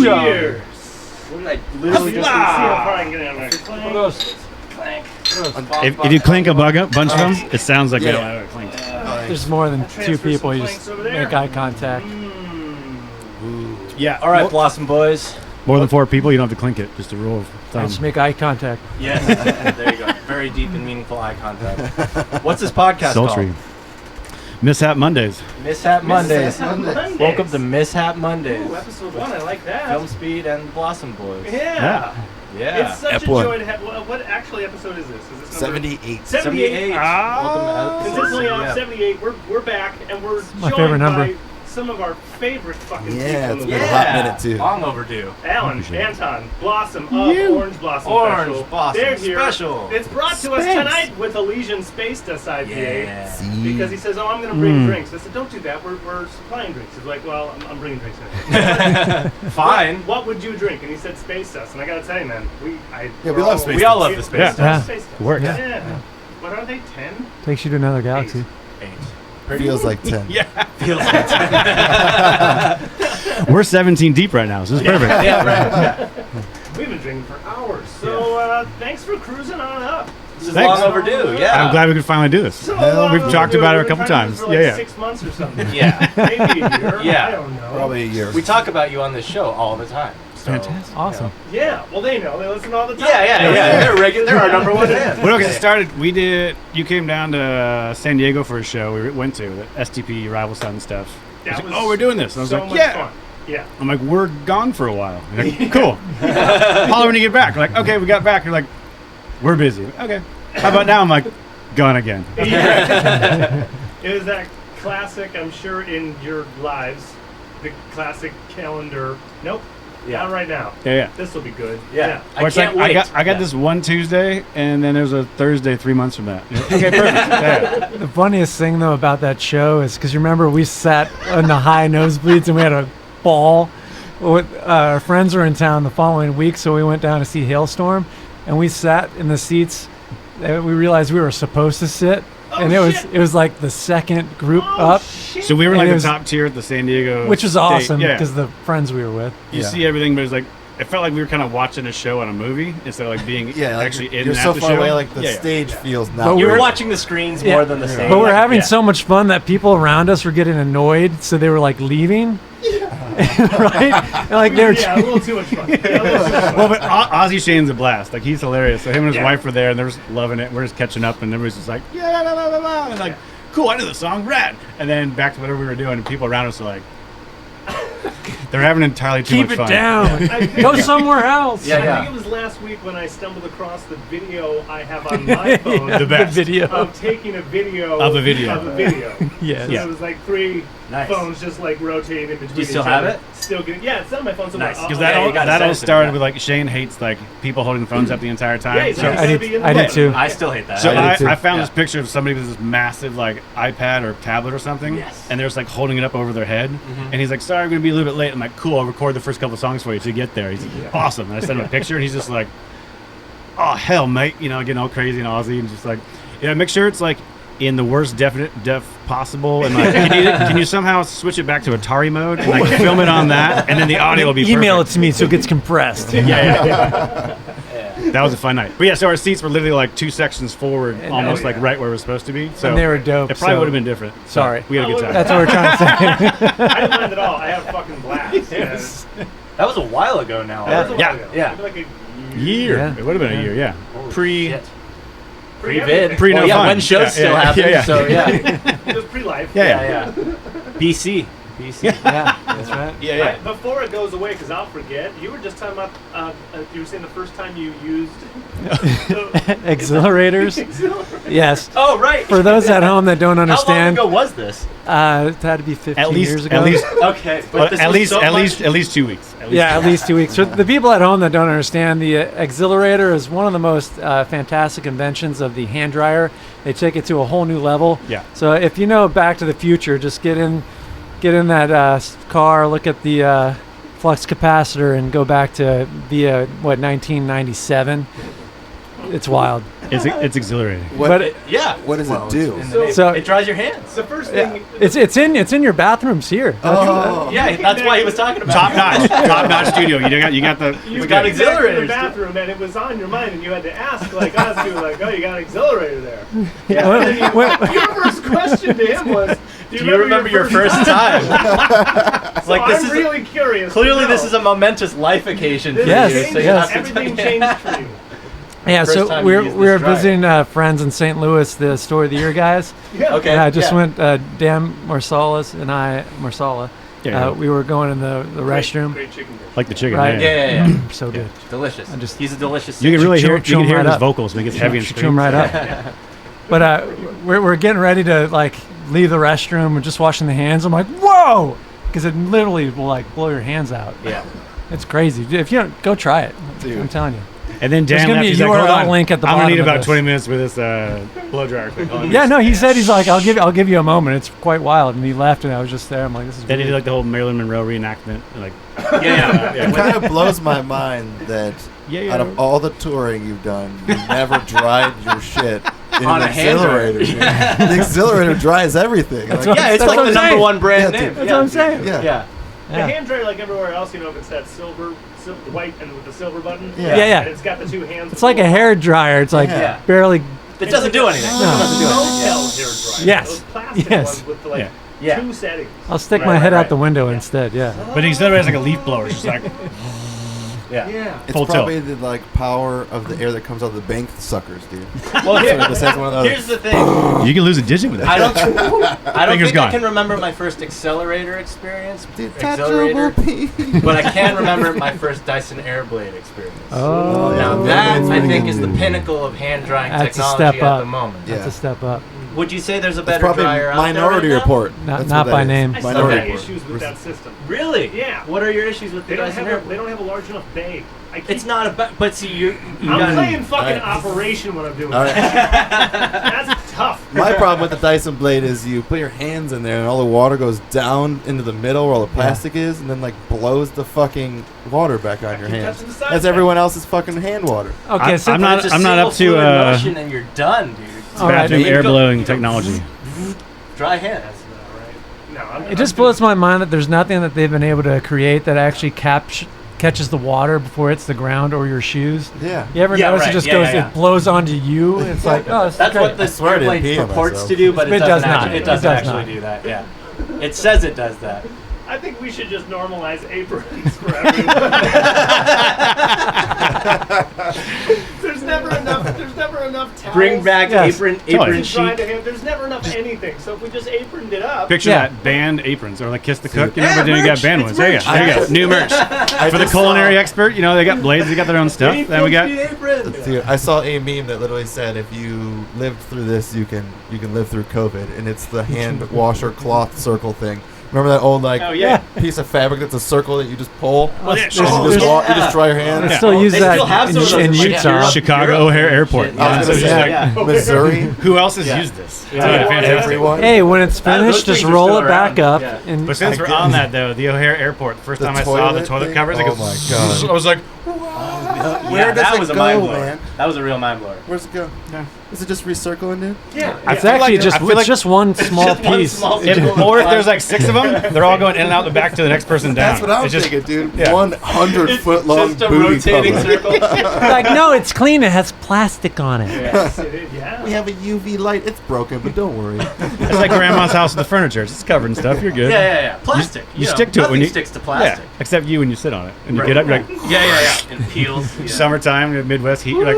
Booyah! Cheers! What did I literally just see how far I can get in there? Clank. If you clink a bunch of them, it sounds like we don't have it clinked. There's more than two people. You just make eye contact. Yeah. All right, Blossom Boys. More than 4 people, you don't have to clink it. Just a rule of thumb. Just make eye contact. Yes. There you go. Very deep and meaningful eye contact. What's this podcast Sultry. called? Mishap Mondays. Mishap Mondays. Mishap Mondays. Welcome to Mishap Mondays. Ooh, episode 1, I like that. Filmspeed and Blossom Boys. Yeah. Yeah. It's such a joy to have. What actually episode is this? Is this number 78. 78. Welcome to Consistently episode on 78. We're back, and we're my joined favorite number. by some of our favorite fucking people. Yeah, in it's the been world. a hot minute too. Long overdue. Alan, Anton, Blossom of Orange Blossom Orange Special. Blossom They're here. Special. It's brought to us tonight with Elysian Space Dust IPA. Yeah. Because he says, "Oh, I'm going to bring drinks." I said, "Don't do that. We're supplying drinks." He's like, "Well, I'm bringing drinks in." Fine. What would you drink? And he said, "Space Dust." And I got to tell you, man, we love Space We all love the Space Yeah. Dust. Space Dust. Works. Yeah. What are they? 10? Takes you to another galaxy. 8. Feels like 10. Yeah. Feels like We're 17 deep right now, so this is perfect. Yeah, right. Yeah. We've been drinking for hours. So thanks for cruising on up. This is Thanks. long overdue. Yeah. I'm glad we could finally do this. So, We've talked about it a we've been couple trying to times. do this for like Yeah. 6 months or something. Yeah. Maybe a year. Yeah. I don't know. Probably a year. We talk about you on this show all the time. So, Fantastic. Awesome. Yeah. Well, they know. They listen all the time. Yeah. They're regular. They're our number one fan. Well, okay, it started. You came down to San Diego for a show we went to, the STP Rival Sound and stuff. That Like, was oh, we're doing this. And I was so like, much yeah. fun. Yeah. I'm like, we're gone for a while. You're like, cool. Holler when you get back. We're like, okay, we got back. You're like, we're busy. Okay. How about now? I'm like, gone again. Yeah. It was that classic, I'm sure, in your lives, the classic calendar. Nope. Yeah. Not right now. Yeah. This will be good. Yeah. Or it's like, I got this one Tuesday, and then there's a Thursday 3 months from that. Okay, perfect. Yeah. The funniest thing though about that show is because you remember we sat in the high nosebleeds and we had a ball. Our friends were in town the following week, so we went down to see Hailstorm, and we sat in the seats that we realized we were supposed to sit, and it was like the second group up, Shit. So we were And like it the was- top tier at the San Diego, which was State. awesome Yeah. because the friends we were with. You see everything, but it was like it felt like we were kind of watching a show on a movie instead of like being actually in you're and so at the far show. away, like the Yeah. stage feels But not. You were we're- watching the screens Yeah. more than the stage. But we're having Yeah. so much fun that people around us were getting annoyed, so they were like leaving. Right? And, like they were Yeah, a little too much fun. Yeah, a little too much fun. Well, but Ozzy Shane's a blast. Like he's hilarious. So him and his Yeah. wife were there, and they're just loving it. We're just catching up, and everybody's just like, yeah, blah, blah, blah, blah. And like, cool, I know the song, rad. And then back to whatever we were doing, and people around us are like, they're having entirely too keep much it fun. down. I think- Go somewhere else. Yeah, I think it was last week when I stumbled across the video I have on my phone The best. video. of taking a video Of a video. Of a video. Yes. So Yeah. it was like 3 Nice. phones just like rotating in between. Do you still each have other. it? Still getting. Yeah, it's on my phone somewhere. Nice. Because Yeah, you gotta that send all it to me, started yeah. with like Shane hates like people holding phones up the entire time. Yeah, he's so like, I gotta did- be in the I did moment. too. I still hate that. so I I, did too. I found Yeah. this picture of somebody with this massive like iPad or tablet or something, Yes. and they're just like holding it up over their head, and he's like, "Sorry, I'm gonna be a little bit late." I'm like, "Cool, I'll record the first couple of songs for you to get there." He's like, "Awesome," and I sent him a picture, and he's just like, "Oh hell, mate," you know, getting all crazy and Aussie, and just like, yeah, make sure it's like in the worst def possible, and like, can you somehow switch it back to Atari mode and like film it on that, and then the audio will be Email perfect. it to me so it gets compressed. Yeah. That was a fun night. But yeah, so our seats were literally like 2 sections forward, almost like right where we're supposed to be. So And they were dope. it probably so would have been different. So Sorry. we had a good time. That's what we're trying to say. I didn't mind at all. I had a fucking blast. Yes. That was a while ago now. That was a Yeah. while ago. Yeah. Maybe like a year. Yeah. It would have been a year, yeah. Shit. pre Pre-vid. Pre- no Well, yeah, fun. when shows Yeah, still yeah, happen. yeah. So yeah. It was pre-life. Yeah. BC. Yeah, that's right. Yeah, Before it goes away, because I'll forget, you were just talking about, you were saying the first time you used Exhilarators. Exhilirator. Yes. Oh right. For those at home that don't How long understand, ago was this? it had to be 15 years ago. At least, Okay, but this at was least, so at much- least, at least 2 weeks. At least 2 weeks. For the people at home that don't understand, the Exhilirator is one of the most fantastic inventions of the hand dryer. They take it to a whole new level. Yeah. So if you know Back to the Future, just get in that car, look at the flux capacitor, and go back to 1997. it's wild. It's exhilarating. But Yeah. What does it do? So- It dries your hands. The first thing. it's in your bathrooms here. Oh. Yeah, that's why he was talking about Top notch studio. You got the. You got went back to the exhilarators. bathroom and it was on your mind and you had to ask like us to like, oh, you got an exhilarator there. Yeah. Your first question to him was, do Do you remember your first time? It's So like this I'm is really curious. clearly to this know. is a momentous life occasion for Yes, you. So you yes. have to Everything tell me. changed for you. Yeah, First so time we you were used we were this dryer. visiting friends in St. Louis, the Story of the Year guys. Yeah. Okay. And I just yeah. went, Dan Marsalis and Marsala. Yeah. We were going in the restroom. Great chicken dish. Like the chicken. Right. Yeah. So good. Delicious. just- He's a delicious. You can really hear. You chew can 'em hear right his up. vocals when it gets heavy and Chew 'em right up. But we're getting ready to like leave the restroom. We're just washing the hands. I'm like, whoa, because it literally will like blow your hands out. Yeah. It's crazy. If you don't, go try it. Dude. I'm telling you. And then There's Dan gonna left. be a He's like, hold URL on. link at the I'm gonna bottom need of about this. 20 minutes with this blow dryer. Quick. Yeah, no, he said he's like, I'll give you a moment. It's quite wild. And he left, and I was just there. I'm like, this is. Then he did weird. like the whole Marilyn Monroe reenactment. Like, It kind of blows my mind that yeah. out of all the touring you've done, you never dried your shit in On an a hand dryer. exhilarator. The exhilarator dries everything. That's Like, what- Yeah, it's That's like what the I'm number saying. one brand Yeah, name. dude. That's what I'm saying. yeah. Yeah. The Yeah. hand dryer, like everywhere else, if it's that silver white and with the silver button. Yeah. Yeah. And it's got the two hands. It's like a hair dryer. It's like Yeah. barely. It doesn't do anything. No. It doesn't do anything. Hair dryer. Yes. Those plastic Yes. ones with like Yeah. two settings. I'll stick Right, my head right, out the right. window instead. Yeah. But he said it has like a leaf blower. It's just like, Yeah. Yeah. It's Full probably the like power of the air that comes out of the bank suckers, dude. Well, So it just has one of those. here's the thing. you can lose a digit with I that. don't Finger's think gone. I can remember my first accelerator experience. Detachable Accelerator. pee. But I can remember my first Dyson Airblade experience. Oh, yeah. Now that That's I pretty think good, is the dude. pinnacle of hand drying That's a technology step at up. the moment. Yeah. that's a step up. Would you say there's a That's better probably dryer out Minority there right now? Report. Not- That's not what by that is. name. I still Minority have Report. issues with that system. Really? Yeah. What are your issues with the They don't Dyson have they Airblade? don't have a large enough bay. I keep, It's not a but see you I'm gotta- playing fucking Alright. Operation when I'm doing All right. that. That's tough. My problem with the Dyson blade is you put your hands in there and all the water goes down into the middle where all the plastic is and then like blows the fucking water back on your keep hands. touching the side That's thing. everyone else's fucking hand water. Okay, so I'm not- It's a up single to, fluid motion and you're done, dude. All right, bathroom you air go- blowing you go- technology. Dry hands. No, I'm it just blows my mind that there's nothing that they've been able to create that actually catches the water before it hits the ground or your shoes. Yeah. You ever Yeah, notice right. it just Yeah, goes, yeah, yeah. it blows onto you? It's like, oh, this is That's great. what the swear I didn't pee Airblade on purports myself. to do, but It it does doesn't not. actually. It It doesn't does actually not. do that. Yeah. It says it does that. I think we should just normalize aprons for everyone. There's never enough towels. Bring back Yes. apron to dry sheet. to him. There's never enough anything. So if we just aproned it up. Picture Yeah. that band aprons or like Kiss the Cook. You Yeah, know, but then you got merch. band It's ones. There you merch. go. There you go. New merch I for the just culinary saw- expert. You know, they got blades. They got their own stuff. Then we got. Dude, I saw a meme that literally said, "If you lived through this, you can live through COVID," and it's the hand washer cloth circle thing. Remember that old like Oh yeah. piece of fabric that's a circle that you just pull? Well, yeah, You just dry your hands. They still use They that still have some of those in in like Utah. Europe. Chicago O'Hare Airport. Shit, I was Yeah, gonna so it's say, just like, yeah. Missouri. who else has Yeah. used this? Yeah. It's Yeah. fantastic. Everyone. Hey, when it's Those finished, just things are roll still it back around. up. Yeah. And But since we're on that though, the O'Hare Airport, the first The time I saw the toilet toilet thing? covers, I Oh go, my God. I was like, Where does that it was a go, mind blower. man? That was a real mind blower. Where's it go? Yeah. Is it just recircling it? Yeah. it's feel actually like- just I feel it's like- just one small just one piece. small if, circle. or if there's like 6 of them, they're all going in and out the back to the next person down. That's what I was It's just- thinking, dude. yeah. 100-foot long Just a booty rotating cover. circle. Like, no, it's clean. It has plastic on it. Yes, it is. Yeah. We have a UV light. It's broken, but don't worry. It's like grandma's house with the furniture. It's covered and stuff. You're good. Yeah. Plastic. You know, stick to it when nothing you sticks to Yeah, plastic. except you when you sit on it and you Right. get up. You're like Yeah. And peels. Yeah. summertime, Midwest heat. You're like,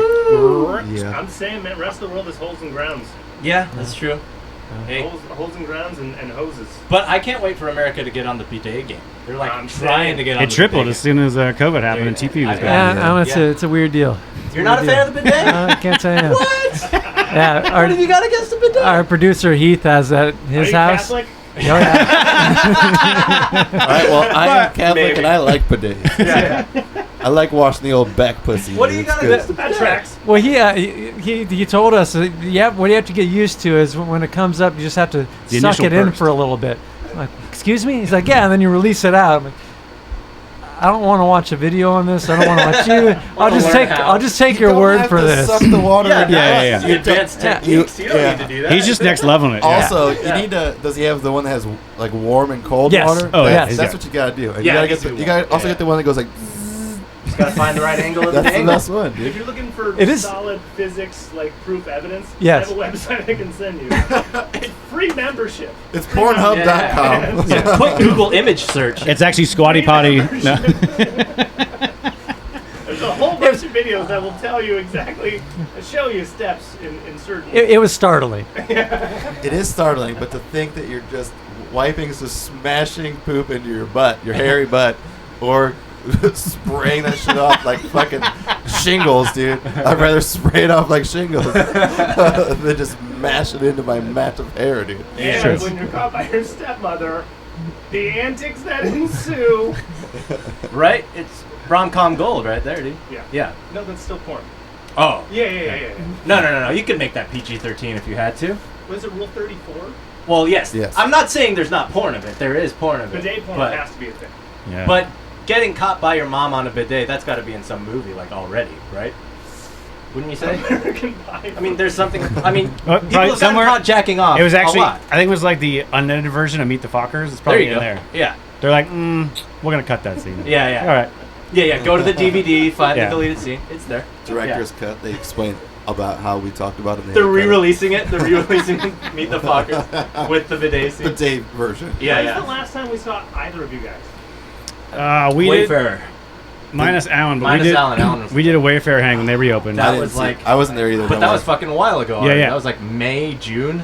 Yeah. I'm saying, man, rest of the world is holes and grounds. Yeah, that's true. Hey. Holes and grounds and hoses. But I can't wait for America to get on the bidet game. They're like I'm trying saying. to get on it the tripled bidet as soon as COVID happened and TP was I- gone. Yeah, Yeah. it's a weird deal. game. You're not a fan of the bidet? I can't say I am. What? Yeah, What have you got against the bidet? our producer Heath has that at Are his you house. Catholic? Oh, yeah. All right, well, I am Catholic maybe. and I like bidets. Yeah. I like washing the old back pussy. What do you It's got good. against the That bidet? tracks. Well, he told us what you have to get used to is when it comes up, you just have to The suck initial it in burst. for a little bit. I'm like, excuse me? He's like, yeah, and then you release it out. I'm like, I don't want to watch a video on this. I don't want to watch you. I'll just take your don't word have for to this. Suck the water. Yeah, into yeah, us. yeah. The advanced techniques. You don't need to do that. He's just next leveling it. Also, Yeah. you need to. Does he have the one that has like warm and cold Yes. water? Oh, yeah. That's what you gotta do. And Yeah, you gotta it get needs to the, be you gotta warm. also Yeah. get the one that goes like. Just gotta find the right angle of the That's the angle. best one, If dude. you're looking for It is- solid physics, like proof evidence, Yes. I have a website I can send you. It's free membership. It's Free Pornhub.com. membership. Put Google image search. It's actually Squatty Potty. No. There's a whole bunch of videos that will tell you exactly, show you steps in certain. It was startling. It is startling, but to think that you're just wiping, so smashing poop into your butt, your hairy butt, or spraying that shit off like fucking shingles, dude. I'd rather spray it off like shingles than just mash it into my mat of hair, dude. And Sure. when you're caught by your stepmother, the antics that ensue. Right? It's rom-com gold right there, dude. Yeah. Yeah. No, that's still porn. Oh. Yeah. No. You could make that PG-13 if you had to. Was it Rule 34? Well, yes. Yes. I'm not saying there's not porn of it. There is porn of it. Bidet porn but, has to be a thing. Yeah. but getting caught by your mom on a bidet, that's got to be in some movie, like, already, right? Wouldn't you say? American Pie. I mean, there's something. I mean, people probably have gotten somewhere- caught jacking off. It was actually, a lot. I think it was like the unedited version of Meet the Fockers. It's There probably you in go. there. Yeah. They're like, we're gonna cut that scene. Yeah. All right. Yeah. Go to the DVD, find Yeah. the deleted scene. It's there. Director's cut. They explain about how we talked about it. They're re-releasing it. They're re-releasing Meet the Fockers with the bidet scene. the Dave version. When's the Yeah. last time we saw either of you guys? We did Wayfarer. minus Alan, but Minus we did. Alan was We did a Wayfair hang when they reopened. That I didn't was see- like- I wasn't there either. But don't that worry. was fucking a while ago. Yeah, already. yeah. That was like May, June.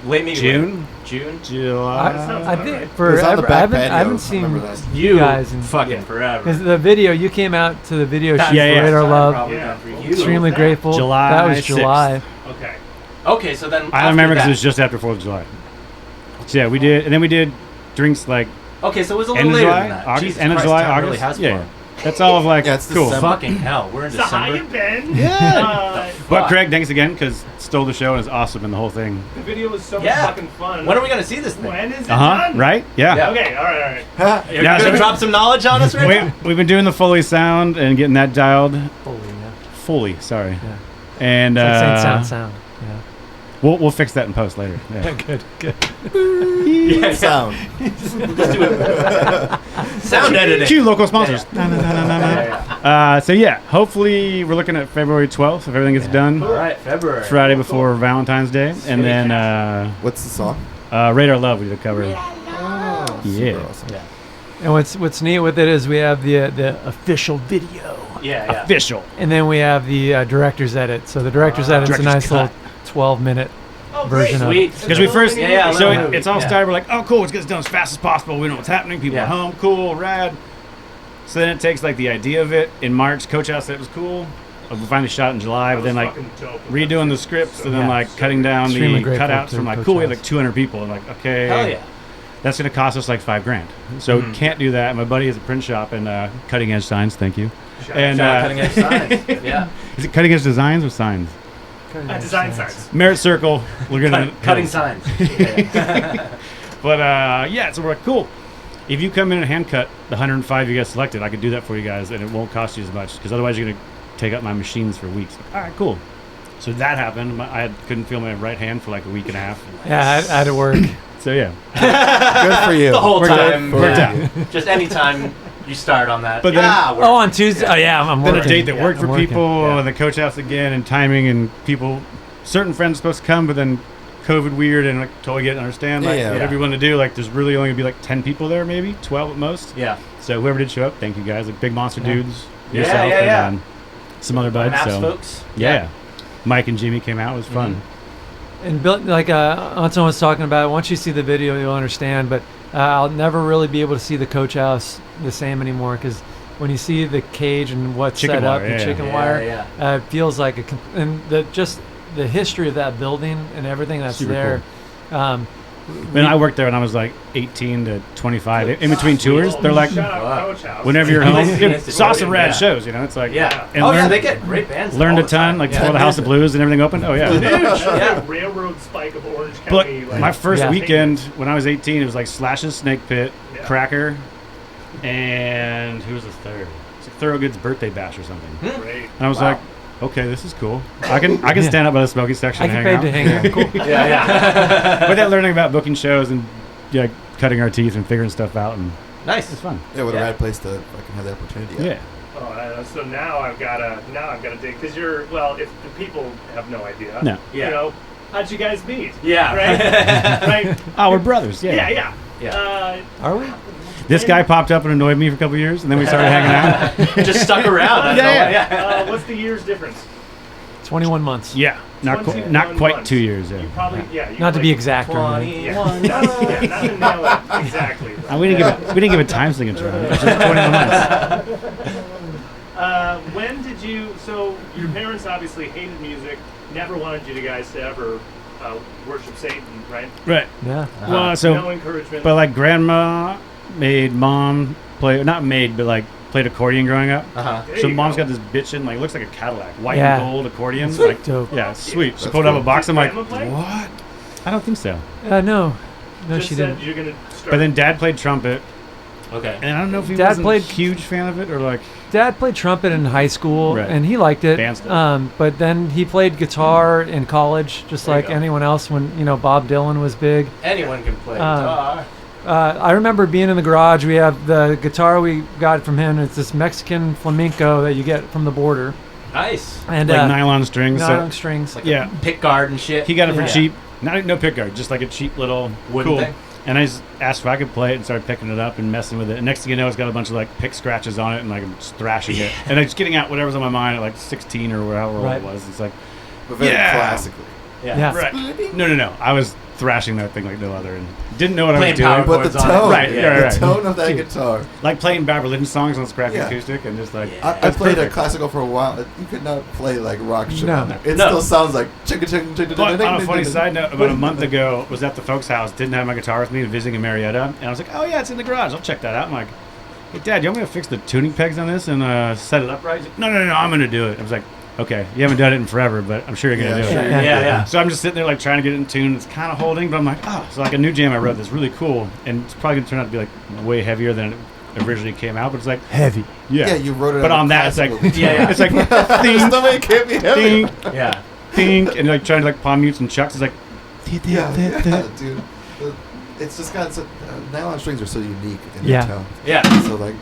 Maybe June? June. July. I think It was on the forever. back I haven't patio, seen remember that? You guys in fucking forever. because the video you came out to the video shoot Yeah, yeah. for Radar Love. Probably Yeah. done for you. Extremely grateful. July That was 6th. July. Okay. Okay, so then I after remember because that- it was just after 4th of July. So yeah, we did, and then we did drinks like Okay, so it was a little end of later July, than that. August, Jesus end of Christ, July, time August. really has Yeah, flown. that's all of like Yeah, it's cool. December. Fucking hell, we're in So how you December. been? Yeah. But Fuck. Craig, thanks again because stole the show and it's awesome and the whole thing. The video was so much Yeah. fucking fun. When are we gonna see this thing? When is it Right? Yeah. Yeah. Okay, all right. You're Yeah, gonna so- drop some knowledge on us right now? We've been doing the Foley sound and getting that dialed. Holy, yeah. Foley, sorry. Yeah. And It's like saying sound. Yeah. we'll fix that in post later. Yeah. Good. Yeah, Sound. Just do it. Sound editing. Cue local sponsors. Yeah. So yeah, hopefully we're looking at February 12th if everything gets done. All right, February. Friday before Valentine's Day, and then What's the song? Radar Love we did a cover. Super Yeah. awesome. Yeah. And what's neat with it is we have the official video, Yeah. Official. and then we have the director's edit. So the director's edit's a Director's nice cut. little 12-minute Oh, version of Sweet. Because we first, Yeah, so little movie. it's all Yeah. started. We're like, oh, cool, let's get this done as fast as possible. We know what's happening. People Yeah. are home, cool, rad. So then it takes like the idea of it. In March, Coach House said it was cool. We finally shot it in July, but then like redoing the scripts and then Yeah. like cutting down Extremely the grateful cutouts to from like, Coach cool, we have House. like 200 people. And like, okay, Hell yeah. that's gonna cost us like $5,000. So Mhm. can't do that. My buddy has a print shop and Cutting Edge Signs. Thank you. And Shout out Cutting Edge Signs. Yeah. is it Cutting Edge Designs or Signs? Design signs. Merit Circle. We're gonna Cutting signs. Yeah. But yeah, so we're like, cool. If you come in and hand cut the 105 you guys selected, I could do that for you guys, and it won't cost you as much because otherwise you're gonna take up my machines for weeks. Like, all right, cool. So that happened. Couldn't feel my right hand for like a week and a half. Yeah, I had to work. So yeah, Good for you. The whole Worked out time. for Worked you. out. Just any time you start on that. But then- we're- Oh, on Tuesday. Oh, yeah, I'm then working. a date that worked I'm for working. people, Yeah. and the Coach House again, and timing, and people. Certain friends were supposed to come, but then COVID weird, and like totally get it and understand. Like Yeah. whatever you want to do, like there's really only gonna be like 10 people there, maybe 12 at most. Yeah. So whoever did show up, thank you guys. Like big monster Yeah. dudes, Yeah, yourself, yeah. and some other buds. Maps So folks. yeah. Mike and Jimmy came out. It was fun. And Bill, like Anton was talking about, once you see the video, you'll understand. But I'll never really be able to see the Coach House the same anymore because when you see the cage and what's Chicken set up, wire, the yeah. chicken Yeah, wire, yeah. it feels like and just the history of that building and everything that's Super there. When I worked there when I was like 18 to 25, in between tours, they're like, Shout out Coach House. whenever you're home, Nice to saw some rad yeah. shows, you know. It's like, Yeah. And Oh, yeah, learned- they get great bands. learned all a the ton, time. like Yeah. before the House of Blues and everything opened. Oh yeah. Huge. Yeah. Railroad spike of Orange But County. my first Yeah. weekend when I was 18, it was like Slash's Snake Pit, Yeah. Cracker, and who was the third? It's like Thorogood's birthday bash or something. Great. And I was like, okay, this is cool. I can stand up by the smoking section I and get hang paid out. to hang out. Cool. Yeah. But then learning about booking shows and cutting our teeth and figuring stuff out, and Nice. it's fun. Yeah, what a rad place to fucking have the opportunity. Yeah. Oh, so now I've gotta dig because if the people have no idea. No. You know, how'd you guys meet? Yeah. Right. Right. Oh, we're brothers. Yeah. Yeah. Are we? This guy popped up and annoyed me for a couple of years, and then we started hanging out. Just stuck around. Yeah. What's the year's difference? 21 months. Yeah. Not 21 quite months. 2 years. You Yeah. probably you Not to be like- exact or anything. Yeah, not to nail it exactly. We didn't give a time signature on it. It was just 21 months. When did you? So your parents obviously hated music. Never wanted you guys to ever worship Satan, right? Right. Yeah. Well, No so, encouragement. but like grandma made mom play, not made, but like played accordion growing up. There So you mom's go. got this bitchin', like, looks like a Cadillac, white Yeah. and gold accordion. Sweet. Like, Dope. yeah, it's sweet. She That's pulled out cool. a box. I'm like, Grandma play? what? I don't think so. No, Just she said didn't. You're gonna start. But then dad played trumpet, Okay. and I don't know if he Dad wasn't played- a huge fan of it or like. Dad played trumpet in high school, Right. and he liked it. Band stuff. But then he played guitar in college, just There you like go. anyone else. When Bob Dylan was big. Anyone can play guitar. I remember being in the garage. We have the guitar we got from him. It's this Mexican flamenco that you get from the border, Nice. and Like nylon strings. nylon So, strings. Like yeah. a pick guard and shit. He got it for Yeah. cheap. No pick guard, just like a cheap little Wooden cool. thing? And I just asked if I could play it and started picking it up and messing with it. And next thing you know, it's got a bunch of like pick scratches on it, and like I'm just thrashing it. And I'm just getting out whatever's on my mind at like 16 or however old Right. it was. It's like, But very Yeah. classically. Yeah. right. No. I was thrashing that thing like no other, and didn't know what I was Playing doing. power But the chords on it. tone, Right, the right. tone of that guitar. Like playing bad religion songs on scrappy Yeah. acoustic, and just like I that's played a perfect. classical for a while. You could not play like rock shit No. on there. It No. still sounds like chicka chicka chicka. But on a funny side note, about a month ago, was at the folks' house, didn't have my guitar with me, visiting in Marietta, and I was like, oh yeah, it's in the garage, I'll check that out. I'm like, hey Dad, you want me to fix the tuning pegs on this and set it up right? He's like, no, I'm gonna do it. I was like, okay, you haven't done it in forever, but I'm sure you're gonna do it. sure. Yeah. Yeah. So I'm just sitting there like trying to get it in tune. It's kind of holding, but I'm like, oh, so like a new jam I wrote that's really cool, and it's probably gonna turn out to be like way heavier than it originally came out. But it's like Heavy. Yeah, you wrote it. But on on that, it's like, classical. Yeah. it's like There's no way it can't be heavy. ding, Yeah. ding, and like trying to like palm mutes and chucks. It's like, Yeah, dude. It's just got nylon strings are so unique in Yeah. their tone. Yeah. So like,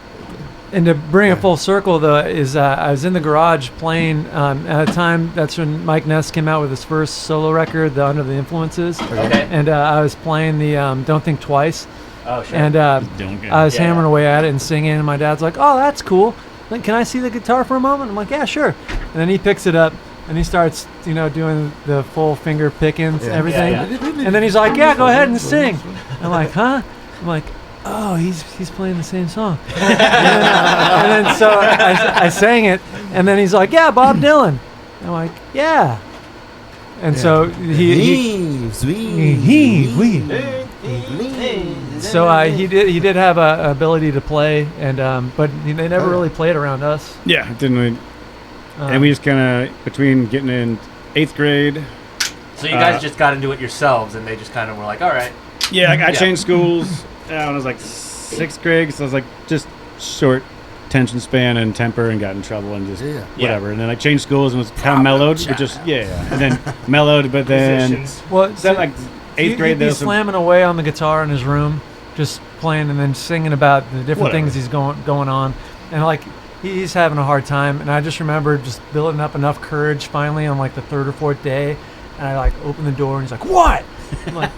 And to bring Yeah. it full circle, though, is I was in the garage playing at a time. That's when Mike Ness came out with his first solo record, the Under the Influences, Okay. and I was playing the Don't Think Twice, Oh, sure. and don't get I was Yeah, hammering yeah. away at it and singing. And my dad's like, "Oh, that's cool. Like, can I see the guitar for a moment?" I'm like, "Yeah, sure." And then he picks it up and he starts, doing the full finger pickings and Yeah. everything. Yeah, And then he's like, "Yeah, go ahead and sing." I'm like, "Huh?" I'm like, "Oh, he's playing the same song." and then so I sang it, and then he's like, "Yeah, Bob Dylan." I'm like, "Yeah." And so he he did have a ability to play, and but they never really played around us. Yeah, didn't we? And we just kind of, between getting in 8th grade, So you guys just got into it yourselves, and they just kind of were like, all right. yeah, like I Yeah. changed schools when I was like 6th grade, so I was like just short attention span and temper and got in trouble and just Yeah. whatever. And then I changed schools and was kind of mellowed, but just, and then mellowed, but then, Musicians. Well, so like 8th grade, he'd be there was some, slamming away on the guitar in his room, just playing and then singing about the different Whatever. things he's going on, and like he's having a hard time. And I just remember just building up enough courage finally on like the 3rd or 4th day, and I like opened the door and he's like, "What?" I'm like,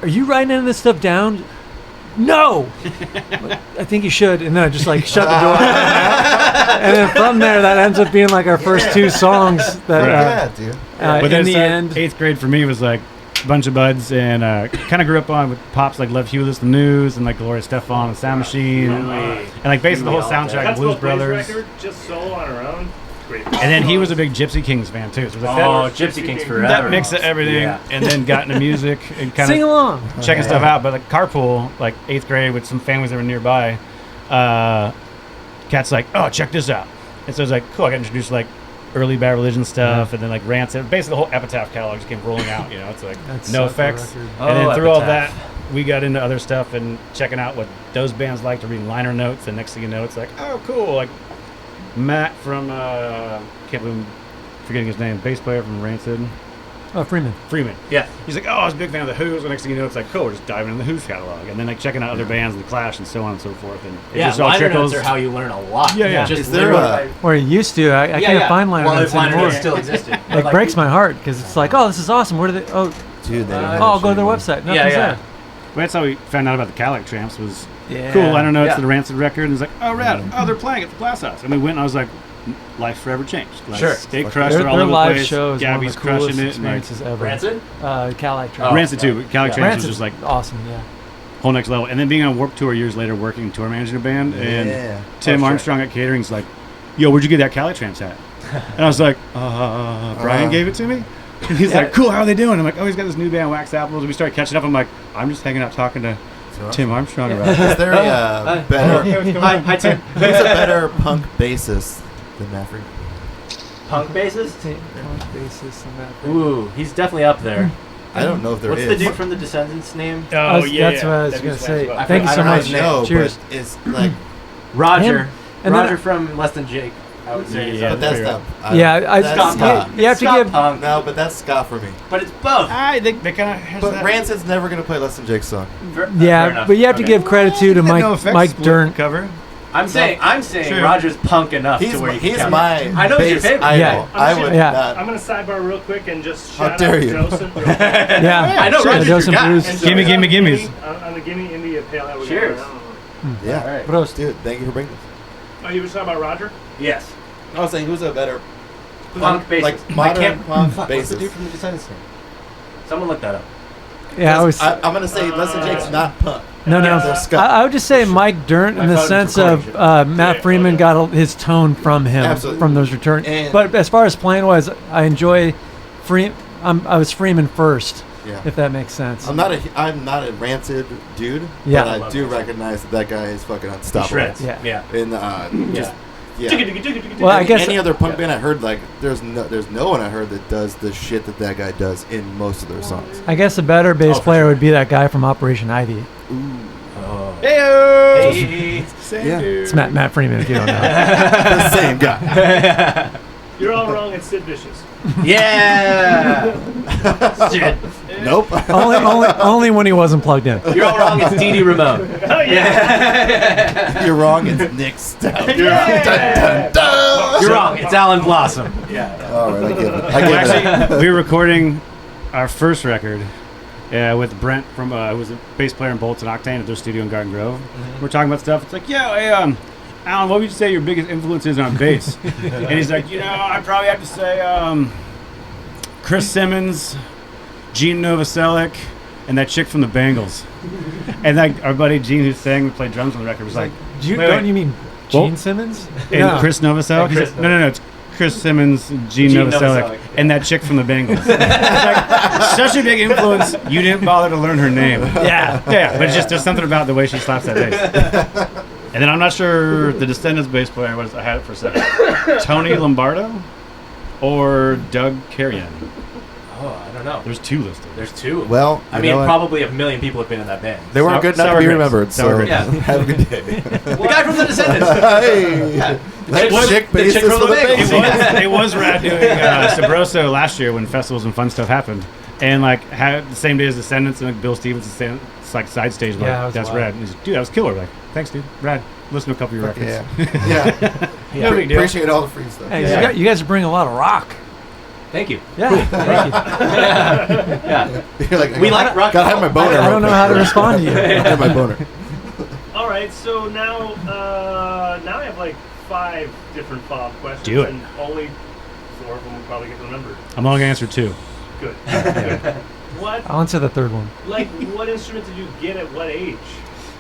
are you writing any of this stuff down?" "No." "But I think you should." And then I just like shut the door. And then from there, that ends up being like our first 2 songs that Yeah, dude. but in then the end. 8th grade for me was like a bunch of buds, and kind of grew up on with pops like Lev Hewlett, the News, and like Gloria Estefan, and Sound Machine, and like basically the whole soundtrack of That's Blues what Blues Brothers. record, just solo on her own. Great. And then he was a big Gypsy Kings fan too. So it was like Oh, that, Gypsy Kings forever. that mix of everything, Yeah. and then got into music and kind Sing of along. checking stuff out. But like carpool, like 8th grade with some families that were nearby, Cat's like, "Oh, check this out." And so I was like, cool, I got introduced to like early Bad Religion stuff, and then like Rancid. Basically the whole Epitaph catalog just came rolling out, it's like That's no such a effects. record. And then Oh, through all that, Epitaph. we got into other stuff and checking out what those bands like to read liner notes, and next thing you know, it's like, oh, cool. Like Matt from can't believe I'm forgetting his name, bass player from Rancid. Oh, Freeman. Yeah. He's like, oh, I was a big fan of the Who's. The next thing you know, it's like, cool, we're just diving into the Who's catalog, and then like checking out other bands, the Clash, and so on and so forth. And it Yeah, just all liner trickles. notes are how you learn a lot. Yeah. Just Is there literally- a- Or it used to. I can't find liner well, notes if liner anymore. notes still existed. It breaks my heart because it's like, oh, this is awesome. Where do they? Oh, Dude, they don't have I'll that go to shit their anymore. website. Nothing's Yeah. Well, that's how we found out about the Calic Tramps. Was there. cool liner notes Yeah. to the Rancid record, and it's like, oh, rad. Oh, they're playing at the Glass House. And we went, and I was like, life forever changed. Like, Sure. They crushed Their it all over the live place. show is one of Gabby's the coolest crushing it. And like, experiences ever. Rancid? Cadillac Oh. Trail. Rancid too. But Calic Yeah. Tramps was Rancid's just like awesome. Yeah. whole next level. And then being on Warped Tour years later, working tour managing a band, and Yeah. Tim Oh, sure. Armstrong at catering's like, yo, where'd you get that Calic Tramps hat? And I was like, Brian gave it to me. And he's like, cool, how are they doing? I'm like, oh, he's got this new band, Wax Apples. And we started catching up. I'm like, I'm just hanging out talking to Tim Armstrong about it. Is there a better? Hi, Tim. Who's a better punk bassist than Matt Freeman? Punk bassist? Basis and that. Ooh, he's definitely up there. I don't know if there is. What's the dude from the Descendants name? Oh, That's what I was That'd be gonna sweet say. as well. Thank you I so don't much. know, Cheers. but it's like, Roger. Him. And then Roger from Less Than Jake, I would say. Yeah, but that's figure not. Yeah, that's Scott ska. punk. you have to Scott give. punk, No, but that's ska for me. but it's both. I think they kind of. But Rancid's never gonna play Less Than Jake's song. Fair Yeah, enough. but you have to Okay. give credit to Mike Dern. cover. I'm saying Sure. Roger's punk enough He's to where you can he's count my it. I know it's your bass favorite. idol. Yeah. I would Yeah. not. I'm going to sidebar real quick and just How shout dare out you. Joseph. Yeah, I know sure, Roger's Joseph your guy. Bruce. And Gimme, so, gimme, gimmes. On the Gimme India Pale Ale. we got Cheers. right now. Yeah. All right. Prost. Dude, thank you for bringing this. Oh, you were talking about Roger? Yes. I was saying, who's a better Punk bassist. like I modern can't- punk Fuck, what's the dude bassist? from the Descendants name? Someone look that up. Yeah, I was. I'm gonna say Less Than Jake's not punk. No, They're no. ska. I would just say Mike Dern My in the phone's sense recording of shit. Matt Yeah, Freeman okay. got his tone from him, Absolutely. from those returns. And- But as far as playing wise, I enjoy I was Freeman first, Yeah. if that makes sense. I'm not a Rancid dude, Yeah. but I I love do Rancid. recognize that guy is fucking He unstoppable. shreds. Yeah. Yeah. And just yeah. Well, I guess any other punk yeah. band I heard, like there's no one I heard that does the shit that that guy does in most of their songs. I guess a better bass for player sure. would be that guy from Operation Ivy. Oh. Heyo! Hey. Same Yeah. dude. It's Matt Freeman, if you don't know. The same guy. You're all wrong. It's Sid Vicious. Yeah. Shit. Nope. only when he wasn't plugged in. You're all wrong. It's Dee Dee Ramone. Oh, yeah. You're wrong. It's Nick Stout. Yeah. Dun, dun, dun. You're wrong. It's Alan Blossom. All right, I give it. I give it. Actually, we were recording our first record with Brent from who was a bass player in Bolts and Octane at their studio in Garden Grove. We're talking about stuff. It's like, yeah, hey, Alan, what would you say your biggest influence is on bass? And he's like, I'd probably have to say Chris Simmons, Gene Novoselic, and that chick from the Bangles. And like our buddy Gene, who sang, we played drums on the record, was like, Don't wait. you mean Well, Gene Simmons? and No. Chris Novoselic? And Chris No, it's Chris Simmons, Gene Gene Novoselic, Novoselic, and that chick from the Bangles. It's like, such a big influence, you didn't bother to learn her name. Yeah. Yeah, but it's just there's something about the way she slaps that bass. And then I'm not sure the Descendants bass player was. I had it for a second. Tony Lombardo or Doug Carrion. Oh, I don't know. There's two listed. There's two. Well, I you mean, know what? probably a million people have been in that band. They weren't good enough Sour to be grapes. remembered. Sour So grapes. Yeah. have a good day. The guy from the Descendants. Hey, that chick the chick bassist from for the the Bangles. Bangles. It was rad doing Sabroso last year when festivals and fun stuff happened, and like had the same day as Descendants and like Bill Stevens it's like side stage. Like, Yeah, it was that's wild. rad. And he's like, dude, that was killer. Like, thanks, dude. Rad. Listen to a couple of your records. Yeah. Yeah. No big deal. Appreciate all the free stuff. Hey, Yeah. you guys are bringing a lot of rock. Thank you. Yeah. Thank you. Yeah. You're like, We like rock Gotta and have my roll. boner. I don't know how to respond to you. I have my boner. All right, so now I have like 5 different follow-up questions. Do it. And only 4 of them will probably get remembered. I'm only gonna answer 2. Good. Good. What, I'll answer the third one. what instrument did you get at what age?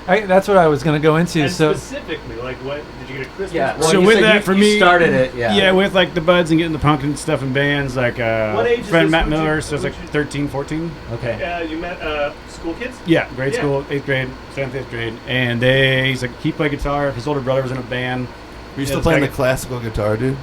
That's what I was going to go into. And So specifically, like what, did you get a Christmas? Yeah. present? So you with said that, you, for you me- started it. Yeah. Yeah, with like the buds and getting the punk and stuff in bands, like What age is friend this? Matt Would you- Miller, so it's would like you- 13, 14. Okay. You met school kids? Yeah, grade Yeah. school, 8th grade, 7th, 8th grade, and he's like, he played guitar. His older brother was in a band. Were you Yeah, still it's playing the like- classical guitar, dude?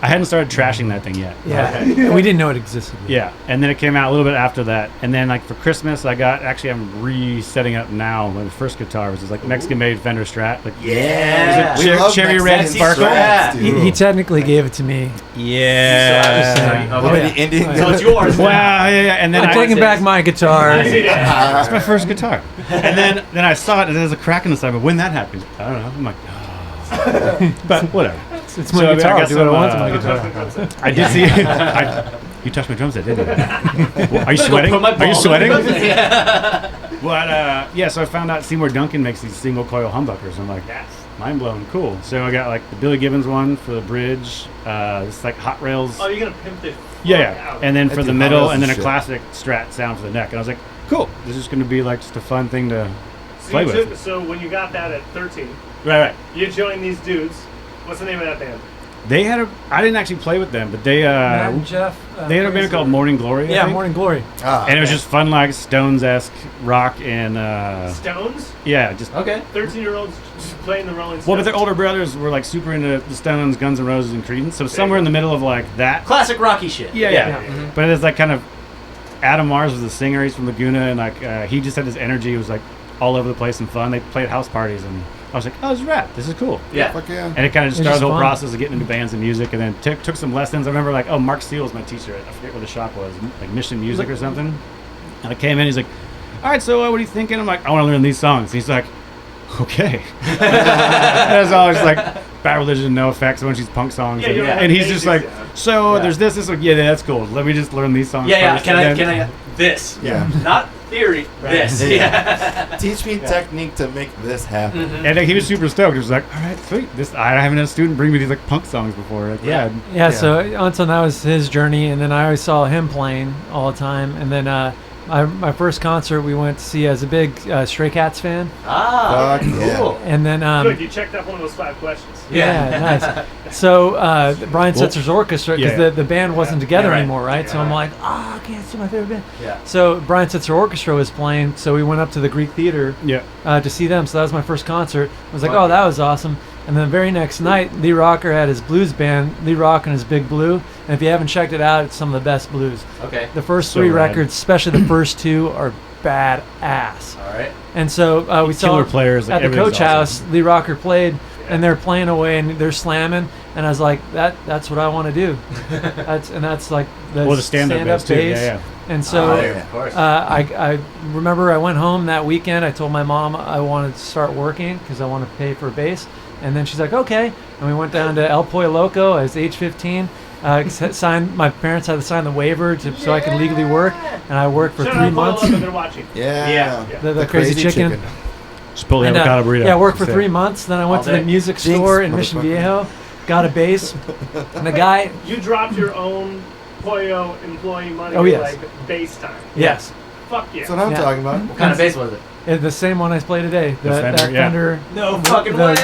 I hadn't started trashing that thing yet. Yeah, we didn't know it existed. Yeah, and then it came out a little bit after that. And then, like, for Christmas, I'm resetting up now. My first guitar was this, like, Mexican-made Fender Strat. Like, Yeah. We love cherry red Mexican sparkle. Strats, dude. He technically gave it to me. Yeah. So, What Okay. the Indian So it's yours. Wow, yeah. And then I'm taking back my guitar. It's my first guitar. And then I saw it, and there's a crack in the side. But when that happened, I don't know. I'm like, oh. But whatever. It's my So, I guitar. guess Do what I I'm, want to my guitar. I did see. You touched my drum set, didn't you? Well, are you sweating? Put my Are you balls sweating? on the drum set. But yeah, so I found out Seymour Duncan makes these single coil humbuckers. I'm like, Yes. mind blown, cool. So I got like the Billy Gibbons one for the bridge. This like Hot Rails. Oh, you're gonna pimp this. Yeah. And then I for do the Hot middle, Rails and then a shit. classic Strat sound for the neck. And I was like, cool. This is going to be like just a fun thing to So, play you took, with. so when you got that at 13, Right. you joined these dudes. What's the name of that band? They had I didn't actually play with them, but they Matt and Jeff. they had a band called Morning Glory. I Yeah, think. Morning Glory. And it was just fun, like Stones-esque rock and Stones? yeah, just. Okay. 13-year-olds just playing the Rolling Stones. Well, but their older brothers were like super into the Stones, Guns N' Roses, and Creedence. So somewhere in the middle of like that. Classic Rocky shit. Yeah. Mhm. But it's like kind of Adam Mars was the singer. He's from Laguna, and like he just had this energy. It was like all over the place and fun. They played house parties, and I was like, oh, this is rap. This is cool. Yeah. Fuck yeah. And it kind of just It's started just the whole fun. process of getting into bands and music, and then took some lessons. I remember like, oh, Mark Steele was my teacher. I forget where the shop was, like Mission Music or something. And I came in. He's like, all right, so what are you thinking? I'm like, I want to learn these songs. And he's like, okay. That's all. Just like Bad Religion, No Effects, a bunch of these punk songs. Yeah, and, you don't have and he's just like, basics down. so Yeah. there's this. Like, yeah, that's cool. Let me just learn these songs. Yeah. first. Can And then- I? This. Yeah. Not theory. This. Yeah. Yeah. Teach me technique to make this happen. And like, he was super stoked. He was like, all right, sweet. I haven't had a student bring me these like punk songs before. Like, Yeah. Yeah, so Anton, that was his journey, and then I always saw him playing all the time. And then my first concert we went to see as a big Stray Cats fan, Ah. Fuck yeah. Cool. and then Good, you checked off one of those 5 questions. yeah, nice. So Brian Well, Setzer's orchestra, because yeah. the band wasn't together Yeah, right. anymore, right? So Yeah. I'm like, I can't see my favorite band. Yeah. So Brian Setzer Orchestra was playing, so we went up to the Greek Theater Yeah. to see them. So that was my first concert. I was like, Fuck oh, yeah. that was awesome. And then the very next night, Lee Rocker had his blues band, Lee Rock and his Big Blue. And if you haven't checked it out, it's some of the best blues. Okay. The first So three rad. records, especially the first two, are badass. All right. And so we saw Killer players, like, at the everything's Coach awesome. House. Lee Rocker played, and they're playing away, and they're slamming. And I was like, that's what I want to do. That's like Well, the stand-up bass, too. bass. Yeah. And so yeah, of course. I remember I went home that weekend. I told my mom I wanted to start working because I want to pay for a bass. And then she's like, okay. And we went down to El Pollo Loco. I was age 15. Signed. My parents had to sign the waiver so I could legally work. And I worked for Shout 3 out months. Loco, they're watching. Yeah. Yeah. The crazy chicken. Just pull the And, avocado burrito. yeah, I worked for That's 3 it. months. Then I went All to the day. music Jinx, store in Mission motherfucker. Viejo, got a bass. And the guy, You dropped your own Pollo employee money Oh, yes. like base time. yes, Fuck yeah. That's what I'm Yeah. talking about. What kind of bass was it? the same one I play today. The Fender, that yeah. Fender. No fucking the- way.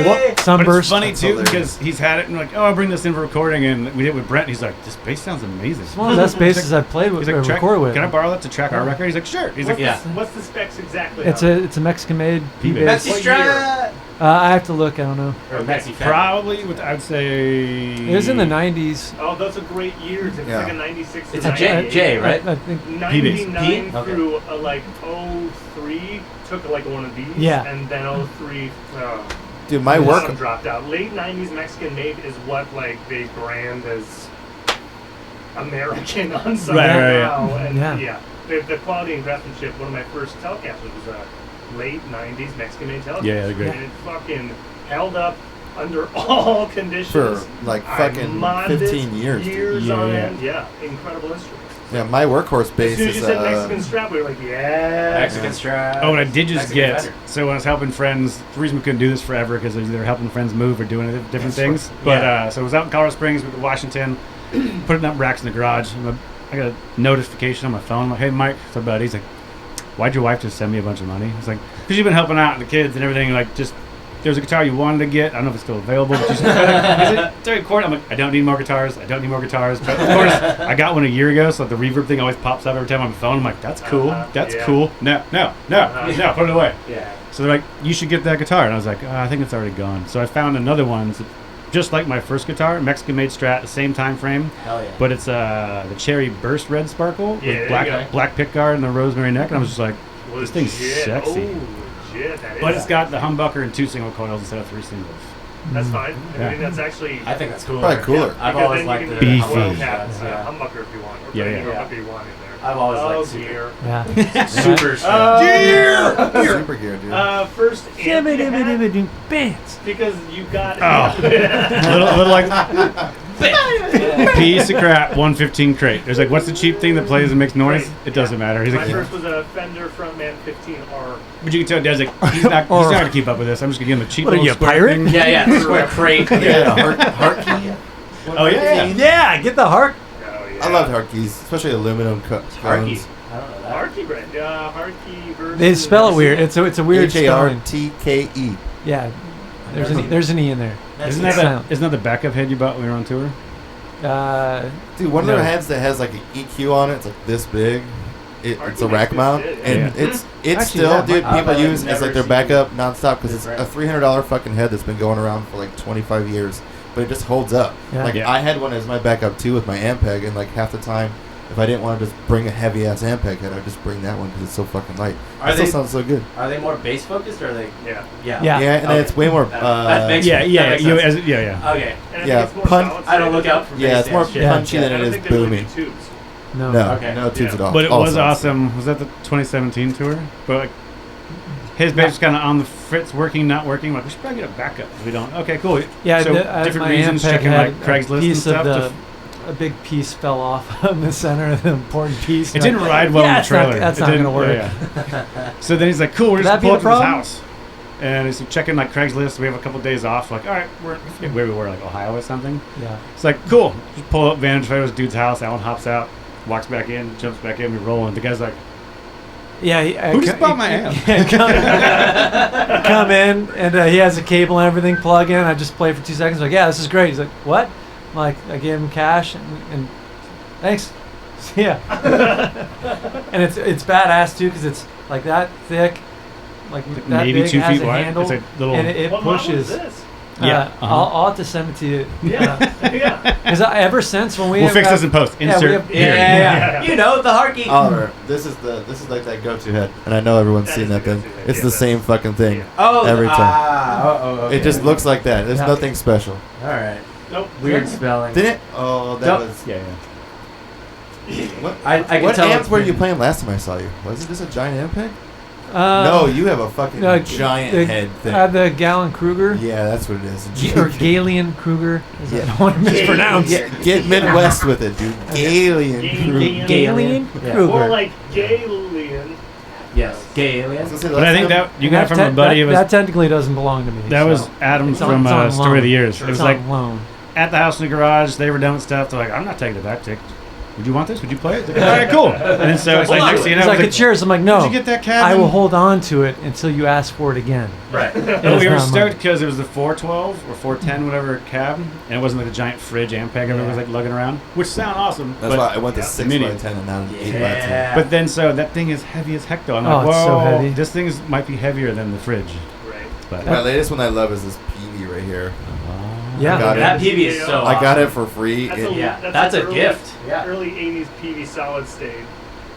But Sunburst. it's funny That's too hilarious. because he's had it and like, oh, I'll bring this in for recording, and we did it with Brent. And he's like, this bass sounds amazing. It's one of the best basses I've played with He's like, or track, recorded with. can I borrow that to track our record? He's like, sure. He's like, Yeah. What's the specs exactly? It's a Mexican-made P P-bass. bass. Maxi Strat. I have to look. I don't know. Or Maxi Fender. probably with I'd say It was in the 90s. Oh, those are great years. It's Yeah. like a 96 to It's a 98. J, right? I think. 99 P? Okay. through like 03 took like one of these. Yeah. And then 03 Dude, my one work. of them dropped out. Late 90s Mexican made is what like they brand as American on some Right, right, now. And Yeah. yeah. The quality and craftsmanship, one of my first Telecasters was a late 90s Mexican made Telecaster. Yeah, they're great. And it fucking held up under all conditions. For, like, I fucking modded it 15 years, dude. Years Yeah, on yeah. end. Yeah. Incredible instruments. Yeah, my workhorse As bass soon as is. you said Mexican strap, we were like, yeah. Mexican Strat. Oh, and I did just Mexican get. Fender. So when I was helping friends, the reason we couldn't do this forever because they were helping friends move or doing different things. But so I was out in Colorado Springs with Washington, putting up racks in the garage. And I got a notification on my phone. I'm like, hey, Mike, what's up, buddy? He's like, why'd your wife just send me a bunch of money? He's like, because you've been helping out the kids and everything. Like, just there's a guitar you wanted to get. I don't know if it's still available. But just, is it recorded? I'm like, I don't need more guitars. I don't need more guitars. But of course, I got one a year ago, so the reverb thing always pops up every time on my phone. I'm like, that's cool. That's yeah. cool. No, put it away. Yeah. So they're like, you should get that guitar. And I was like, I think it's already gone. So I found another one. So just like my first guitar, Mexican-made Strat, the same time frame. Hell yeah. But it's the Cherry Burst Red Sparkle Yeah, with there you go. black pickguard and the rosemary neck, and I was just like, this thing's sexy. Oh, legit. That But is. it's got the humbucker and 2 single coils instead of 3 singles. That's fine. I Yeah. mean, that's actually. I think that's cooler. Probably cooler. I've because always then liked you the can Beefy. put a coil humbucker, cap, yeah. humbucker if you want, or Yeah, put yeah. any humbucker you want in there. I've always Oh, liked super. dear. Yeah. Super Super gear, dude. First amp you had, Bands. because you got Oh. little like piece of crap 115 crate. There's like, what's the cheap thing that plays and makes noise? Right. It doesn't matter. He's My like, first was a Fender Frontman 15R. but you can tell Dad's like, he's not gonna keep up with this. I'm just gonna give him a cheap What are little you, a square pirate? thing. Yeah, square crate. Yeah, heart key. Oh yeah. Yeah, get the heart. Oh, yeah. I loved heart keys, especially aluminum Harkey. cones. I don't know that. Harkey brand. Harkey versus. They spell it weird. It's a weird spelling. HARTKE. Yeah. There's an E in there. Isn't It's that silent. isn't that the backup head you bought when we were on tour? Dude, one of No. their heads that has like an EQ on it, it's like this big. It's a rack Harkey mount, makes good and shit, it's Actually, still, yeah, dude. I've People use never as like their seen backup nonstop because it's different. a $300 fucking head that's been going around for like 25 years, but it just holds up. Yeah. Like Yeah. I had one as my backup too with my Ampeg, and like half the time, if I didn't want to just bring a heavy ass Ampeg head, I'd just bring that one because it's so fucking light. Are It still they sounds so good. are they more bass focused or are they? Yeah. Yeah. Yeah. Yeah, and then Okay. it's way more. That makes- Yeah, that yeah, makes you, sense. yeah. Okay. And I Yeah, think it's more pun- solid I don't state. look out for Yeah, bass it's more dance shit. Yeah. punchy I than don't it is think they're really booming. tubes. No. No, Okay. no tubes Yeah. at all. But it All was sounds. awesome. Was that the 2017 tour? But like, his bass was kind of on the fritz, working, not working. Like, we should probably get a backup. We don't. Okay, cool. Yeah, so different my reasons, Ampeg checking had like Craigslist a and piece stuff. of a big piece fell off in the center of the important piece. It didn't ride well in the it's not- trailer. that's It not didn't- gonna work. yeah. So then he's like, "Cool, we're Could just that be pull the up to his problem? house." And he's checking like Craigslist. We have a couple days off. Like, all right, we're I forget where we were, like Ohio or something. Yeah. It's like, cool. Just pull up vantage photos, dude's house. Alan hops out, walks back in, jumps back in. We roll, and the guy's like, Yeah. "Who just bought my amp?" Come in, and he has a cable and everything plug in. I just play for 2 seconds. Like, yeah, this is great. He's like, what? I'm like, I gave him cash and thanks. Yeah. And it's badass too because it's like that thick, like that maybe big, 2 has feet a wide. handle, It's a little. and it What model pushes. is this? Yeah, I'll have to send it to you. Yeah. Yeah. Because ever since when we We'll have fix got- this in post. Yeah, we Insert have- here. Yeah. You know the Harkey. Oliver, this is like that go-to head, and I know everyone's That seen is that the thing. go-to head, It's yeah, the that's- same fucking thing. Yeah. Oh, every time. okay. It just looks like that. There's Yeah. nothing special. All right. Nope. Weird spelling. Didn't it? Oh, that Nope. was. Yeah, yeah. What, I can what tell amp it's were you been- playing last time I saw you? Was it just a giant Ampeg? no, No, you have a fucking giant head thing. The Galen Kruger. Yeah, that's what it is. Or Galen Kruger. Is Yeah. I don't want to mispronounce. Get Midwest with it, dude. Alien. Galen. Galen Yeah. Kruger. More like Galen. Yes. Gay alien. But I think that you got it from a buddy. It was that technically doesn't belong to me. that so. was Adam It's on- from it's on Story loan. of the Years. It It's was on like loan. at the house in the garage. They were done with stuff. They're like, I'm not taking it back. Would you want this? Would you play it? All right, cool. And then so it's like next thing you know, It's like, I was it's yours. I'm like, no. Did you get that cabin? I will hold on to it until you ask for it again. Right. And It's we were not stoked mine. because it was the 412 or 410, whatever cab, and it wasn't like a giant fridge Ampeg everyone was like lugging around, which sound awesome. That's but, why I went to Yeah. 6x10 and now 8x10. Yeah. but then so that thing is heavy as heck though. I'm Oh, like, it's so whoa, heavy. this thing might be heavier than the fridge. Right. But My latest one I love is this PV right here. Yeah. I got that it. PV is so. I got awesome. it for free. That's It- Yeah, that's a early, gift. Yeah. Early 80s PV solid state.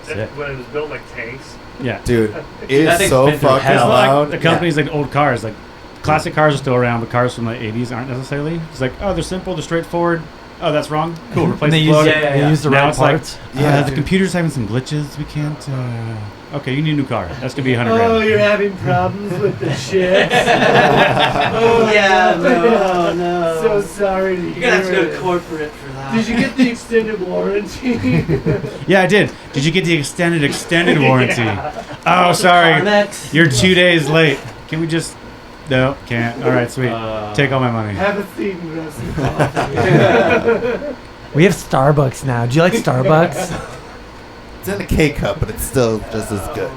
Sick. When it was built like tanks. yeah, dude, it That is thing's so been through fucking hell. it's not loud. like the companies like old cars. Like classic cars are still around, but cars from the 80s aren't necessarily. It's like, oh, they're simple, they're straightforward. Oh, that's wrong. Cool, replace And they the use, plug. they use the Now right it's like, parts. Yeah, the dude. computer's having some glitches. We can't. Okay, you need a new car. That's gonna be 100 grand. you're having problems with the chips. Oh yeah. No. No. So sorry to You're gonna have to go to corporate for that. Did you get the extended warranty? Yeah, I did. Did you get the extended warranty? Oh, sorry. Carmex? You're 2 days late. Can we just? No, can't. All right, sweet. Take all my money. Have a seat and grab some coffee. We have Starbucks now. Do you like Starbucks? It's in a K cup, but it's still just as good.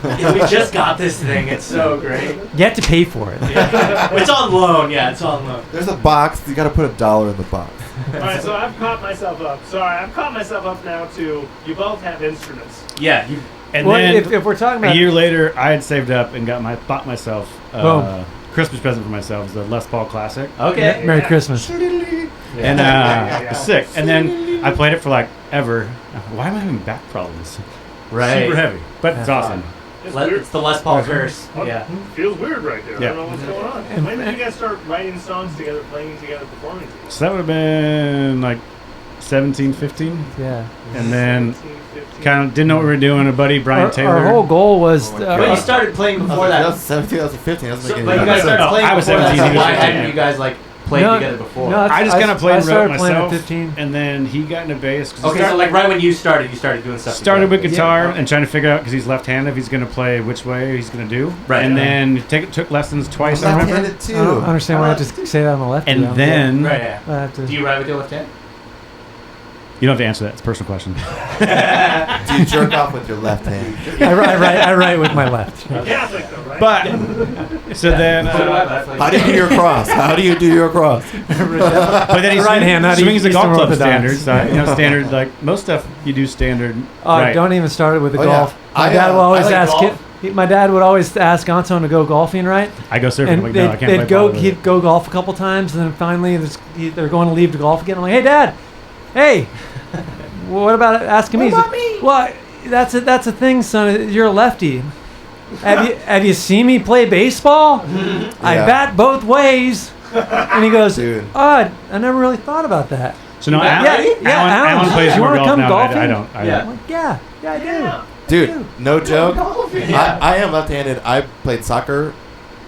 Yeah, we just got this thing. It's so great. You have to pay for it. It's on loan. Yeah, it's on loan. There's a box. You got to put $1 in the box. All right, so I've caught myself up. I've caught myself up now to you both have instruments. Yeah. You, And Well, then if we're talking a about year later, I had saved up and bought myself Boom. Christmas present for myself is the Les Paul Classic. Okay. Merry Christmas. And it's sick. And then I played it for like ever. Why am I having back problems? Right. Super heavy, but it's awesome. It's weird. It's the Les Paul curse. Oh, Yeah. Feels weird right there. Yeah. I don't know what's going on. When did you guys start writing songs together, playing together, performing together? So that would have been like 17, 15. Yeah. And then 17, 15. kind of didn't know what we were doing. A buddy, Brian Taylor. Our whole goal was. Oh my God. But you started playing before That that. was 17, 2015. That doesn't So, make but any you guys sense. started playing I was before 17, that. he So was why 15, hadn't you guys like played together before? I just kind of played and wrote started playing at myself. 15. And then he got into bass. 'Cause he Okay, so like right when you started doing stuff. started with together. guitar Yeah. and trying to figure out because he's left-handed if he's going to play which way he's going to do. Right. And then took lessons twice. I remember. Left-handed too. I don't understand why I just say that on the left. And then Right. Yeah. I have to, Do you write with your left hand? you don't have to answer that. It's a personal question. Do you jerk off with your left hand? I write with my left. Catholic though, right? But so then, How do you do your cross? How do you do your cross? but then he Right hand, not swings the Eastern golf club Orthodox. standard. So standard like most stuff you do standard. Oh, don't even start it with the Oh, yeah. golf. My I, dad would always I like ask golf. my dad would always ask Anton to go golfing, right? I go surfing. I'm And like, no, I can't play ball with it. he'd go golf a couple times, and then finally they're going to leave to golf again. I'm like, hey, Dad, hey, what about asking me? What about me? Well, that's a thing, son. You're a lefty. Have you seen me play baseball? I Yeah. bat both ways. And he goes, Dude. oh, I never really thought about that. So no, Yeah, Alan plays you more wanna golf come now. golfing? I don't. I'm like, yeah, I do. Yeah. Dude, no joke. Yeah. I am left-handed. I played soccer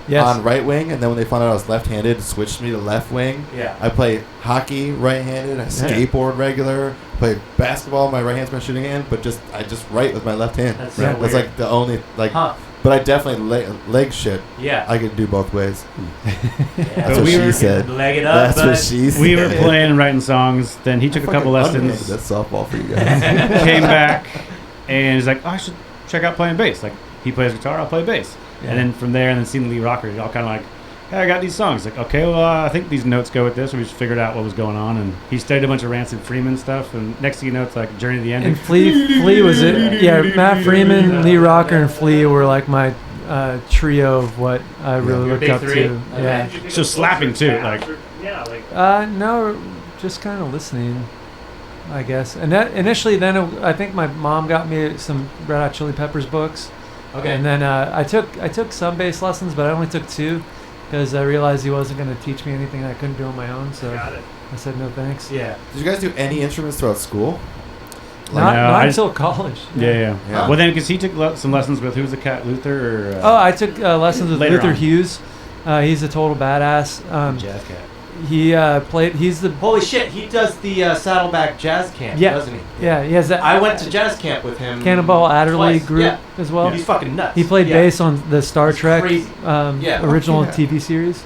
Yes. on right wing, and then when they found out I was left-handed, it switched me to left wing. Yeah. I play hockey right-handed. I skateboard regular. Play basketball. My right hand's my shooting hand, but I just write with my left hand. That's so That's weird. like the only like. Huh. But I definitely leg shit. Yeah. I can do both ways. Yeah. That's what we she were- said. Leg it up. That's what she said. We were playing and writing songs. Then he took a couple Fucking lessons. That's softball for you guys. Came back and he's like, oh, I should check out playing bass. Like he plays guitar, I'll play bass. Yeah. And then from there, and then seeing the lead rocker, all kind of like, hey, I got these songs. Like, okay, well, I think these notes go with this. And we just figured out what was going on. And he studied a bunch of Rancid Freeman stuff. And next thing you know, it's like Journey to the End. And Flea was it? Yeah, Matt Freeman, Lee Rocker, and Flea were like my trio of what I really Your looked big up three? to. Okay. Yeah. Did you think So of slapping closer too, tabs like- or- yeah, like No, just kind of listening, I guess. And that initially, then I think my mom got me some Red Hot Chili Peppers books. Okay. And then I took some bass lessons, but I only took 2 because I realized he wasn't going to teach me anything I couldn't do on my own. So got it. I said no thanks. Yeah. Did you guys do any instruments throughout school? Not, No, not I just- until college. Yeah. Yeah. Well, then because he took some lessons with who's the cat, Luther? Or, Oh, I took lessons with Later Luther on. Hughes. He's a total badass. Jazz cat. He played. He's the Holy shit! He does the Saddleback Jazz Camp, Yeah. doesn't he? yeah. He has that. I went to jazz camp with him. Cannonball Adderley twice. group Yeah. as well. He's fucking nuts. He played Yeah. bass on the Star That's Trek crazy. Yeah. original Yeah. TV series.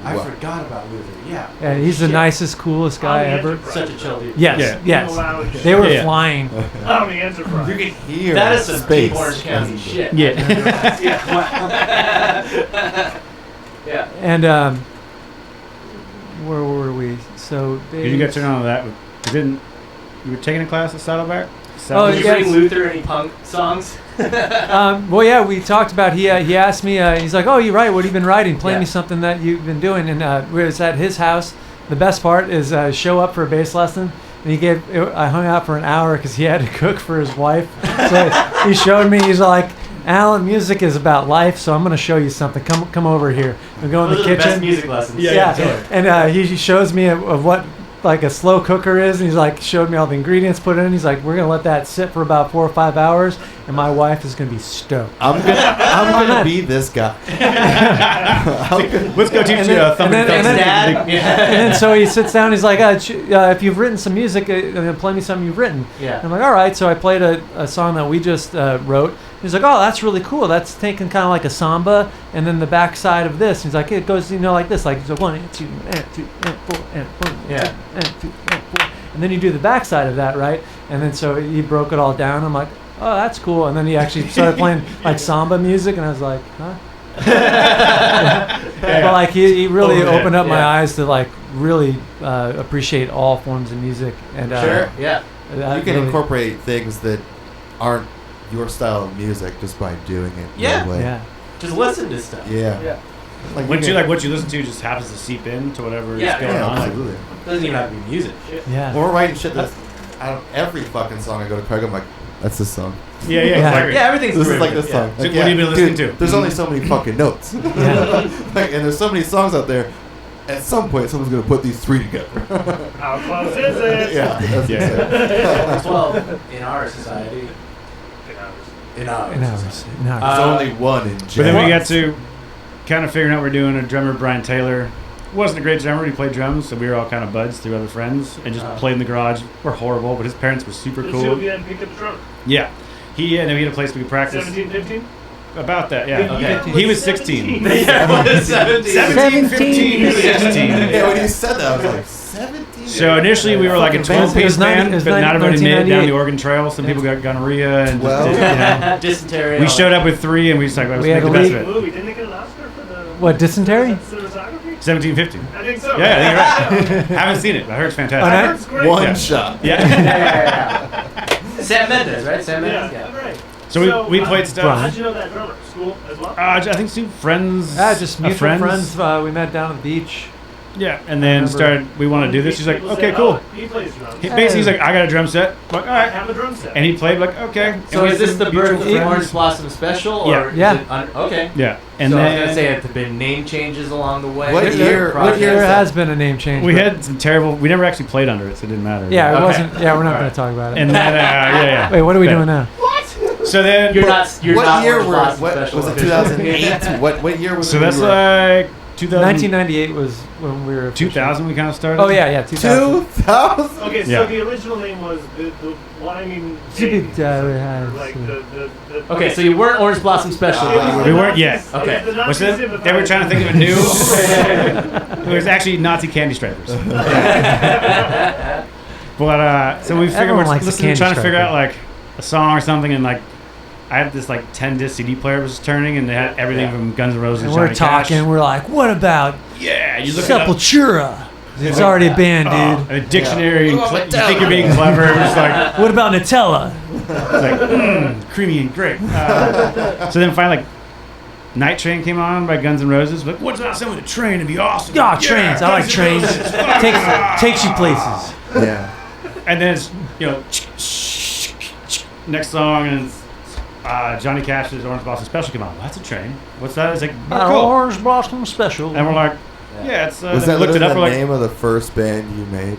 I Wow. forgot about Luther. Yeah. Yeah, he's the Shit. nicest, coolest guy On the ever. Enterprise. Such a chill dude. Yes, Yeah. yes. Lounge. They were Yeah. flying. On the Enterprise. You can hear That is some space. deep Orange County shit. Yeah. Yeah. And where were we? So Did you get turned on to that? You were taking a class at Saddleback? Oh, Did you yes. bring Luther any punk songs? well, yeah, we talked about. He asked me. He's like, "Oh, you write? What have you been writing? Play Yeah. me something that you've been doing." And we was at his house. The best part is show up for a bass lesson. And I hung out for an hour because he had to cook for his wife. So he showed me. He's like, "Alan, music is about life, so I'm going to show you something. Come over here." We go in Those the are the best kitchen. music lessons. Yeah, totally. and he shows me of what like a slow cooker is, and he's like showed me all the ingredients put in. He's like, "We're gonna let that sit for about 4 or 5 hours, and my wife is gonna be stoked." I'm gonna be this guy. Let's go teach you a thumb and then- Thanks, and then- Dad. And then so he sits down. He's like, "If you've written some music, play me something you've written." Yeah. And I'm like, "All right." So I played a song that we just wrote. He's like, "Oh, that's really cool. That's taken kind of like a samba, and then the backside of this." He's like, "It goes, like this, like so 1 and 2 and 2 and 4 and 1 Yeah. and 2 and 4." And then you do the backside of that, right? And then so he broke it all down. I'm like, "Oh, that's cool." And then he actually started playing like samba music, and I was like, "Huh?" But like he really Over there, opened up my yeah. eyes to like really appreciate all forms of music, and Sure. Yeah. that You can really- incorporate things that aren't your style of music just by doing it. Yeah. That way. Yeah. Just listen to stuff. Yeah. Yeah. Like what you listen to just happens to seep into whatever is going Yeah, on. absolutely. Doesn't even have to be music. Yeah. Or writing shit that's every fucking song I go to Craig, I'm like, that's this song. Yeah. Yeah, everything's This is derivative, like this song. So Like, what have you been listening dude, to? There's only so many fucking notes. Yeah. Like, and there's so many songs out there. At some point, someone's gonna put these three together. How close is it? Yeah, that's Yeah. insane. Well, in our society, in ours. No. There's only one in But jail. then we got to kind of figuring out we're doing a drummer, Brian Taylor. Wasn't a great drummer. He played drums, so we were all kind of buds through other friends and just played in the garage. We're horrible, but his parents were super The cool. two of you hadn't picked up a drum. Yeah. He had a place we could practice. 17, 15? About that, yeah. Okay. He was 16. Yeah, what is 17? 17, 15, 16. Yeah, when you said that, I was like, 17? So initially we were like a Fucking band. 12-piece band, It was but not everybody made it down 1998. the Oregon Trail. Some people got gonorrhea and just, 12? you know. Dysentery. We showed up with 3 and we just like, let's We make had the a best league. of it. Movie, didn't they get an Oscar for the What, dysentery? cinematography? 17, 15. I think so. Yeah, I think you're right. Haven't seen it, but I heard it's Oh, I fantastic. heard it's great. One Yeah. shot. Yeah. Sam Mendes, right? Sam Mendes. Yeah, right. So we played stuff. Brian. How'd you know that drummer? School as well? I think some friends. Just mutual friends. We met down at the beach. Yeah, and then we want to do this. He's like, People okay, say, cool. "Oh, he plays drums. Basically, he's like, I got a drum set. I'm like, all I right. have a drum set. And he played like, okay. So And we is had this some the birth of mutual the friends. Orange Blossom Special? Or Yeah. is Yeah. it okay. Yeah, and So I was then gonna say, have there been name changes along the way? What Different year- what projects? year There is that? has been a name change. we but- had some terrible. We never actually played under it, so it didn't matter. Yeah, it Okay. wasn't. Yeah, we're not All going right. to talk about it. And then yeah. Wait, what are we Yeah. doing now? So then You're not. You're What not year Orange were? Blossom What Special was it? official. 2008. What year was So it? that's we were- like 2000. 1998 was when we were. 2000 we kind of started. Oh yeah, 2000. 2000. Okay, so Yeah. the original name was the one. I mean, Stupid, like the Okay, so you weren't Orange Blossom Special. but you We were. weren't yet. Okay. The What's Nazis that? They were trying to think of a new. It was actually Nazi candy stripers. But so we figured Everyone we're likes a listening, candy trying to figure striper. out like a song or something, and like I had this like 10-disc CD player was turning, and they had everything from Guns N' Roses. And Johnny we're talking. Cash. We're like, what about Yeah, you look it up. Sepultura? It's already a band, dude. And a dictionary. Yeah. And you think you're being clever. It's like, What about Nutella? creamy and great. So then finally, like, Night Train came on by Guns N' Roses. Like, what's about some of the train? It'd be awesome. Yeah, trains. I like Guns N' trains. Roses. Takes you places. Yeah. And then it's, next song, and it's Johnny Cash's Orange Blossom Special came on. Well, that's a train. What's that? It's like, oh, cool. Orange Blossom Special. And we're like, yeah, it's. Was then that we looked it literally up. the We're like, name of the first band you made?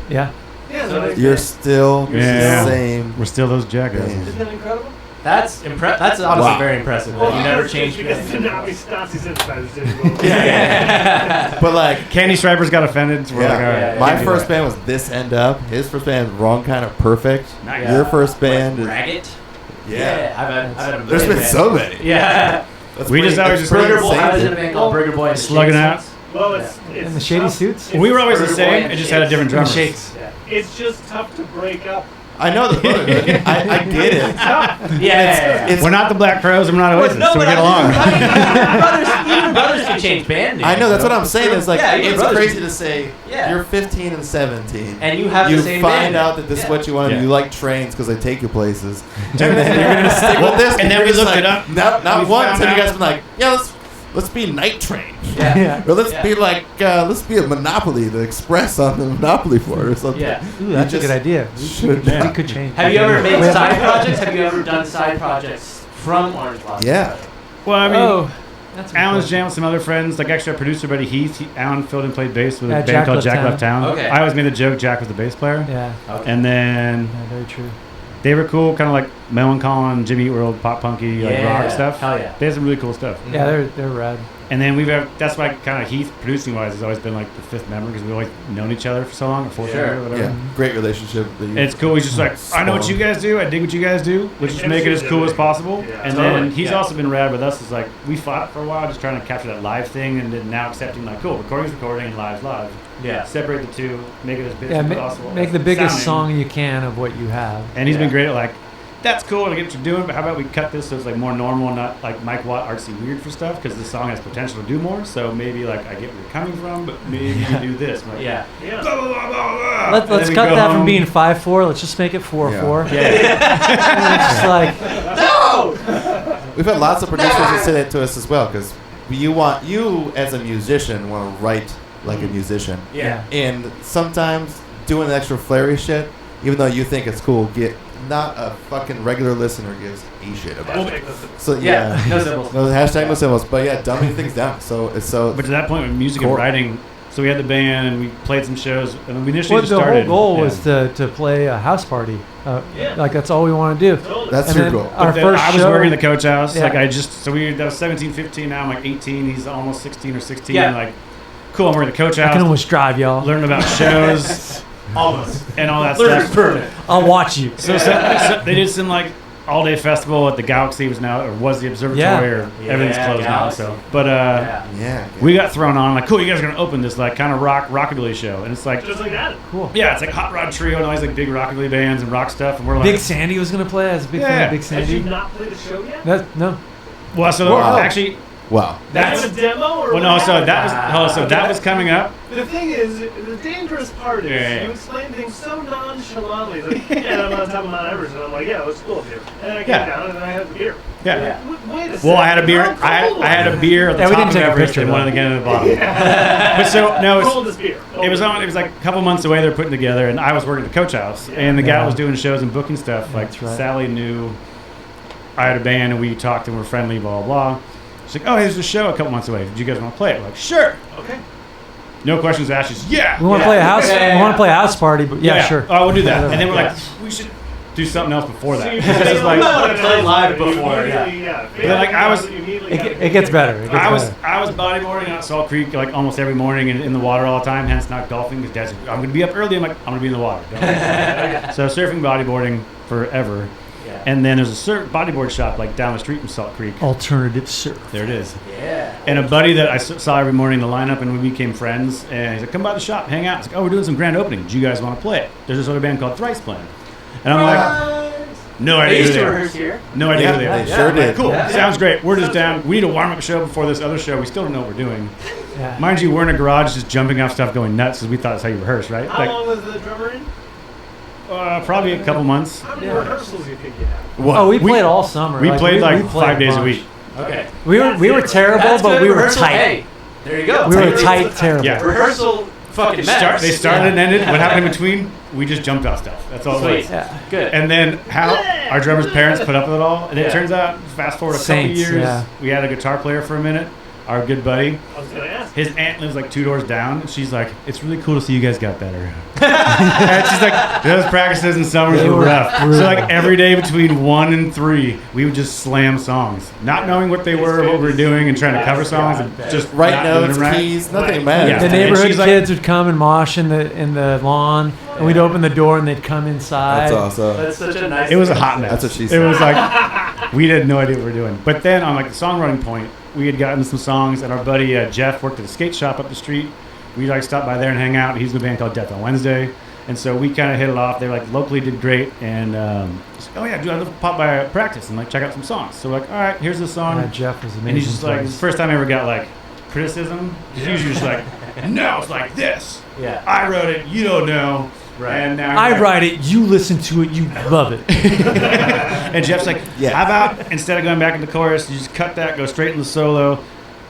Yeah. Yeah, so You're still Yeah. the same. we're still those jackasses. isn't that incredible? That's That's honestly Wow. very impressive. That you never changed. because the Nazi synthesizers didn't go. Yeah. But like, Candy Stripers got offended. So we're yeah, like, all right. Yeah, my yeah. first band was This End Up. His first band was Wrong Kind of Perfect. Nice. Your first band is Ragged. yeah. I've had a There's been band. so many. Yeah. That's We just pretty- always that's just- pretty Burger Boy. I was in a insane. band called Burger Boy. and the Slugging Shady out. Saints. Well, it's And the Shady tough. Suits? It's- We were always the Burger same. Boy It just had a different And drummer. the Shakes. Yeah. It's just tough to break up. I know the brotherhood. I get it. Yeah. It's We're not the Black Crows. and We're not Oasis, so we get along. Even brothers can change band names. I know that's what I'm saying. It's like Yeah, even it's brothers. crazy to say Yeah. you're 15 and 17. And you have you the same find band. out that this is Yeah. what you want. Yeah. And you like trains because they take you places. And then you're gonna stick with this. And then you're we just looked like, it up. Not We once found have you out. guys been like, yeah, let's be Night Train. Yeah. Yeah. Or let's Yeah. be like let's be a Monopoly, the Express on the Monopoly board or something. Yeah. Ooh, that's a just good idea. Should Yeah. We could change. Have you ever made Wait. side projects? Have you ever done side projects from Orange Blossom? Yeah. Well, I mean, Oh, that's a good Alan's question. jammed with some other friends, like actually our producer buddy Heath. Alan filled and played bass with a Yeah, band Jack called Left Jack Town. Left Town. Okay. I always made the joke Jack was the bass player. Yeah. Okay. And then Yeah, very true. they were cool, kind of like Melancholy, Jimmy Eat World, pop punky, like Yeah. rock stuff. Hell yeah. They had some really cool stuff. Yeah, they're rad. And then that's why kind of Heath producing wise has always been like the fifth member because we've always known each other for so long, or fourth Sure. member or whatever. Yeah. Great relationship. that you- And it's cool. He's just like, I know what you guys do. I dig what you guys do. Let's just make it as cool as possible. Yeah. And Totally. then he's Yeah. also been rad with us. Is like we fought for a while, just trying to capture that live thing, and then now accepting like, cool, recording's recording and live's live. Yeah. Separate the two, make it as big Yeah, as possible. make the biggest sounding. song you can of what you have. And he's Yeah. been great at like, that's cool, I get what you're doing, but how about we cut this so it's like more normal, not like Mike Watt artsy weird for stuff, because this song has potential to do more. So maybe like I get where you're coming from, but maybe you do this. I'm like, Yeah. Yeah. blah, blah, blah, blah, blah. Let's And then we cut go that from home. being 5/4. Let's just make it 4/4. Yeah. And it's just like, We've had lots of producers that say that to us as well because you as a musician want to write like a musician. Yeah. And sometimes doing the extra flary shit, even though you think it's cool, not a fucking regular listener gives a shit about it. So yeah, no symbols. no hashtag no symbols. But yeah, dumbing things down. So it's so. But to that point with music and writing, so we had the band and we played some shows, and we initially just the started. whole goal was to play a house party. Like that's all we want to do. Totally. That's And your then goal. Our But first I was show, working the coach house. Yeah. Like that was 17, 15. Now I'm like 18. He's almost 16 or 16. Yeah. Like, cool. I'm working the coach I can house. almost drive y'all. Learning about shows Almost. and all that Learner's stuff. permit. I'll watch you. So they did some like all-day festival at the Galaxy was the observatory or everything's closed Galaxy. now. So, but Yeah. we got thrown on like, cool, you guys are gonna open this like kind of rockabilly show, and it's like, Just like that. Cool. yeah, it's like Hot Rod Trio and all these like big rockabilly bands and rock stuff, and we're like, Big Sandy was gonna play. I was a big fan Yeah. of Big Did Sandy. you not play the show yet? No. well, so Wow. actually Wow. that's. a demo or Well, no, what so happened? that was coming up. The thing is, the dangerous part is Yeah. you explain things so nonchalantly. Like, yeah, I'm on top of Mount Everest, and I'm like, yeah, let's go up here. And I came Yeah. down, and then I had the beer. Yeah. Wait a second. Well, I had a beer. How cold I had a beer at the Yeah, we top didn't of take a Everest picture, and though. one again at the bottom. But so no, How cold is beer? it was like a couple months away. They're putting together, and I was working at the coach house, and the guy Yeah. was doing shows and booking stuff. Like That's right. Sally knew I had a band, and we talked and we're friendly, blah blah blah. She's like, "Oh, here's a show a couple months away. Do you guys want to play it?" I'm like, sure. Okay. No questions asked. She's yeah. We want to play a house. Yeah. We want to play a house party, but yeah, sure. Oh, we'll do that. Yeah. And then we're like, we should do something else before So that. you This is like, might wanna play live You before, immediately, Then, like, I was- It gets better. It gets I was better. bodyboarding out Salt Creek like almost every morning in the water all the time. Hence not golfing because Dad's like, I'm gonna be up early. I'm like, I'm gonna be in the water. So surfing, bodyboarding forever. Yeah. And then there's a bodyboard shop like down the street in Salt Creek. Alternative surf. There it is. Yeah. And a buddy that I saw every morning in the lineup, and we became friends. And he's like, "Come by the shop, hang out." He's like, "Oh, we're doing some grand opening. Do you guys want to play it?" There's this other band called Thrice playing. And I'm like, no They idea who used they to are. rehearse here. No idea who they Yeah, are. they sure I'm like, did. cool. Yeah. Sounds great. We're just down. We need a warm-up show before this other show. We still don't know what we're doing. Yeah. Mind you, we're in a garage just jumping off stuff going nuts because we thought that's how you rehearse, right? How long was the drummer in? Probably a couple months. How many rehearsals do you think you had? What? Oh, we played all summer. We played like we 5 days a bunch. week. Okay. We were terrible, That's but good we were rehearsal. tight. Hey, there you go. We were tight, terrible. Yeah. Rehearsal fucking matters. They started and ended. What happened in between? We just jumped off stuff. That's all it Sweet. was. Yeah. Good. And then how our drummer's parents put up with it all. And it Yeah. turns out, fast forward a Saints, couple years, yeah. we had a guitar player for a minute, our good buddy. I was gonna ask. His aunt lives like 2 doors down, and she's like, "It's really cool to see you guys got better." And she's like, "Those practices in summers They were were rough." brutal. So like every day between 1 and 3, we would just slam songs, not knowing what they were, what we were doing, and trying to cover songs, and just Right not doing notes, them right. keys, nothing Right. matters. Yeah. The And neighborhood she's like- kids would come and mosh in the lawn, and we'd open the door and they'd come inside. That's awesome. That's such a nice. It was a hot mess. That's what she It said. was like we had no idea what we were doing. But then on like the songwriting point, we had gotten some songs, and our buddy Jeff worked at a skate shop up the street. We like stopped by there and hang out. He's in a band called Death on Wednesday, and so we kind of hit it off. They were like locally did great, and he's like, oh yeah, dude, I'd love to pop by practice and like check out some songs. So we're like, all right, here's this song, Yeah, Jeff was amazing. and he's just like, twice. it's the first time I ever got like criticism. He's usually just like, no, it's like this. Yeah. I wrote it. You don't know. Right. And now I I'm like- write it, you listen to it, you love it. And Jeff's like, Yeah. how about instead of going back into the chorus, you just cut that, go straight into the solo,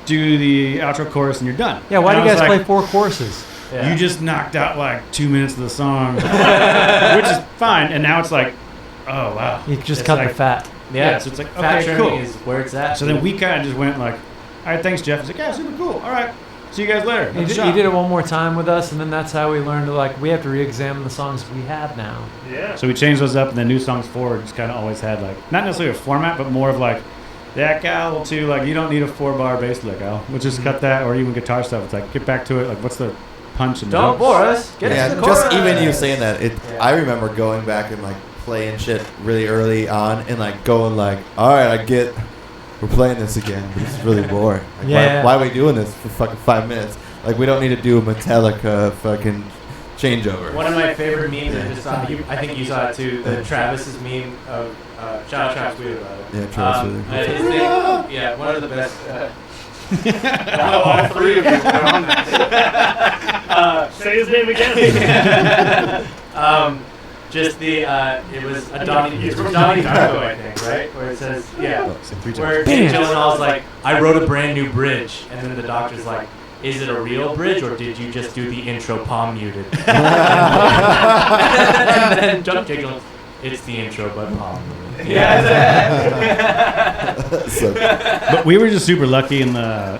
do the outro chorus, and you're done. Yeah, why And do you I was guys like, play 4 choruses? Yeah. You just knocked out like 2 minutes of the song, which is fine. And now it's like, oh wow. You just It's cut like- the fat. Yeah. So it's like, Fat okay, trimming cool. is where it's at. So then we kind of just went like, all right, thanks, Jeff. He's like, yeah, super cool. All right, see you guys later. You did it one more time with us, and then that's how we learned to we have to re-examine the songs we have now. Yeah. So we changed those up, and then new songs forward just kind of always had like not necessarily a format, but more of like that Al too. Like you don't need a 4-bar bass lick, Al. We'll just cut that, or even guitar stuff. It's like get back to it. Like what's the punch and Don't notes? bore us. Get Yeah, to the just chorus. even you saying that, Yeah. I remember going back and like playing shit really early on and like going like, all right, we're playing this again, but it's really boring. Like, Yeah. why are we doing this for fucking 5 minutes? Like we don't need to do a Metallica fucking changeover. One of my favorite memes I just saw, I think you saw it too, the Travis's meme of, shout out Travis Wheeler, by the way. Yeah, Travis Wheeler. His thing, yeah, one of the best. All 3 of you are on that. Say his name again. Just the it was a Donnie. It's from Donnie Darko, I think, right? Where it says, where Jake Gyllenhaal's like, I wrote a brand new bridge, and then the doctor's like, is it a real bridge or did you just do the intro palm muted? And then Jake Gyllenhaal, it's the intro but palm muted. But we were just super lucky in the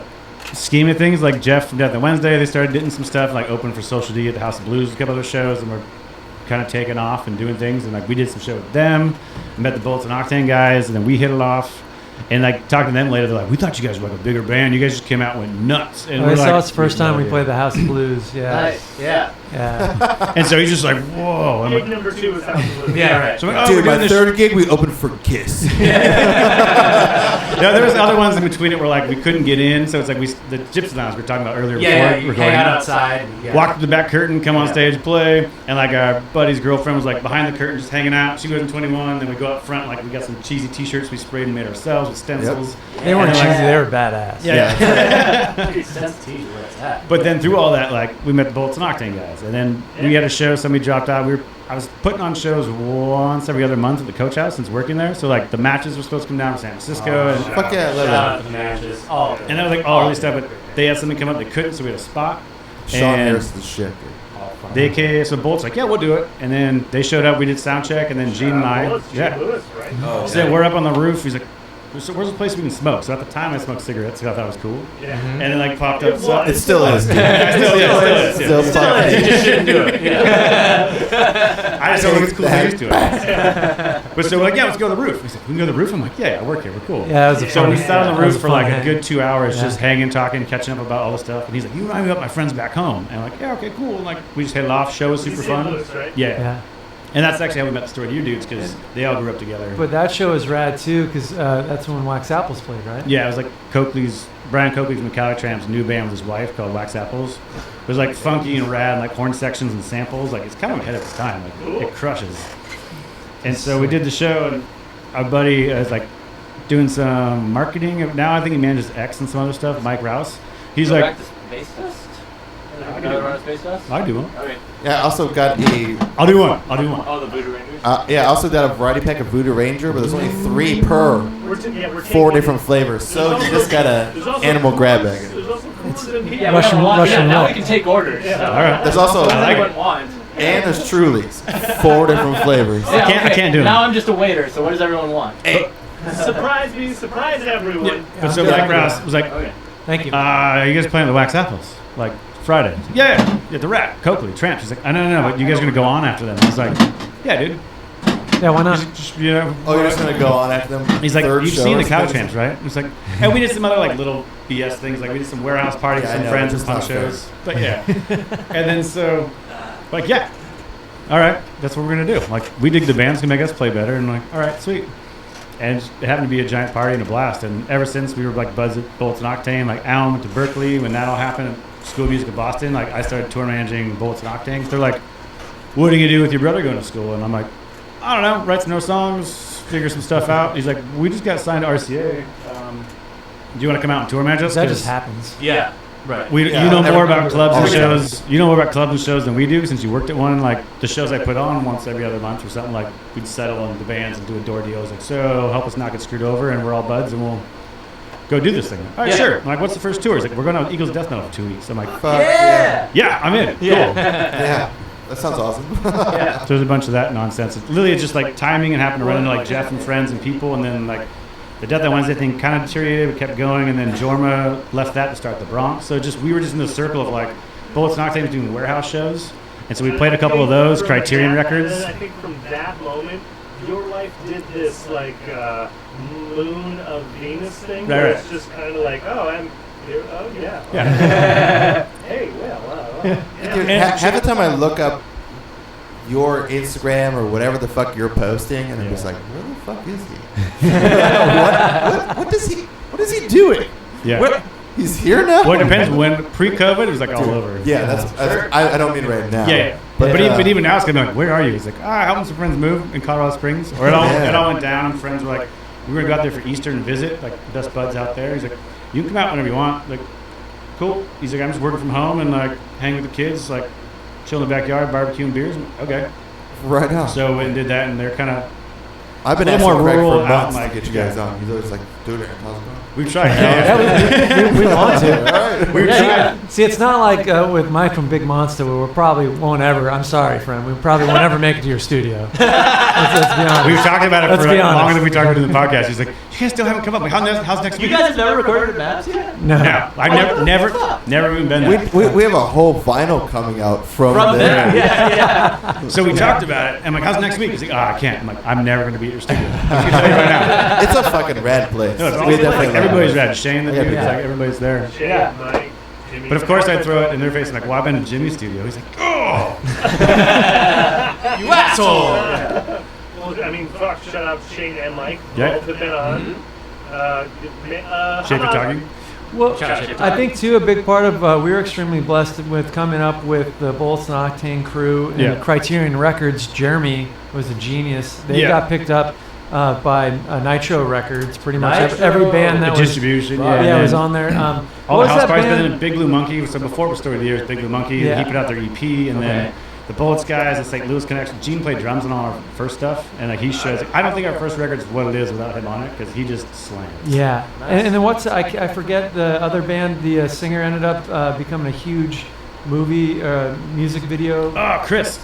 scheme of things. Like Jeff from Death on Wednesday, they started doing some stuff like open for Social D at the House of Blues, a couple other shows, and we're kind of taking off and doing things. And like we did some show with them, met the Bullets and Octane guys, and then we hit it off. And like talking to them later, they're like, "We thought you guys were like a bigger band. You guys just came out and went nuts." And I we're saw like, us the first time we played the House of Blues. Yeah. Nice. Yeah. And so he's just like, "Whoa!" I'm Gig like, number 2 was House of Blues. Yeah, right. so I'm like, Dude, we're doing my this third gig, we opened for Kiss. No, there was other ones in between it where like we couldn't get in, so it's like the Gypsy Lounge we were talking about earlier You before hang out recording. outside. Walk to the back curtain, come on stage, play, and like our buddy's girlfriend was like behind the curtain just hanging out. She wasn't 21. Then we go up front, like we got some cheesy T-shirts we sprayed and made ourselves with stencils. They weren't And, cheesy. like, They were badass. Yeah. Where it's at. But then through all that, like we met the Bullets and Octane guys, and then we had a show. Somebody dropped out. I was putting on shows once every other month at the Coach House since working there. So like the matches were supposed to come down from San Francisco, and Fuck yeah, I love Shout that. out to the matches. All of it. that was like all really stuff. But they had something come up they couldn't, so we had a spot. Sean And Harris is the shit, dude. They came, so Bolt's like, yeah, we'll do it. And then they showed up. We did sound check, and then Gene and I, Lewis, right? Oh, so we're up on the roof. He's like, so where's the place we can smoke? So at the time, I smoked cigarettes, so I thought it was cool. Yeah. And then like popped up. So, It still is, dude. still is. Still fucking. You just shouldn't do it. I just don't think it's cool to get used to it. But so we're like, yeah, let's go to the roof. He's like, we can go to the roof. I'm like, yeah, I work here. We're cool. Yeah, it was a So fun. we sat on the that was roof for fun like a hang. good 2 hours, Yeah. just hanging, talking, catching up about all the stuff. And he's like, you remind me about my friends back home. And I'm like, yeah, okay, cool. And like we just headed off. Show was super He's St. fun. Louis, right? Yeah. Yeah. And that's actually how we met the story of you dudes, because they all grew up together. But that show was rad too, because that's when Wax Apples played, right? Yeah, it was like Brian Coakley's from the Tramp's new band with his wife called Wax Apples. It was like funky and rad, like horn sections and samples. Like it's kind of ahead of its time. Like it crushes. And so we did the show, and our buddy is like doing some marketing. Now I think he manages X and some other stuff. Mike Rouse. He's like, back to Space Dust? Another run of Space Dust? I do one. Okay. Yeah, I also got a I'll do one. Oh, the Voodoo Rangers? I also got a variety pack of Voodoo Ranger, but there's only 3 per We're 4 different flavors. So you just got a animal grab bag. There's also coolers in here. Yeah, Russian- we Russian now milk. we can take orders. Yeah. So. All right. There's also What does like anyone it. want? and there's Trulies. 4 different flavors. Yeah, I can't do it. Now I'm just a waiter, so what does everyone want? Hey, Surprise me, surprise everyone. But so Mike Rouse was like, Okay. Thank you. you guys playing the Wax Apples? Like Friday. Yeah, the Rat, Coakley, Tramp. She's like, I no, but you guys are gonna go on after them. I was like, yeah, dude. Yeah, why not? Just, you know. oh, you're just gonna go on after them? He's like, third you've show seen or the Cow something? Tramps, right? He's like, and we did some other like little BS things. Like we did some warehouse parties with Yeah, I some know, friends and it's punk not fair. shows. But yeah. And then so, like, yeah. All right, that's what we're gonna do. Like, we dig the band's gonna make us play better, and like, all right, sweet. And it happened to be a giant party and a blast. And ever since we were like buds at Bullets and Octane, like Alan went to Berkeley when that all happened. School of Music of Boston. Like I started tour managing Bullets and Octane. They're like, "What are you gonna do with your brother going to school?" And I'm like, "I don't know. Write some more songs, figure some stuff out." He's like, "We just got signed to RCA. Do you want to come out and tour manage us?" That 'Cause just happens. Yeah. Right. you Yeah, know more every- about clubs and always shows. You know more about clubs and shows than we do, since you worked at one. Like the shows I put on once every other month or something. Like we'd settle on the bands and do a door deal. It's like, so help us not get screwed over, and we're all buds, and we'll go do this thing. All right, Yeah. sure. I'm like, what's the first tour? He's like, we're going to Eagles Death Metal for 2 weeks. I'm like, Fuck yeah. yeah, I'm in. Cool. Yeah. That sounds awesome. Yeah. So there's a bunch of that nonsense. It's literally just like timing and happened to run into like Jeff and friends and people, and then like the Death on Wednesday thing kind of deteriorated. We kept going, and then Jorma left that to start the Bronx. So we were just in this circle of like Bullets and Octane was doing warehouse shows, and so we played a couple of those From Criterion that- records. And then I think from that moment, your life did this like moon of Venus thing, Right, where right. it's just kind of like, oh, I'm here. Oh yeah. Yeah. Hey, well, yeah. Dude, half the time I look up your Instagram or whatever the fuck you're posting, and I'm just like, where the fuck is he? What is he doing? Yeah. What? He's here now? Well, it depends. When pre-COVID, it was like all over. Yeah, that's I don't mean right now. Yeah. But even now it's gonna be like, where are you? He's like, helping some friends move in Colorado Springs. Or it all went down, and friends were like, we're gonna go out there for Easter and visit, like the best buds out there. He's like, you can come out whenever you want. Like, cool. He's like, I'm just working from home and like hang with the kids, like chill in the backyard, barbecue and beers. I'm like, okay. Right now. So we did that, and they're kind of. I've been a asking little more Greg rural for out, months like, to get you guys on. He's always like, dude, how's it going? We've tried. We want to. All right. We've tried. See, it's not like with Mike from Big Monster, where we probably won't ever. I'm sorry, friend. We probably won't ever make it to your studio. Let's be honest. We've talked about it Let's for be like, honest. longer than we talked about it in the podcast. He's like, you guys still haven't come up. Like, how's next You week? guys have never recorded at Maps yet? No. No, I've never even been there. We have a whole vinyl coming out from From there. there? Yeah. So we talked about it. I'm like, how's next week? He's like, I can't. I'm like, I'm never going to be at your studio. I can tell you right now. It's a fucking rad place. No, it's We awesome. definitely Like, love everybody's it. rad. Shane, the dude, Yeah. it's like everybody's there. Shane, Mike, Jimmy. But of course, I'd throw it in their face. I'm like, well, I've been to Jimmy's studio. He's like, oh. You asshole! Well, I mean, fuck, shout out Shane and Mike. Yeah. Both have been on. Shape of talking. Well, Shout out. I think too a big part of we were extremely blessed with coming up with the Bolts and Octane crew and Yeah. Criterion Records. Jeremy was a genius. They Yeah. got picked up by Nitro Records. Pretty much Nitro. every band that The was distribution. yeah, and was then on there. all what the was house that parties, but band? then Big Blue Monkey. So before the story of the year, was Big Blue Monkey. Yeah. He put out their EP, and then the Bullets guys, the St. Louis connection. Gene played drums on all our first stuff, and like he shows. Like, I don't think our first record is what it is without him on it, because he just slams. Yeah, and then what's I forget the other band. The singer ended up becoming a huge movie music video. Oh, Chris.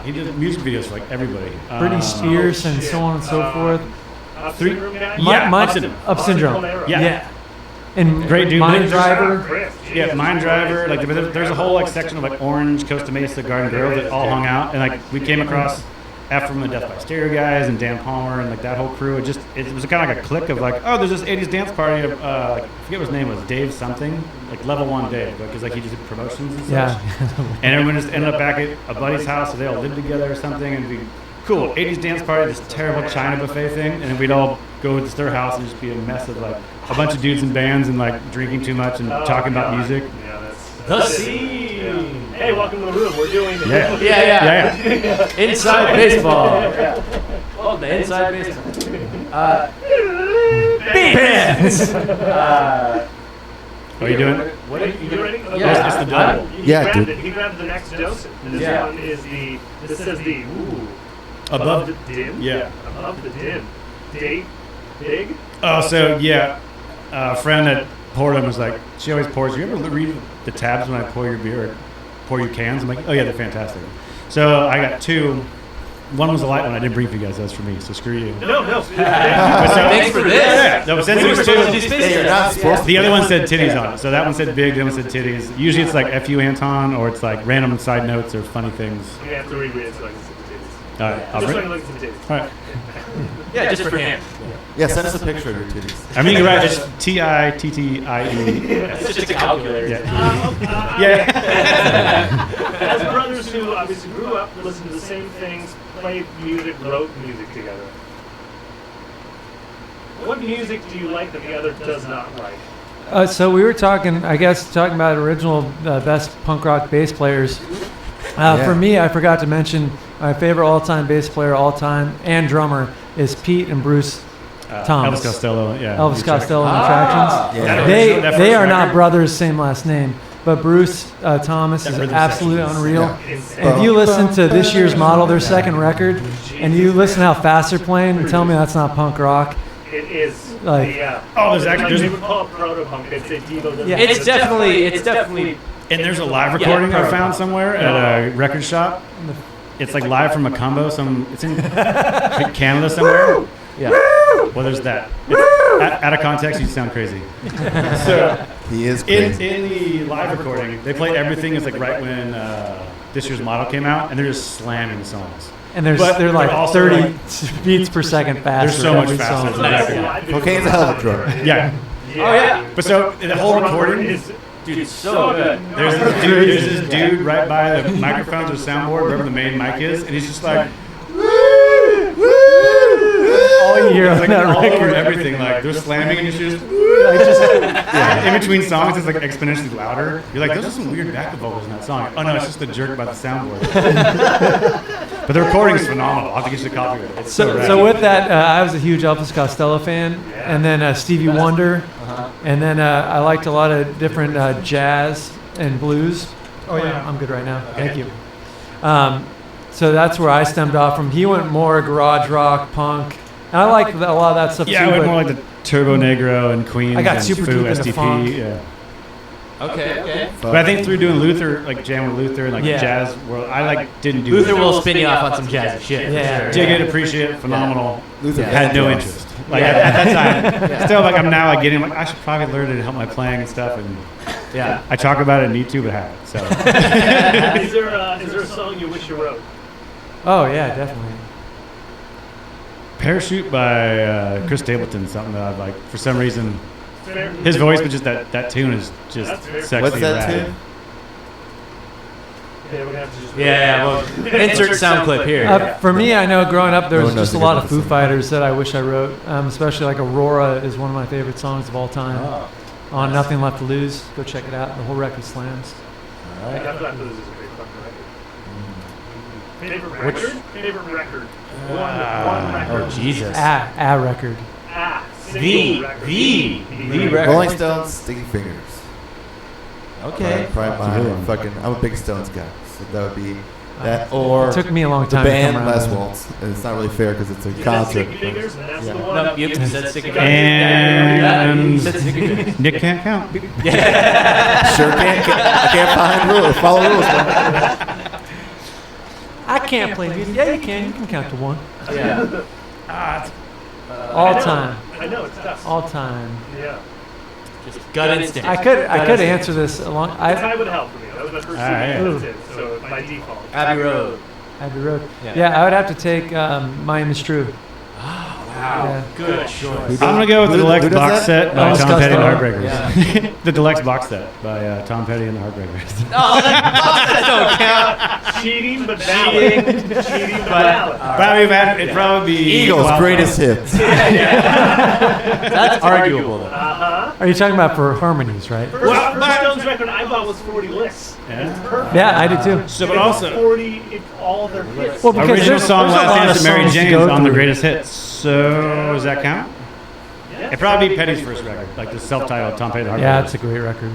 He did music videos for like everybody. Britney Spears and so on and so forth. Three- Syndrome guy? Yeah, My- Up Syndrome. Up Syndrome. Yeah. And Great dude. Mind Just- Driver. Chris, Yeah, Jesus. Mind Driver. Like there's a whole like section of like Orange, Costa Mesa, Garden Grove that all hung out, and like we came across after from the Death by Stereo guys and Dan Palmer and like that whole crew. It was kind of like a clique of like, oh, there's this '80s dance party of like, I forget what his name was, Dave something, like Level 1 Dave, because like he just did promotions and such. Yeah. And everyone just ended up back at a buddy's house, so they all lived together or something, and it'd be cool. '80s dance party, this terrible China buffet thing, and then we'd all go to their house and just be a mess of like a bunch of dudes in bands and like drinking too much and talking about music. Yeah, that's The scene. yeah. Hey, welcome to the room. We're doing Yeah. Yeah. Yeah. Inside baseball. Oh, the inside baseball. Bands. What are you doing? What are You ready? Okay. Yeah. It's the double. He Yeah, grabbed dude. it. He grabbed the next dose. This Yeah. one is the. This says the. Ooh. Above. the dim. Yeah. Above the dim. Date. Big. Oh, so yeah, a friend that poured them was like, she always pours. You ever read the tabs when I pour your beer or pour your cans? I'm like, oh yeah, they're fantastic. So I got two. One was a light one. I didn't bring for you guys. That was for me. So screw you. No. But so- Thanks for this. Yeah, no, but since it was two, Hey, you're not supposed to. the other one said titties on it. So that one said big. The other one said titties. Usually it's like "F you, Anton," or it's like random side notes or funny things. You have to reread it so I can see the titties. All right, I'll Just so I bring. can look at the titties. All right. Yeah, just for him. Yeah, send us a picture of your titties. I mean, you're right. It's TITTIE. It's just a calculator. Yeah. Yeah. As brothers who obviously grew up, listened to the same things, played music, wrote music together. What music do you like that the other does not like? So we were talking about original best punk rock bass players. For me, I forgot to mention my favorite all-time bass player, all-time, and drummer is Pete and Bruce Thomas. Elvis Costello. Yeah. Elvis Costello and Ah. Attractions. Yeah. That They first are not record? brothers, same last name. But Bruce Thomas is rhythm absolutely section is- unreal. Insane. If you listen to this year's model, their second record, and you listen how fast they're playing, and tell me that's not punk rock. It is. Like- yeah. Oh, there's actually- They there's- would call it proto-punk. It's a Devo doesn't Yeah. It's definitely. And there's a live recording I Yeah. found somewhere at a record shop. It's like live from a combo. It's in Canada somewhere. Yeah. Well, there's that. Out of context, you sound crazy. So He is in crazy. the live recording, they played everything as like right when this year's model came out, and they're just slamming songs. And they're But like they're also 30 like- beats per second faster. There's so much every faster song. than Nice. that. Cocaine's a hell of a drug. Yeah. Oh, yeah. But so the whole recording is. Dude, so good. There's this dude right by the microphones or soundboard, wherever the main mic is, and he's just like, All you hear it's on like that all over record. everything. Like they're slamming, and it's just Like just, in between songs, it's like exponentially louder. You're like, those are some weird backup vocals in that song. Oh no, it's just a jerk by the soundboard. But the recording is phenomenal. I'll have to get you a copy of it. It's so, so with that, I was a huge Elvis Costello fan, and then Stevie Wonder, and then I liked a lot of different jazz and blues. Oh yeah, I'm good right now. Thank you. So that's where I stemmed off from. He went more garage rock, punk. And I like a lot of that stuff Yeah, too. I went but more like the Turbo Negro and Queens. I got and super Foo, deep into STP. funk. Yeah. Okay. But I think through doing Luther, like jamming with Luther and like Yeah. jazz world, I like didn't do Luther it. will spin you off on some jazzy shit. Yeah. For sure. Dig it, appreciate it, phenomenal. Luther Had no Vandross. interest. Like at that time, still like I'm now like getting like I should probably learn to help my playing and stuff. And Yeah. I talk about it and need to, but haven't. So Is there a song you wish you wrote? Oh yeah, definitely. Parachute by Chris Stapleton, something that I like for some reason. Fair. His voice, but just that tune is just That's fair. sexy. What's that rad. tune? Yeah, we're gonna have to just. Yeah. Well, insert sound clip here. For me, I know growing up there No was one knows just a the lot good of Foo ones. Fighters that I wish I wrote. Especially like Aurora is one of my favorite songs of all time. Oh. On Nothing Left to Lose, go check it out. The whole record slams. Nothing Left to Lose is a great fucking record. Favorite record? Favorite record. One record. Oh Jesus. A record. Single record. The record. Rolling Stones, Sticky Fingers. Okay. Probably my fucking. I'm a big Stones guy, so that would be that or It took me a long the time to band come around. Les to it. Waltz. And it's not really fair because it's a You said concert. Sticky Fingers, and that's Yeah. the one. No, you said sticky fingers. And You said sticky fingers. Nick can't count. Sure I can't find rules. Follow rules. Man. I can't play music. Yeah, you can. You can count to one. Yeah. All I know. time. I know, it's tough. All time. Yeah. Just gut instinct. I could answer this along. I would help for me. That was my first Alright. CD. That's it. So by default. Abbey Road. Abbey Road. Yeah. Yeah, I would have to take Mine is True. Wow. Yeah. Good choice. I'm gonna go with the Who deluxe does box that? set by Elvis Tom Petty and the Costello. Heartbreakers. The deluxe box set by Tom Petty and the Heartbreakers. Oh, that don't count. Cheating, but valid. Cheating, but valid. Probably bad. It'd probably be Eagles' well, greatest hits. That's arguable though. Uh-huh. Are you talking about for harmonies, right? First Stones record I bought was 40 lists. Yeah. Perfect. Yeah, I did too. So, but It's also 40, it's all their hits. Well, because original there's- song there's a Last lot Dance of to Mary songs to Jane go is on the through. greatest hits. So does that count? Yeah. It'd probably be Petty's first record, like the self-titled Tom Petty and the Yeah, Heartbreakers. it's a great record.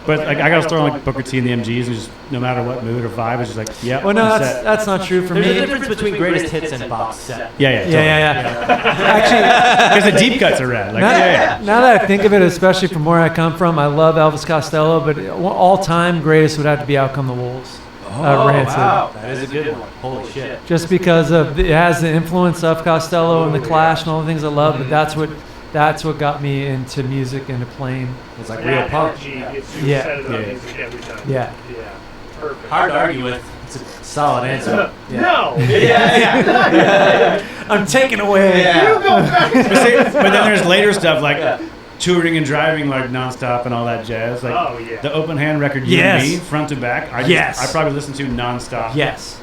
But like I gotta throw on like Booker T and the MGs, and just no matter what mood or vibe, it's just like yeah. Well, no, I'm that's set. that's not true for There's a me. difference between greatest hits and box set. Yeah. Yeah. Because the deep cuts are rad. Like Now, yeah. now that I think of it, especially from where I come from, I love Elvis Costello, but all-time greatest would have to be Out Come the Wolves. Rancid. Wow. That is a good one. Holy shit. Just because of it has the influence of Costello and the Clash and all the things I love, but that's what got me into music and to playing. It's like real punk. It's Yeah. set it up Yeah. music every time. Yeah. Yeah. Perfect. Hard to argue with. It's a solid answer. No. I'm taking away. But then there's later stuff like touring and driving like nonstop and all that jazz. Like Oh, yeah. the open hand record, You Yes. and Me, front to back. Yes. I probably listened to nonstop. Yes.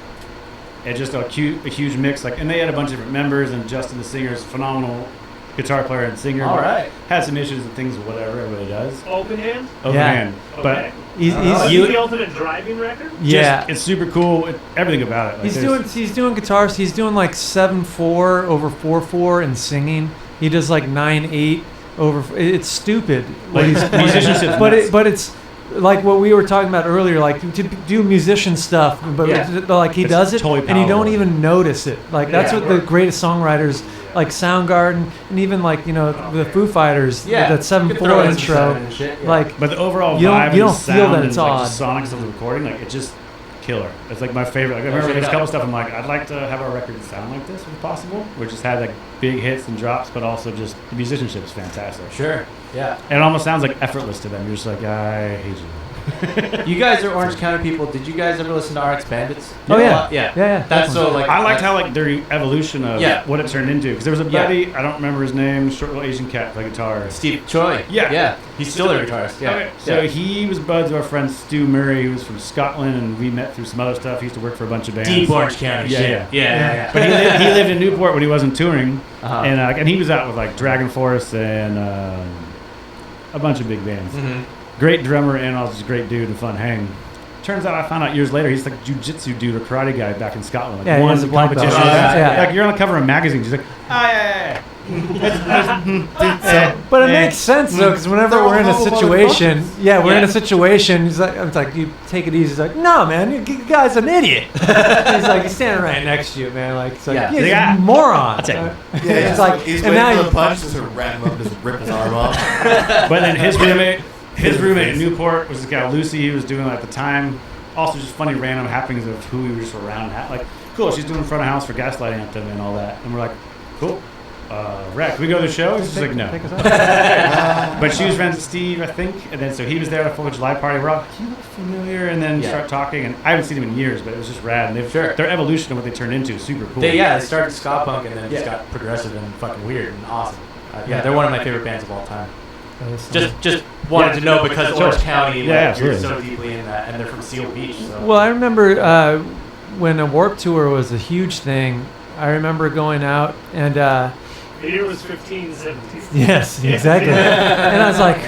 It's just a huge mix. Like, and they had a bunch of different members, and Justin the singer is a phenomenal guitar player and singer. All but right. Had some issues and things, whatever everybody does. Open hand? Open Yeah. hand. Okay. But He's Is You- it the ultimate driving record? yeah. it's super cool. Everything about it. Like, He's doing guitars. He's doing like 7/4 over 4/4 and singing. He does like 9/8 over. It's stupid. What Like, he's playing. musicianship's but nuts. but it's like what we were talking about earlier. Like to do musician stuff, but Yeah. like he It's does it, totally and you don't powerful. even notice it. Like that's Yeah. what the greatest songwriters. Like Soundgarden, and even like the Foo Fighters, Yeah. that You 7/4 can throw in some intro, seven and shit, yeah. like But the overall You don't- vibe you and don't sound feel that and it's like odd. the sonics of the recording, like it's just killer. It's like my favorite. Like I remember there's a couple stuff I'm like, I'd like to have our record sound like this if possible. We just had like big hits and drops, but also just the musicianship is fantastic. Sure. Yeah. And it almost sounds like effortless to them. You're just like, I hate you. You guys are Orange County people. Did you guys ever listen to RX Bandits? Oh, yeah. Yeah. Yeah, That's so like. I liked how like their evolution of Yeah. what it turned into. Because there was a Yeah. buddy, I don't remember his name, short little Asian cat, like guitar. Steve Choi. Yeah. Yeah. He's still their guitarist. Yeah. Okay, so he was buds with our friend Stu Murray, who was from Scotland, and we met through some other stuff. He used to work for a bunch of bands. Deep Orange County. Yeah, shit. yeah. Yeah. But he lived in Newport when he wasn't touring, Uh-huh. and he was out with like Dragon Force and a bunch of big bands. Mhm. Great drummer and also just a great dude and fun hang. Turns out I found out years later he's like a jiu-jitsu dude or karate guy back in Scotland. Like Yeah, he won has a black belt. competitions. Yeah. Like you're on the cover of magazines. He's like, oh yeah. But it makes sense though, because whenever we're in a situation, we're in a situation. He's like, it's like, you take it easy. He's like, no, man, you guy's an idiot. He's like, he's standing right next to you, man. Like, it's like, he's a moron. It's like, he's and waiting now for the punch, just ram him up, just rip his arm off. But then his roommate in Newport was this guy Lucy. He was doing at the time. Also, just funny random happenings of who we were just around. Like, cool, she's doing front of house for Gaslighting Anthem and all that. And we're like, cool. Rec, can we go to the show? She's like, no. But she was friends with Steve, I think. And then so he was there at a 4th of July party. We're all like, you look familiar. And then start talking. And I haven't seen him in years, but it was just rad. And their evolution of what they turned into is super cool. They started ska punk and then it just got progressive and fucking weird and awesome. They're one of my favorite bands of all time. Just wanted to know because Orange County, you're so deeply in that, and they're from Seal Beach. So. Well, I remember when a Warped Tour was a huge thing. I remember going out and. The year was 15, 17. Yes, exactly. And I was like,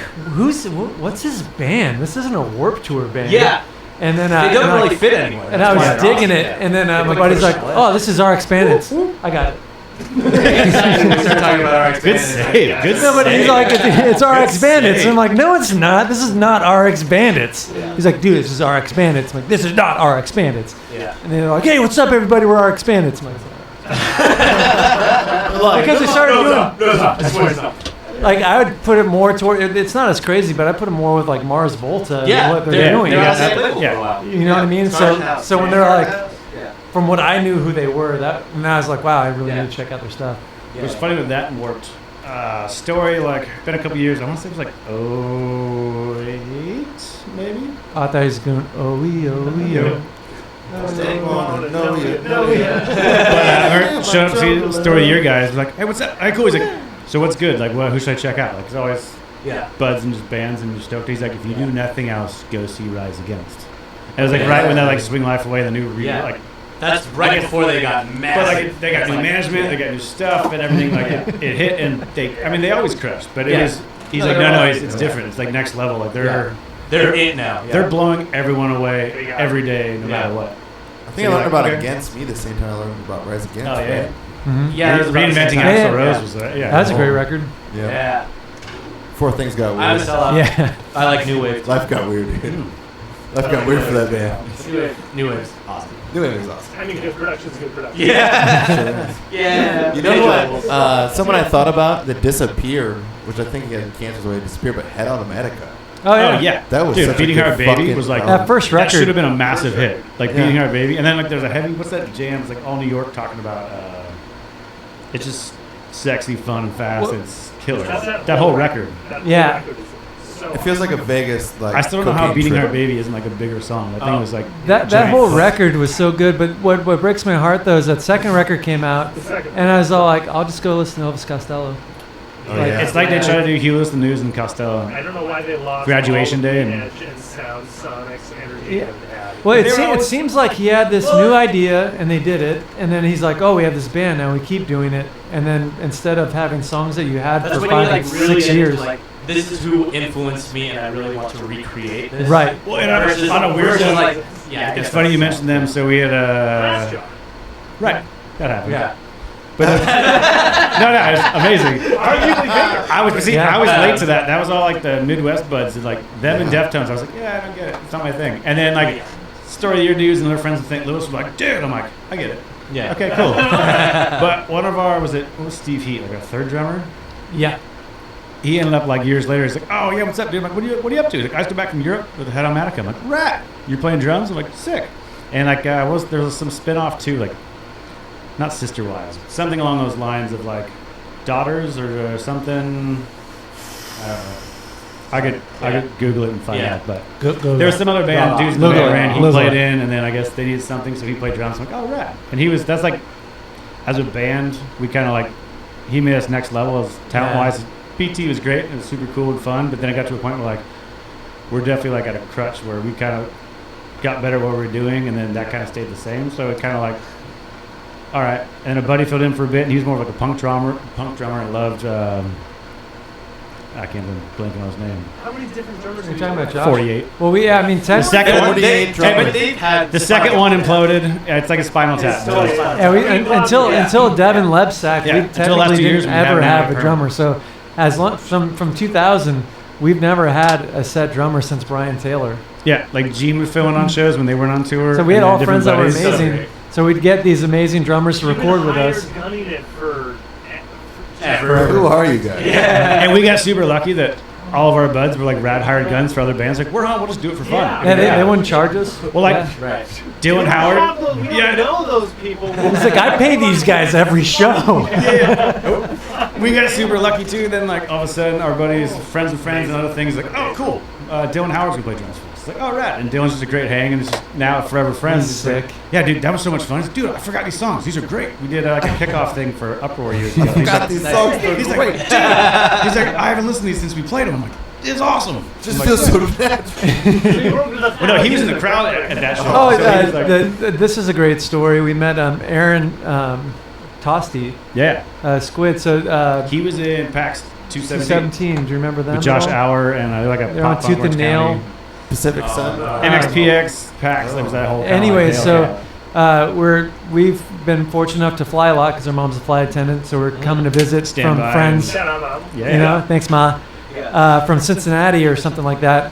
what's his band? This isn't a Warped Tour band. Yeah. And then they don't really fit anymore. And I was digging it. And then my buddy's like, oh, this is RX Bandits. I got it. We started talking about RX Bandits. Good No, but he's like, it's RX Bandits. And I'm like, no, it's not. This is not RX Bandits. He's like, dude, this is RX Bandits. I'm like, this is not RX Bandits. Yeah. And they're like, hey, what's up, everybody? We're RX Bandits. I'm like, because they started doing. Like, I would put it more toward. It's not as crazy, but I put it more with like Mars Volta. And what they're doing. You know what I mean? So when they're like, from what I knew who they were, and I was like, wow, I really need to check out their stuff. It was funny with that and Warped. Story, like, been a couple years. I want to say it was like 08, maybe? I thought he was going, oh. Showed up to see the story of your guys. Like, hey, what's up? Hey, cool. He's like, so what's good? Like, who should I check out? Like, it's always buds and just bands and just stoked. He's like, if you do nothing else, go see Rise Against. And it was like right when that like Swing Life Away, the new like. That's right before they got massive. But like they got new management, they got new stuff and everything. Like it hit, and they always crushed. But it is. He's like, no, it's different. It's like next level. Like they're it now. They're blowing everyone away every day, no matter what. I think I learned about Against Me the same time I learned about Rise Against. Oh yeah. Right? Mm-hmm. Yeah, reinventing Axl Rose was That's a great record. Yeah. Before things got weird. I was I like New Wave. Life got weird, dude. Life got weird for that band. New Wave's awesome. New Wave is awesome. I mean, good production's good production. Yeah. Yeah. You know what? Someone I thought about that disappeared, which I think he had cancer's way to disappear, but Head Automatica. Oh yeah. That was dude, such Beating a good Heart Baby was like that first record. That should have been a massive hit. Like Beating Heart Baby, and then like there's a heavy. What's that jam? It's like all New York talking about. It's just sexy, fun, and fast. It's killer. That whole record. Yeah. It feels like a Vegas like. I still don't know how Beating Heart Baby isn't like a bigger song. I think it was like that whole record was so good. But what breaks my heart though is that second record came out, and I was all like, I'll just go listen to Elvis Costello. It's like they try to do Hugh Lewis, the News, and Costello. I don't know why they lost Graduation Day and edge and sound, sonics, energy. Well, it seems like he had this new idea and they did it, and then he's like, "Oh, we have this band now. We keep doing it." And then instead of having songs that you had for 6 years, this is who influenced me, and I really want to recreate this. Right. Well, and on a weird note, it's funny you mentioned them. So we had right, that happened. Yeah. But no, it's amazing. Arguably bigger. I was late to that. That was all like the Midwest buds, and like them and Deftones. I was like, I don't get it. It's not my thing. And then like Story of Your Dudes and their friends in St. Louis were like, dude, I'm like, I get it. Yeah. Okay, cool. But one of our what was Steve Heat, like a third drummer? Yeah. He ended up like years later. He's like, oh yeah, what's up, dude? I'm like, what are you up to? He's like, I just got back from Europe with a Head Automatica. I'm like, rat. You're playing drums? I'm like, sick. And like, there was some spin-off too, like. Not Sister Wives, something along those lines of like Daughters or something. I could Google it and find out, but there was some other band dudes in the band ran. He played in, and then I guess they needed something, so he played drums. I'm like, oh right, and that's like, as a band, we kind of like, he made us next level of talent wise. PT was great, it was super cool and fun, but then I got to a point where like, we're definitely like at a crutch where we kind of got better at what we were doing, and then that kind of stayed the same. So it kind of like. All right, and a buddy filled in for a bit, and he was more of like a punk drummer and loved I can't even blink on his name. How many different drummers are You're you talking about Josh? 48. Well, I mean, The second one, 48 drummers. But they've had the second one imploded. Yeah, it's like a Spinal Tap. totally fine. Yeah, until Devin Lebsack, Yeah, we until the last technically 2 years, didn't we ever haven't had have a a perm. drummer. So from 2000, we've never had a set drummer since Brian Taylor. Yeah, like Gene was filling on shows when they weren't on tour. So we had and all different friends that were buddies. amazing. So we'd get these amazing drummers to record with us. Gunning it for Ever. Who are you guys? And we got super lucky that all of our buds were like rad hired guns for other bands. Like, we're on, we'll just do it for fun. Yeah. They wouldn't charge us. Well, like Yeah. Right. Dylan Howard. We don't Yeah. know those people. It's like I pay these guys every show. We got super lucky too. Then like all of a sudden, our buddies, friends of friends, and other things like, oh, cool. Dylan Howard's gonna play drums for us. It's like, oh, rad. And Dylan's just a great hang, and it's just now forever friends. He's It's like, sick. yeah, dude, that was so much fun. He's like, dude, I forgot these songs. These are great. We did like a kickoff thing for Uproar years ago. He's Got like, these songs. They're he's like, great. dude. He's like, I haven't listened to these since we played them. I'm like, it's awesome. Just feels so natural. Well, no, he was in the crowd at that show. Oh, So he was like, this is a great story. We met Aaron Tosti, yeah, Squid. So he was in PAX 217 217. Do you remember them? with Josh at all? Hour and like a They're on pop Tooth punk and Orange Nail. County. Pacific Sun. MXPX PAX. That was that whole. Anyway, kinda like so we've been fortunate enough to fly a lot because our mom's a flight attendant. So we're coming to visit Stand from by. friends. yeah. You know, thanks, Ma. From Cincinnati or something like that,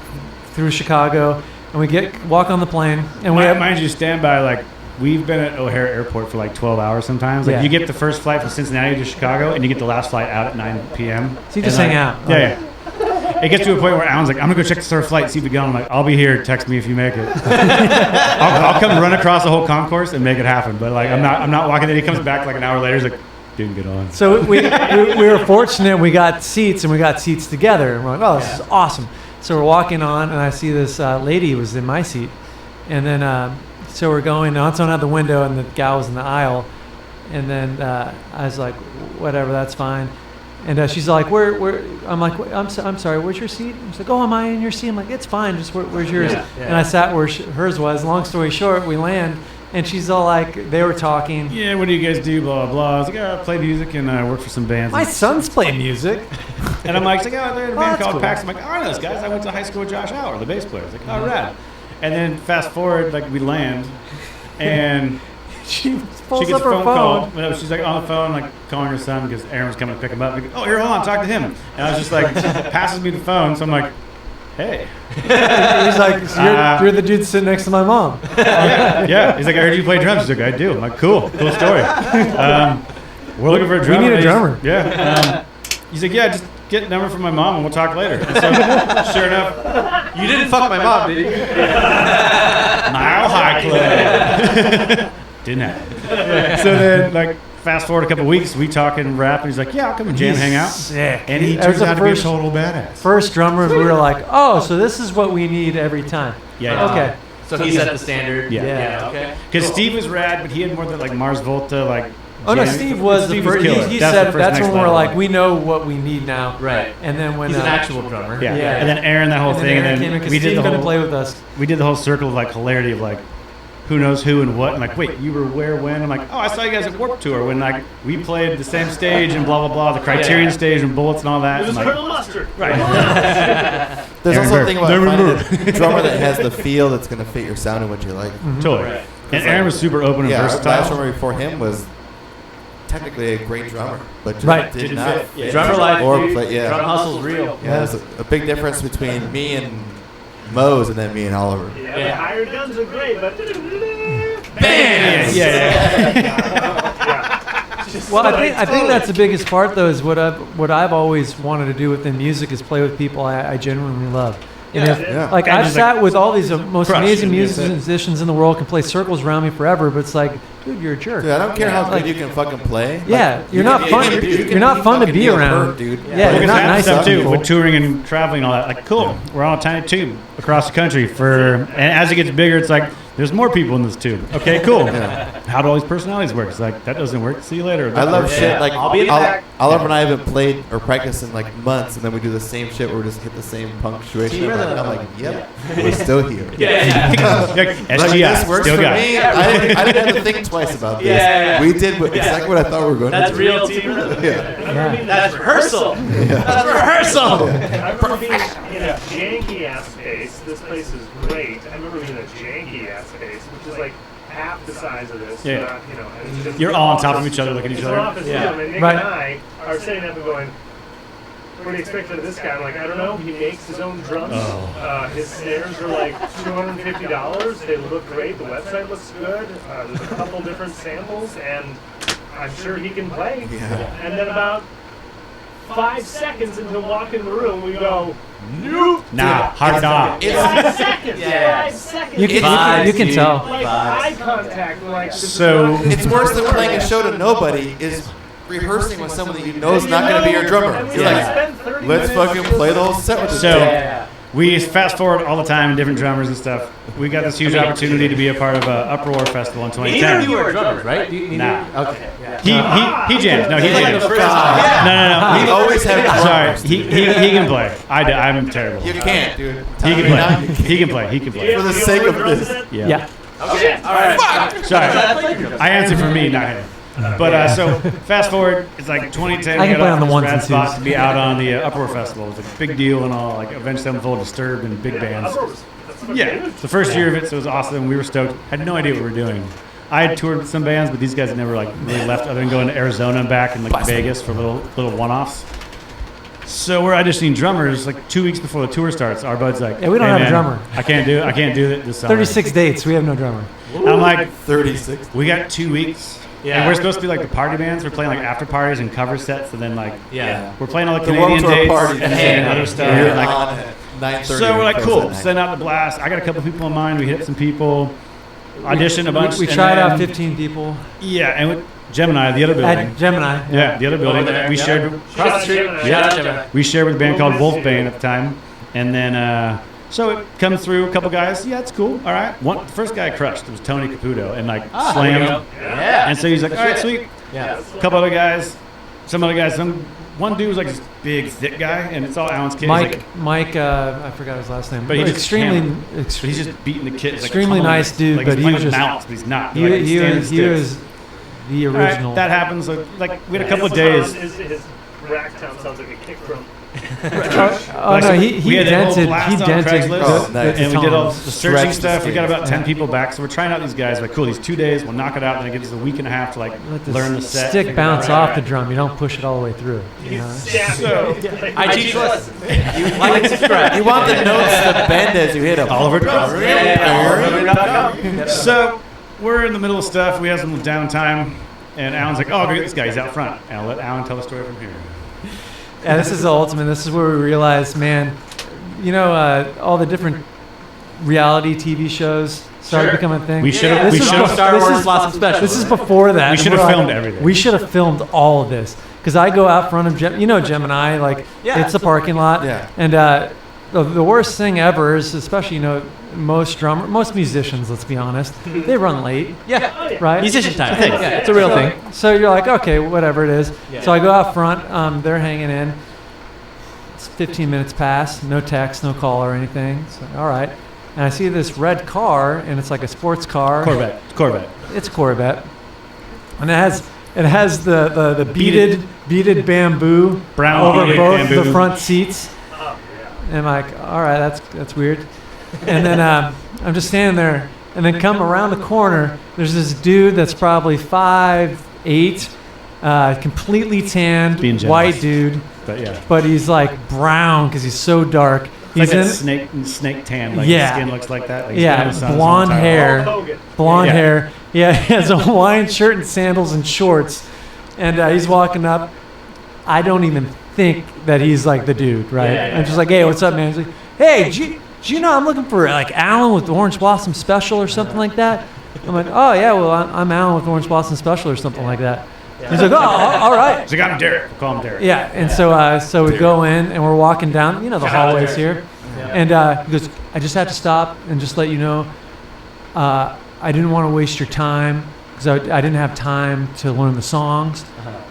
through Chicago, and we walk on the plane, and we have. Mind you, stand by like. We've been at O'Hare Airport for like 12 hours sometimes. Like Yeah. you get the first flight from Cincinnati to Chicago, and you get the last flight out at 9 p.m. So you just And, hang like, out. Yeah, yeah. It gets to a point where Alan's like, I'm gonna go check this our flight, see if we get on. I'm like, I'll be here. Text me if you make it. I'll come run across the whole concourse and make it happen. But like, I'm not walking in. He comes back like an hour later. He's like, didn't get on. So we were fortunate. We got seats, and we got seats together. And we're like, oh, this is awesome. So we're walking on, and I see this lady was in my seat, and then so we're going. Anton out the window, and the gal was in the aisle, and then I was like, whatever, that's fine. And she's like, where? I'm like, I'm sorry, where's your seat? She's like, oh, am I in your seat? I'm like, it's fine. Just where's yours? Yeah. And I sat where hers was. Long story short, we land. And she's all like, they were talking. Yeah, what do you guys do? Blah, blah, blah. I was like, I play music and I work for some bands. My sons play music. And I'm like, they're in a band that's called cool. PAX. I'm like, oh, I know those guys. I went to high school with Josh Hour, the bass player. It's like, oh, rad. And then fast forward, like we land, and She she pulls gets up a her phone phone. call. No, she's like on the phone, like calling her son because Aaron was coming to pick him up. Like, oh, here, hold on, talk to him. And I was just like, passes me the phone. So I'm like, hey. He's like, so you're the dude sitting next to my mom. Yeah. He's like, I heard you play drums. He's like, I do. I'm like, cool story. We're looking for a drummer. need a drummer. Yeah. He's like, yeah, just get a number from my mom and we'll talk later. And so, sure enough, You didn't fuck my mom, did you? Mile High Club. Didn't happen. So then, like, fast forward a couple weeks, we talking rap, and he's like, yeah, I'll come and jam, hang out. Sick. And he That was turns the out to be a first- total badass. First drummer, we were like, oh, so this is what we need every time. Yeah. Okay. So he set the standard. Yeah. Yeah. Okay. Because Steve was rad, but he had more than like Mars Volta, like. Oh no, jam- Steve was the first. killer. He That's said the first that's next when we're level. like, we know what we need now. Right. And then when He's an actual drummer. Yeah. Yeah. And then Aaron, that whole and then thing, Aaron and came in then 'cause we did Steve the couldn't whole play with us. we did the whole circle of like hilarity of like who knows who and what, and like, wait, you were where, when? I'm like, oh, I saw you guys at Warped Tour when like we played the same stage and blah blah blah, the Criterion stage and Bullets and all that. It was I'm like, Colonel Mustard. right. There's Aaron also a Burke. thing about finding a drummer that has the feel that's going to fit your sound and what you like. Totally. Right. And Aaron was super open and Yeah, our last versatile. drummer before him was technically a great drummer, but just Right. did Didn't not fit. fit. Drummer life, Or dude. play, yeah. Drum hustle's real. Yeah, there's a big difference between me and Mose and then me and Oliver. Yeah, the hired guns are great, but Bands. Well, I think that's the biggest part though. Is what I've always wanted to do within music is play with people I genuinely love. And Yeah, if, yeah. like And I've just, sat like, with all these most crush amazing it, that's it. musicians in the world, can play circles around me forever, but it's like, dude, you're a jerk. Dude, I don't care how Like- good you can fucking play. Yeah, Like, you're you not can fun. be- you can You're not fun to fucking be a around. perv, dude. Yeah, Well, you're because not that nice stuff to too people. with touring and traveling and all that. Like, cool, we're on a tiny tube across the country for, and as it gets bigger, it's like There's more people in this tube. Okay, cool. How do all these personalities work? It's like, that doesn't work. See you later. I love shit like I'll be in the back. Oliver and I haven't played or practiced in like months, and then we do the same shit where we just hit the same punctuation. I'm like, yep, we're still here. SGI, This works still for got it. me. I didn't have to think twice about this. Yeah. We did exactly what I thought we were going That's to do. real team rhythm. Yeah. That's rehearsal. That's rehearsal. I remember being in a janky-ass space. This place is great. I remember being in a janky-ass space, which is like half the size of this. Yeah. You know, and it's just You're all on top of each other, looking at each It's an other. office Yeah. room, and Nick Right. and I are sitting up and going, what do you expect out of this guy? I'm like, I don't know. He makes his own drums. His snares are like $250. They look great. The website looks good. There's a couple different samples, and I'm sure he can play. Yeah. And then about 5 seconds into walking in the room, we go, nope. Nah, hard knock. 5 seconds. Yeah. 5 seconds. You can tell. Like eye contact. Like So- It's worse than playing a show to nobody is rehearsing with someone that you know is not going to be your drummer. And we You're like like, spent 30 let's minutes fucking play the whole set with this So- guy. We fast forward all the time, different drummers and stuff. We got this huge opportunity to be a part of a Uproar Festival in Neither of 2010. you are drummers, right? Nah. Okay. Yeah. He jams. No, he Like jams. the first No. We always have drummers. Sorry, he can play. I'm terrible. You can't, dude. He can play. He can play. He can play. For the sake of this. Yeah. Okay. All right. Sorry. I answered for me, not him. But so fast forward, it's like 2010. I can we got play on the off ones this and rad spot twos. to be out on the Uproar Festival. It was a big deal and all, like Avenged Sevenfold, Disturbed, and big bands. Yeah, it's the first year of it, so it was awesome. We were stoked. Had no idea what we were doing. I had toured with some bands, but these guys had never like really left, other than going to Arizona and back and like Vegas for little one-offs. So we're auditioning drummers like 2 weeks before the tour starts. Our bud's like, Yeah, we don't "Hey, have a man, drummer." I can't do it this summer." 36 dates. We have no drummer. I'm like, 36. we got 2 weeks. Yeah. And we're supposed to be like the party bands. We're playing like after parties and cover sets, and then like Yeah. we're playing all the The Canadian World Tour dates party. and then other stuff. You're and, like, on at 9:30. so we're like, Thursday cool, night. send out the blast. I got a couple people in mind. We hit some people, auditioned a bunch. We and tried then- out 15 people Yeah, and with Gemini, the other building. at Gemini. Yeah, the other building. Over there, We yeah. shared. Across the street. Shout out Gemini. We shared with a band called Wolfbane at the time, and then so it comes through a couple guys. Yeah, it's cool. All right. The first guy crushed. It was Tony Caputo, and like slammed. Yeah. And so he's like, all right, sweet. Yeah. A couple other guys, some other guys. One dude was like this big, thick guy, and it's all Alan's kid. He's like- Mike, I forgot his last name. But he just extremely, hammered. But he's just beating the kids. Extremely like, nice dude, like but he's he playing was with just- mouths, but he's not. he, Like, he, standing was, he sticks. was the All right, original. that happens. So, like we had a couple of days. His rack town sounds like a kick drum. Oh no, we he had that whole dented. blast He on dented. Craigslist, Oh, nice. and we did all the Stretch searching the stuff. We got stage. about 10 people back, so we're trying out these guys. Like, cool, these 2 days, we'll knock it out, and then it gives us a week and a half to like Let the learn the set. stick bounce off the drum. You don't push it all the way through. You know? I teach lessons. Like and subscribe. You want the notes to bend as you hit them. Oliver drums. Yeah. So we're in the middle of stuff. We have some downtime, and Alan's like, "Oh, go get this guy. He's out front." And I'll let Alan tell the story from here. Yeah, this is the ultimate. This is where we realized, man, you know, all the different reality TV shows started becoming a thing. We should have. This We is should before- have. Star this Wars is- Blossom Special. This is before that. We should We're have like, filmed everything. We should have filmed all of this because I go out front of Gemini, like Yeah. it's a parking lot, Yeah. and the worst thing ever is, especially most musicians, let's be honest, they run late, Yeah. right? Musician time. It's a thing. Yeah, it's a real thing. So you're like, okay, whatever it is. So I go out front. They're hanging in. It's 15 minutes past. No text, no call or anything. So, all right. And I see this red car, and it's like a sports car. Corvette. It's a Corvette, and it has the beaded bamboo Brown over beaded both bamboo. the front seats. And I'm like, all right, that's weird. And then I'm just standing there, and then come around the corner. There's this dude that's probably 5'8", completely tanned, Being generous. white dude, But yeah. but he's like brown because he's so dark. He's He's like in, that snake tan. Like Yeah. his skin looks like that. Like he's been in yeah, the sun his blonde whole entire hair. Hulk Hogan. Blonde Yeah. hair. Yeah, he has a Hawaiian shirt and sandals and shorts. And he's walking up. I don't even think that he's like the dude, right? Yeah. I'm just like, hey, what's up, man? He's like, hey, do you know I'm looking for like Alan with the Orange Blossom Special or something like that? I'm like, oh, yeah, well, I'm Alan with Orange Blossom Special or something like that. He's like, oh, all right. He's like, I'm Derek. We'll call him Derek. Yeah, and so we go in and we're walking down, the hallways here. And he goes, I just have to stop and just let you know, I didn't want to waste your time because I didn't have time to learn the songs.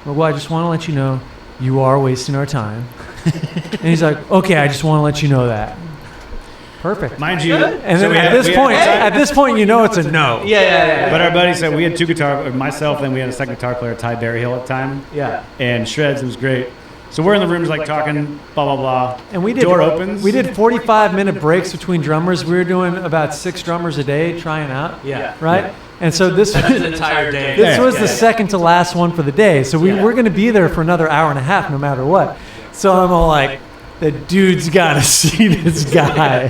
Well, I just want to let you know you are wasting our time. And he's like, okay, I just want to let you know that. Perfect. Mind you, and then at this point, you know it's a no. Yeah. But our buddy said we had 2 guitars, myself, and we had a second guitar player, Ty Berryhill at the time. Yeah. And shreds, it was great. So we're in the rooms like talking, blah blah blah. And we did door opens. We did 45-minute breaks between drummers. We were doing about 6 drummers a day trying out. Yeah. Right. Yeah. And so this That's an entire day. This was the second to last one for the day. So we're going to be there for another hour and a half, no matter what. So I'm all like, the dude's got to see this guy.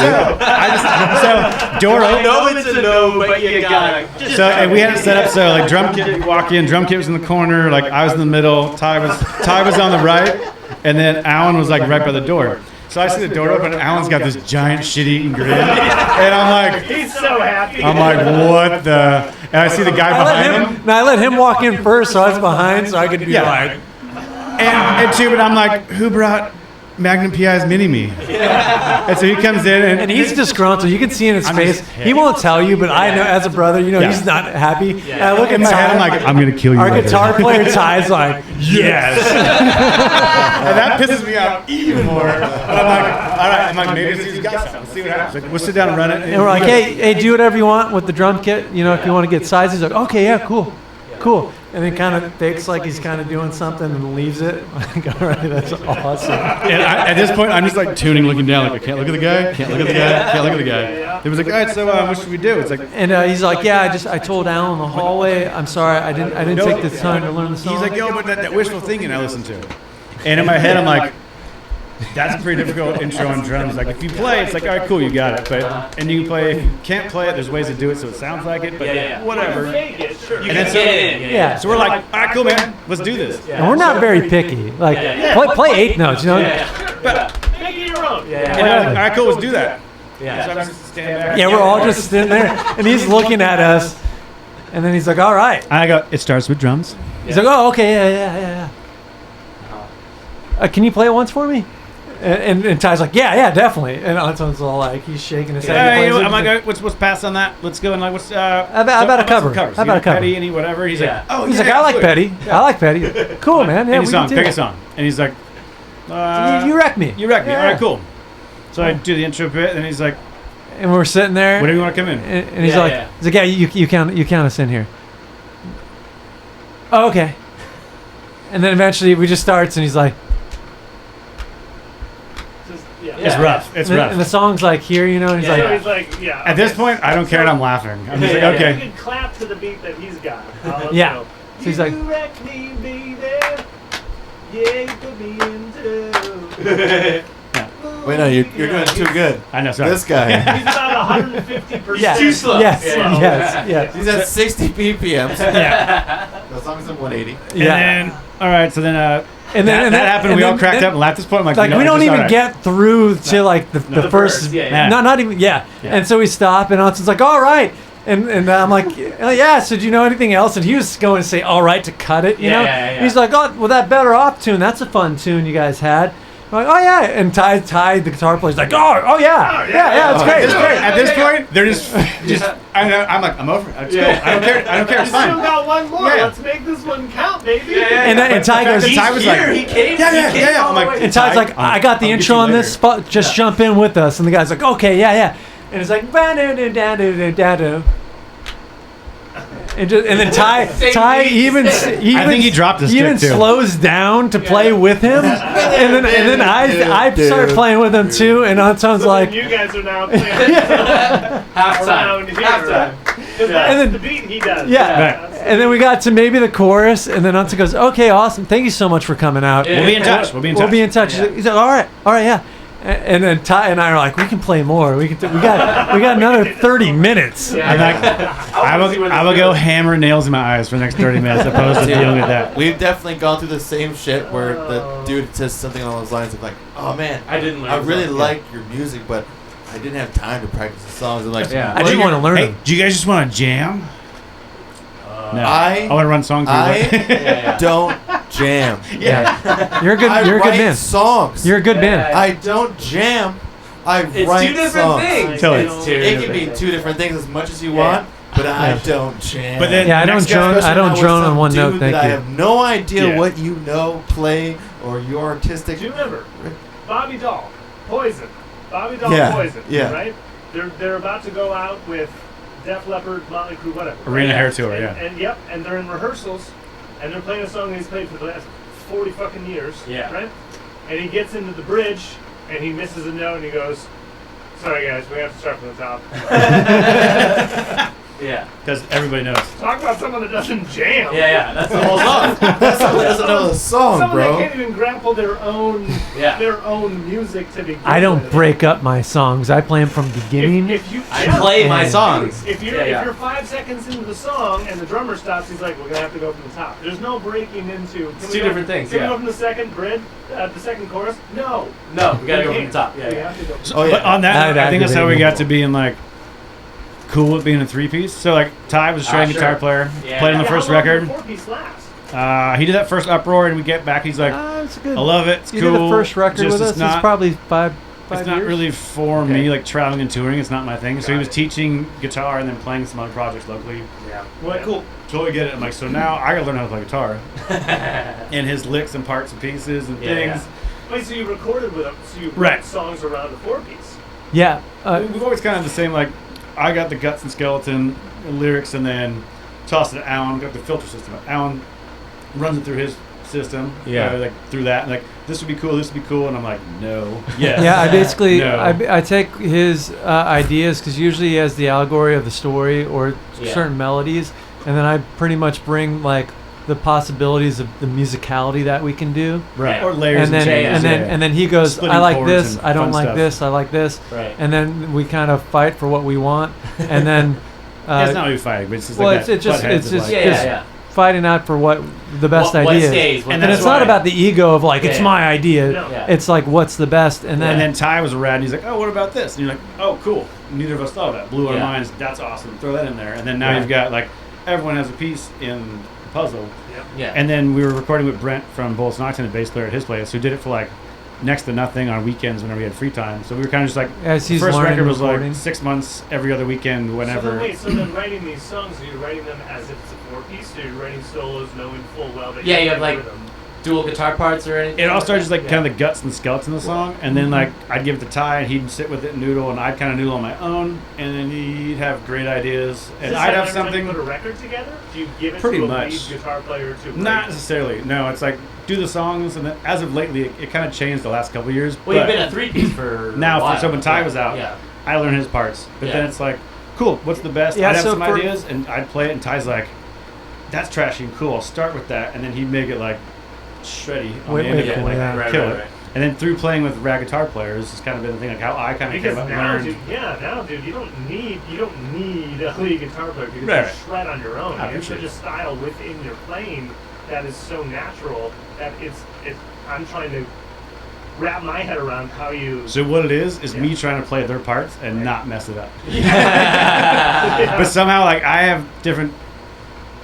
So door I open. know it's a no, but you gotta. So and we had it set up so like drum kit, you walk in, drum kit was in the corner, like I was in the middle, Ty was on the right, and then Alan was like right by the door. So I see the door open, and Alan's got this giant shit-eating grin, and I'm like, He's so happy. I'm like, what the? And I see the guy behind him. No, I let him walk in first, so I was behind, so I could be like. And two, but I'm like, who brought Magnum PI's Mini-Me? And so he comes in, And he's disgruntled. You can see in his I'm face. just- He won't tell you, but I know as a brother, he's not happy. And I look in at my head, Ty, I'm like, I'm gonna kill you. our later. guitar player Ty's like, Yes. And that pisses me off even more. But I'm like, all right. I'm like, maybe he's got something. Let's see what happens. Like, we'll sit down and run it. and we're like, hey, do whatever you want with the drum kit. If you want to get sizes. He's like, okay, yeah, cool. And then kind of fakes like he's kind of doing something and leaves it. Like, all right, that's awesome. And at this point, I'm just like tuning, looking down, like I can't look at the guy, can't look at the guy, can't look at the guy. It was like, all right, so what should we do? It's like, And he's like, yeah, I told Alan in the hallway, I'm sorry, I didn't take the time to learn the song. he's like, yo, but that wishful thinking I listened to. And in my head, I'm like, that's a pretty difficult intro on drums. Like if you play, it's like, all right, cool, you got it. And you can play. If you can't play it, there's ways to do it so it sounds like it. But whatever. Fake it, sure. You And can then get in. Yeah. So we're like, all right, cool, man, let's do this. And we're not very picky. Like, play 8 notes, Make it your own. And I was like, all right, cool, let's do that. So Yeah. I'm just standing back. Yeah, we're all just sitting there, and he's looking at us, and then he's like, all right. And I go, it starts with drums. He's like, oh, okay, yeah. Can you play it once for me? And Ty's like, yeah, definitely. And Anton's all like, he's shaking his head. Yeah, He you know plays what, I'm it. like, what's pass on that? Let's go and like, what's How about a cover? Covers. How about a cover? Petty, any whatever. He's Yeah. like, oh, He's yeah, like, I like absolutely. Petty. I like Petty. Cool, man. Yeah, Any we song, can do pick a it. song. And he's like, You wreck me. You wreck me. Yeah. All right, cool. So I do the intro bit, and he's like, And we're sitting there. whatever you want to come in. And he's Yeah, like, yeah. he's like, yeah, you count us in here. Oh, okay. And then eventually we just starts, and he's like, It's rough. It's and rough. the song's like here, and he's So like, he's like, yeah. At this point, I don't care, and I'm laughing. I'm just like, You okay. can clap to the beat that he's got. Yeah. So he's like, You wreck me, baby. Yeah, you put me into. Wait, no, you're doing too good. I know, sorry. This guy, He's about 150%. yeah, Too slow. yes, Yeah. yes. he's at 60 BPMs. Yeah. The song's at 180. Yeah. And then, all right, so then And then that happened. and We all then- cracked then- up and laughed. At this point, I'm like, Like we don't it's even all right. get through to like the first, verse, yeah. not even And so we stop, and Anson's like, all right, and I'm like, yeah. So do you know anything else? And he was going to say, all right, to cut it, you know. Yeah. He's like, oh, well, that Better Off tune, that's a fun tune you guys had. I'm like, oh yeah, and Ty, the guitar player's like, oh yeah, it's great, it's great. At this point, they're just. I'm like, I'm over it. It's cool. I don't care. I don't care. It's Still fine. got one more. Yeah. Let's make this one count, baby. And Ty goes, He's Ty was here. like, He came. yeah. I'm like, and Ty's like, I got the intro on this spot. Just jump in with us. And the guy's like, okay, yeah. And it's like, ba-do-do-da-do-do-da-do. And then Ty even I think he dropped his even stick too. slows down to play with him, and then I start playing with him too. And Anton's like, You guys are now playing Halftime. around here. Halftime. Because that's And then- the beat he does. yeah. And then we got to maybe the chorus, and then Anton goes, okay, awesome, thank you so much for coming out. Yeah. We'll be in touch. We'll be in touch. He's like, all right, yeah. And then Ty and I are like, we can play more. We got another 30 minutes. I'm like, I will go hammer nails in my eyes for the next 30 minutes opposed to dealing with that. We've definitely gone through the same shit where the dude says something along those lines of like, oh man, I didn't learn. I really something. like your music, but I didn't have time to practice the songs. And like, Yeah. I didn't want to learn Hey, them. do you guys just want to jam? No. I want to run songs. don't jam. Yeah. You're a good I man. write songs. You're a good man. I don't jam. I It's write two different songs. things. Tell It's two It can different be things. two different things as much as you want, but I don't jam. But then Yeah, I don't next guy- drone. I Especially don't now with drone some on one note. dude Thank that I you. have no idea Yeah. what you know, play, or your artistic. Do you remember Bobby Dahl, Poison? Bobby Dahl, Yeah, Poison. yeah. Right? They're about to go out with Def Leppard, Motley Crue, whatever. Arena right? Hair Tour, And, yeah. and yep, and they're in rehearsals, and they're playing a song he's played for the last 40 fucking years. Yeah. Right? And he gets into the bridge, and he misses a note, and he goes, "Sorry guys, we have to start from the top." Yeah. Because everybody knows. Talk about someone that doesn't jam. Yeah, that's the whole song. Someone doesn't know the song, Someone bro. that can't even grapple their own music to begin I don't with. break up my songs. I play them from beginning. If you I play my And- songs. If you're 5 seconds into the song and the drummer stops, he's like, "We're gonna have to go from the top." There's no breaking into. It's two different things, Can we yeah. go from the second bridge, the second chorus? No. No, we gotta go from the can't. top. Yeah, We yeah. have to go. Oh, yeah. But on that, That I think that's how we aggravated got to being like cool with being a 3-piece. So like Ty was a shredding Sure. guitar player, Yeah. played on the Yeah, first how long did record. the 4-piece last? He did that first uproar, and we get back. He's like, It's good. I love it. It's You cool. did the first record just with us. It's not, It's probably five it's not years. really for me, like traveling and touring. It's not my thing. So he Got was it. teaching guitar and then playing some other projects locally. Yeah. I'm like, cool. Totally get it. I'm like, so now I gotta learn how to play guitar and his licks and parts and pieces and Yeah, things. Wait, so you recorded with him? So you Right. wrote songs around the 4-piece? Yeah. We've always kind of the same, like, I got the guts and skeleton lyrics and then tossed it to Alan, got the filter system. Alan runs it through his system, Yeah. like through that, and like, this would be cool, and I'm like, no. Yes. Yeah, I basically No. I take his ideas because usually he has the allegory of the story or Yeah. certain melodies, and then I pretty much bring like the possibilities of the musicality that we can do, Right. Yeah. Or layers and then changes, and then he goes, Splitting I like chords this, and I don't fun like stuff. this, I like this, Right. and then we kind of fight for what we want, and then it's not really fighting, but it's just well, like it's that just butt heads it's of just, like, Yeah. fighting out for what the best What idea stays, is. what And And that's it's not why- about the ego of like it's Yeah. my idea. No. Yeah. It's like what's the best, and then and then Ty was rad, and he's like, oh, what about this? And you're like, oh, cool. Neither of us thought of that. Blew our Yeah. minds. That's awesome. Throw that in there. And then now Right. you've got, like, everyone has a piece in the puzzle. Yeah. And then we were recording with Brent from Bullets Knoxon, a bass player at his place, who did it for, like, next to nothing on weekends whenever we had free time. So we were kind of just like, as the he's first learning record was recording. like 6 months, every other weekend, whenever. So then writing these songs, are you writing them as if it's a 4-piece, or you're writing solos knowing full well that Yeah, you you're have, like, rhythm? Dual guitar parts or anything? It all started just like Yeah. kind of the guts and skeleton of the song, and then like I'd give it to Ty, and he'd sit with it and noodle, and I'd kind of noodle on my own, and then he'd have great ideas, and Is this I'd have every time something. you put a record together? Do you give it Pretty to a much. lead guitar player to Not write? necessarily. No, it's like do the songs, and then as of lately, it kind of changed the last couple of years. Well, you've but been a 3-piece for now, a while. so when Ty was out, Yeah. I learned his parts, but then Yeah. it's like, cool, what's the best? Yeah, I'd have so some for- ideas, and I'd play it, and Ty's like, that's trashy and cool. I'll start with that, and then he'd make it like shreddy on Way- the end way of it, cool, like yeah. Right, kill right, it. right. And then through playing with rad guitar players, it's kind of been the thing, like how I kind of came Because up now, learned. dude, you don't need a lead guitar player because Right. you shred on your own. I You have such appreciate a style within your playing that is so natural that it's. I'm trying to wrap my head around how you. So what it is Yeah. me trying to play their parts and not mess it up. Yeah. But somehow, like I have different.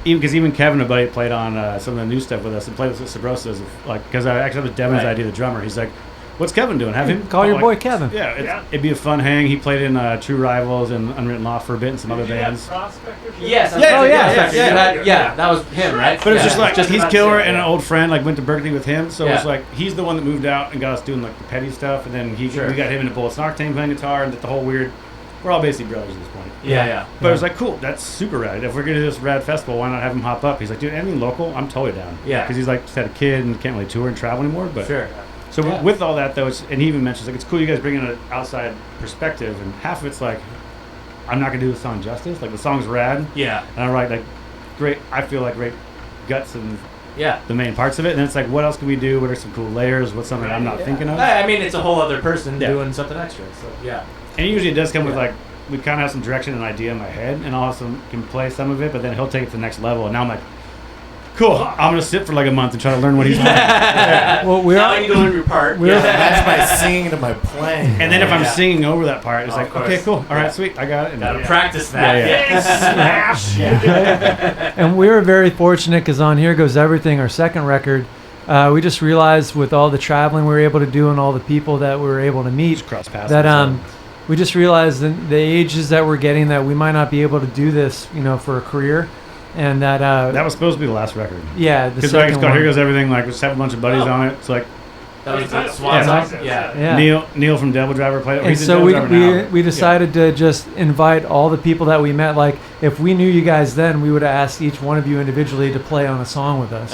Even Kevin, a buddy, played on some of the new stuff with us and played with Sabrosa's. Like, because I actually was Devin's Right. idea, the drummer. He's like, "What's Kevin doing? Have him Call your like, boy Kevin. Yeah, Yeah. it'd be a fun hang. He played in True Rivals and Unwritten Law for a bit and some other Did you have bands. Prospector shit? Yes. Yeah, oh, yeah, yeah. That was him, right? But it's Yeah. just like Just he's about killer to say, and yeah. an old friend. Like went to Berkeley with him, so it's Yeah. like he's the one that moved out and got us doing like the petty stuff, and then Sure. we got him into Bullets Knocked playing guitar and did the whole weird. We're all basically brothers at this point. Yeah, yeah. But it was like, cool, that's super rad. If we're going to do this rad festival, why not have him hop up? He's like, dude, anything local, I'm totally down. Yeah. Because he's like, just had a kid and can't really tour and travel anymore. But Sure. So Yeah. with all that, though, and he even mentions, like, it's cool you guys bring in an outside perspective. And half of it's like, I'm not going to do the song justice. Like, the song's rad. Yeah. And I write, like, great, I feel like great guts and Yeah. the main parts of it. And then it's like, what else can we do? What are some cool layers? What's something I'm not Yeah. thinking of? I mean, it's a whole other person Yeah. doing something extra. So yeah. And usually it does come with Yeah. like we kind of have some direction and idea in my head, and also can play some of it. But then he'll take it to the next level, and now I'm like, cool. I'm gonna sit for like a month and try to learn what he's doing. Well, we Now are. I need to learn your part. we're- Match my singing to my playing. And then if I'm Yeah. singing over that part, it's Oh, like, of course. okay, cool. All right, Yeah. sweet, I got it. And Gotta Yeah. practice that. Yeah, yeah. Smash. And we were very fortunate because on Here Goes Everything, our second record, we just realized with all the traveling we were able to do and all the people that we were able to meet, Just cross paths. that we just realized the ages that we're getting that we might not be able to do this, for a career, and that that was supposed to be the last record. yeah, the Because second one. Here Goes Everything, like, just have a bunch of buddies on it. It's like That was the Swan Yeah, song. Yeah. Yeah. Neil from Devil Driver played it. And so we decided to just invite all the people that we met. Like, if we knew you guys then, we would have asked each one of you individually to play on a song with us.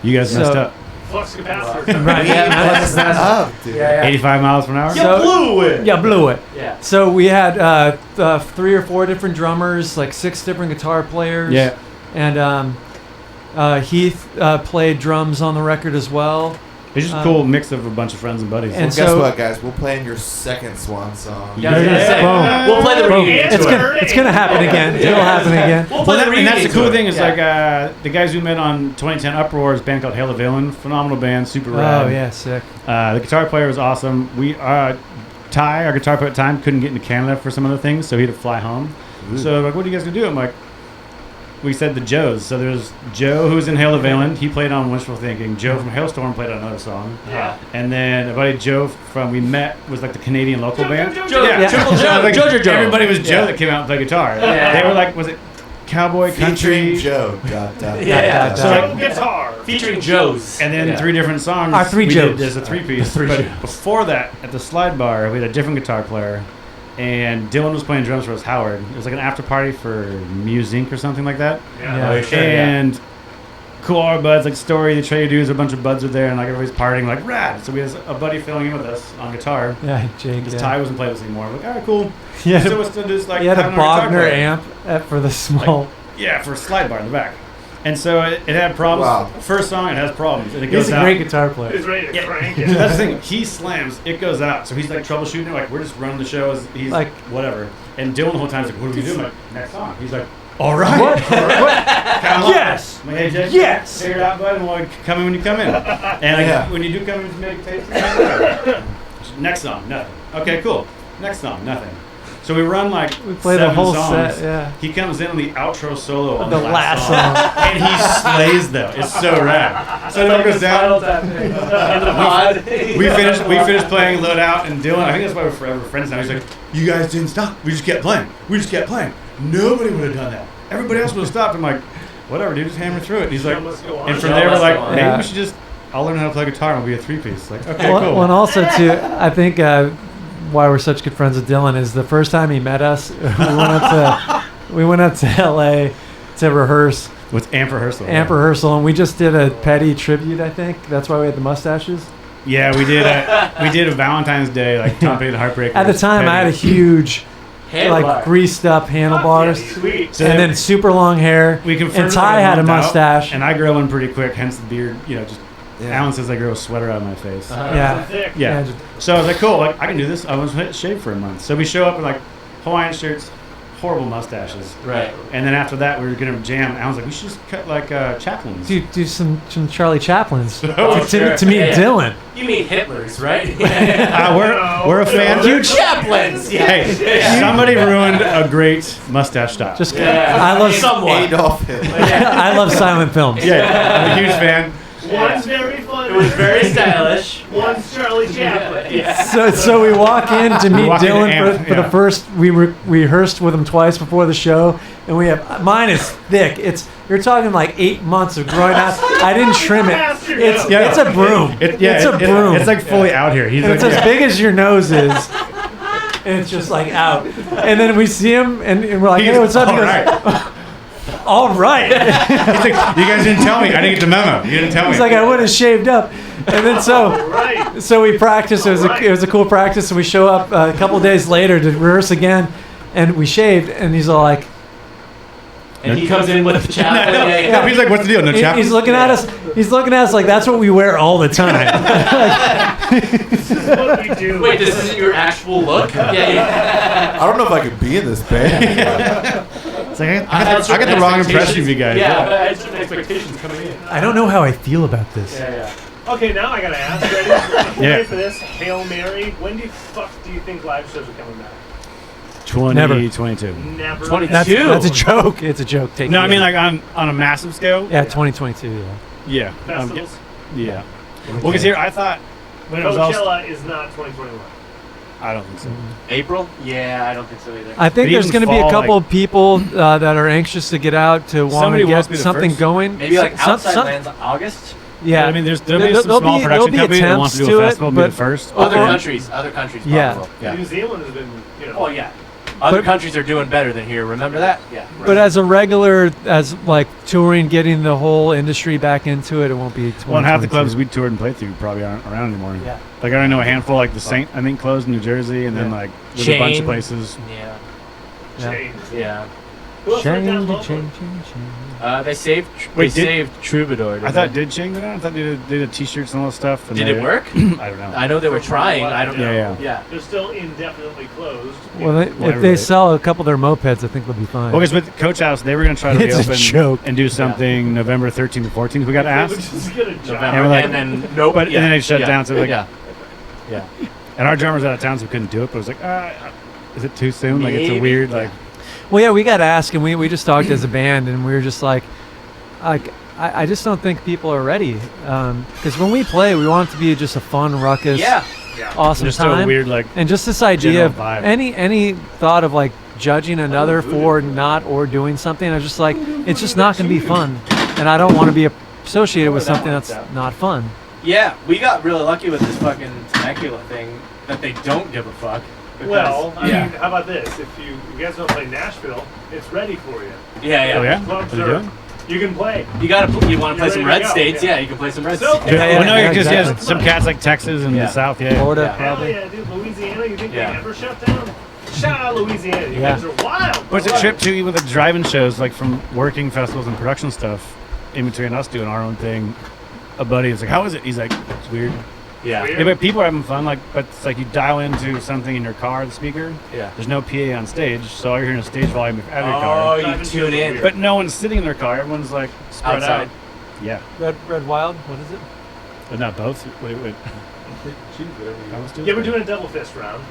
You guys messed up. Flux capacitor. Right. That's up, dude. 85 miles per hour. So- blew it. Yeah, blew it. Yeah. So we had 3 or 4 different drummers, like 6 different guitar players. Yeah. And Heath played drums on the record as well. It's just a cool mix of a bunch of friends and buddies. And Well, guess so- what, guys? We'll play in your second Swan song. Yeah, I was gonna say, Boom. we'll play the Boom. reunion. It's gonna happen again. It'll happen again. We'll play the and reunion. that's the cool tour. thing is Yeah. like the guys we met on 2010 Uproar is a band called Hail the Villain. Phenomenal band, super rad. Oh yeah, sick. The guitar player was awesome. Ty, our guitar player at the time, couldn't get into Canada for some other things, so he had to fly home. Ooh. So like, what are you guys gonna do? I'm like, we said the Joes. So there's Joe who's in Hail the Villain. He played on Wishful Thinking. Joe from Hailstorm played on another song. Yeah. And then a buddy Joe from we met was like the Canadian local band. Joe, Yeah. Triple So Joe, like, Joe. everybody was Joe Yeah. that came out and played guitar. Yeah. They were like, was it cowboy Featuring country? Joe. Yeah. So Joe like, guitar. Featuring Joes. and then Yeah. 3 different songs. Our 3 we Joes. did as a 3-piece. The 3 But Joes. before that, at the slide bar, we had a different guitar player, and Dylan was playing drums for us. Howard. It was like an after party for Muse Inc. or something like that. Yeah. Oh, sure, yeah. And cool, our buds like story. The Trey dudes, a bunch of buds are there, and like everybody's partying, like rad. So we had a buddy filling in with us on guitar. Yeah, Jake. Because Yeah. Ty wasn't playing with us anymore. We're like, all right, cool. Yeah. So it's still just like He had a having our guitar Bogner player. amp for the small. Yeah, for a slide bar in the back. And so it had problems. Wow. First song, it has problems. And it goes He's a out. great guitar player. He's ready to Yeah. crank So it. that's the thing. He slams, it goes out. So he's like troubleshooting it. Like, we're just running the show as he's Like- like, whatever. And Dylan the whole time is like, what are we doing? Like, next song. He's like, all right. What? Count 'em up. Yes. I'm like, hey, Jake, Yes. figure it out, bud. And we'll come in when you come in. And like, Yeah. when you do come in to make tapes, next song, nothing. Okay, cool. Next song, nothing. So we run like We play the 7 whole songs. set. Yeah. He comes in on the outro solo on The last song. and he slays them. It's so rad. So it goes down. In the pod. We finished playing Load Out, and Dylan, I think that's why we're forever friends now. He's like, you guys didn't stop. We just kept playing. Nobody would have done that. Everybody else would have stopped. I'm like, whatever, dude, just hammer through it. And he's like, Must go on. and from Yeah, there we're must like, go on. maybe Yeah. we should just, I'll learn how to play guitar and we'll be a 3-piece. Like, okay, Well, cool. well, and also too, I think why we're such good friends with Dylan is the first time he met us, we went up to LA to rehearse With amp rehearsal. amp rehearsal, and we just did a Petty tribute. I think that's why we had the mustaches. Yeah, we did a Valentine's Day, like Tom Petty the Heartbreaker. At the time, I had a huge, like greased up handlebars, Sweet. So and then super long hair. we confirmed And Ty that had a month out, mustache. and I grow one pretty quick, hence the beard. Just Yeah. Alan says I grow a sweater out of my face. Yeah. Thick. Yeah. just- So I was like, cool, like I can do this. I was shaved for a month. So we show up in like Hawaiian shirts, horrible mustaches. Right. And then after that, we were gonna jam. Alan's like, we should just cut like Chaplins. do some Charlie Chaplins Oh, to meet Yeah, yeah. Dylan. You mean Hitler's, right? We're a fan. Huge Chaplins. Yeah. Hey, somebody ruined a great mustache style. Just Yeah. I love Somewhat. Adolf Hitler. I love silent films. Yeah, I'm a huge fan. One's very funny. It was very stylish. One's Charlie Chaplin. Yeah. So we walk in to meet walk into Dylan amp, for the yeah. first. We rehearsed with him twice before the show, and we have mine is thick. You're talking like 8 months of growing out. I didn't trim it. It's Yeah. it's a broom. It's a broom. It's like fully out here. He's and like, it's as big as your nose is. And it's just like out. And then we see him, and we're like, "Hey, what's up?" He All goes, right. "All right." He's like, you guys didn't tell me. I didn't get the memo. You didn't tell me. He's like, "I would have shaved up." And then Right. so we practiced. It was a cool practice, and we show up a couple days later to rehearse again, and we shaved, and he's all like, And he comes in with the Chaplin. Yeah. He's like, what's the deal? No Chaplin? he's looking at us. He's looking at us like that's what we wear all the time. This is what we do. Wait, this isn't your actual look? Yeah. I don't know if I could be in this band. It's like, I got the wrong impression of you guys. Yeah, but I had certain expectations coming in. I don't know how I feel about this. Yeah. Okay, now I gotta ask. Ready? Yeah. Ready for this? Hail Mary. When do you think live shows are coming back? 2022. Never. 22. That's a joke. It's a joke. Take No, it I mean in. like on a massive scale. yeah, 2022. Yeah. Yeah. Festivals. Yeah. Well, because here I thought when it was all. Coachella is not 2021. I don't think so. April? Yeah, I don't think so either. I think But there's even going to be a fall, couple of people that are anxious to get out to want Somebody to wants to get be the something first. going. Maybe like Some- outside some- lands August. Yeah, I mean, there'll be some there'll small be- production there'll be company that wants to attempts do a to it, festival, be the but- first. Other Okay. countries probably. Yeah. Yeah. New Zealand has been, Oh yeah. Other But- countries are doing better than here. Remember that? Yeah. But as a regular, as like touring, getting the whole industry back into it, it won't be. Well, and half the 2022. clubs we toured and played through probably aren't around anymore. Yeah. Like I only know a handful, like the Saint, I think closed in New Jersey, and then Yeah. like there's a bunch of Chain. places. Yeah. Yeah. changed. Yeah. Who else went down Change, local? change. They saved. Wait, they did- saved Troubadour. I didn't thought they? did Ching go down? I thought they did T-shirts and all that stuff. And Did it work? I don't know. I know they were trying. I don't know. Yeah. Yeah. They're still indefinitely closed. Well, Well, if they everybody- sell a couple of their mopeds, I think they'll be fine. Well, because with Coach House, they were going to try to It's a reopen joke. and do something November 13th and 14th. We got They would asked, just get a job. November, we're like- and then nope. but and then they shut down. So like, yeah. Yeah. and our drummer's out of town, so we couldn't do it. But it was like, is it too soon? Like it's a Maybe. weird like. Well, yeah, we got asked, and we just talked as a band, and we were just like I just don't think people are ready. Because when we play, we want it to be just a fun ruckus, Yeah. awesome Just time. a weird like. And just this idea general of vibe. any thought of like judging another for not or doing something, I was just like, it's just not going to be fun, and I don't want to be associated with something that's not fun. Yeah. We got really lucky with this fucking Temecula thing that they don't give a fuck. because- Well, I yeah. mean, how about this? If you guys want to play Nashville, it's ready for you. Yeah. Oh yeah. Clubs What are are- you doing? You can play. You want to play You're some ready red to go, states? yeah. Yeah. You can play some red Good. states. Yeah, Well, no, yeah, because exactly. some cats like Texas and Yeah. the South. Yeah. Florida, Yeah. Hell probably. yeah, dude. Louisiana, you think Yeah. they ever shut down? Shout out Louisiana. You Yeah. guys are wild. But it's a trip too, even with the driving shows, like from working festivals and production stuff, in between us doing our own thing. A buddy is like, "How is it?" He's like, "It's weird." Yeah. Weird. Yeah, but people are having fun. Like, but it's like you dial into something in your car, the speaker. Yeah. There's no PA on stage, so all you're hearing is stage volume out of your Oh, car. you tune in. But no one's sitting in their car. Everyone's like spread Outside. out. Yeah, Red Wild, what is it? but not both. Wait. Yeah, we're doing a double fist round.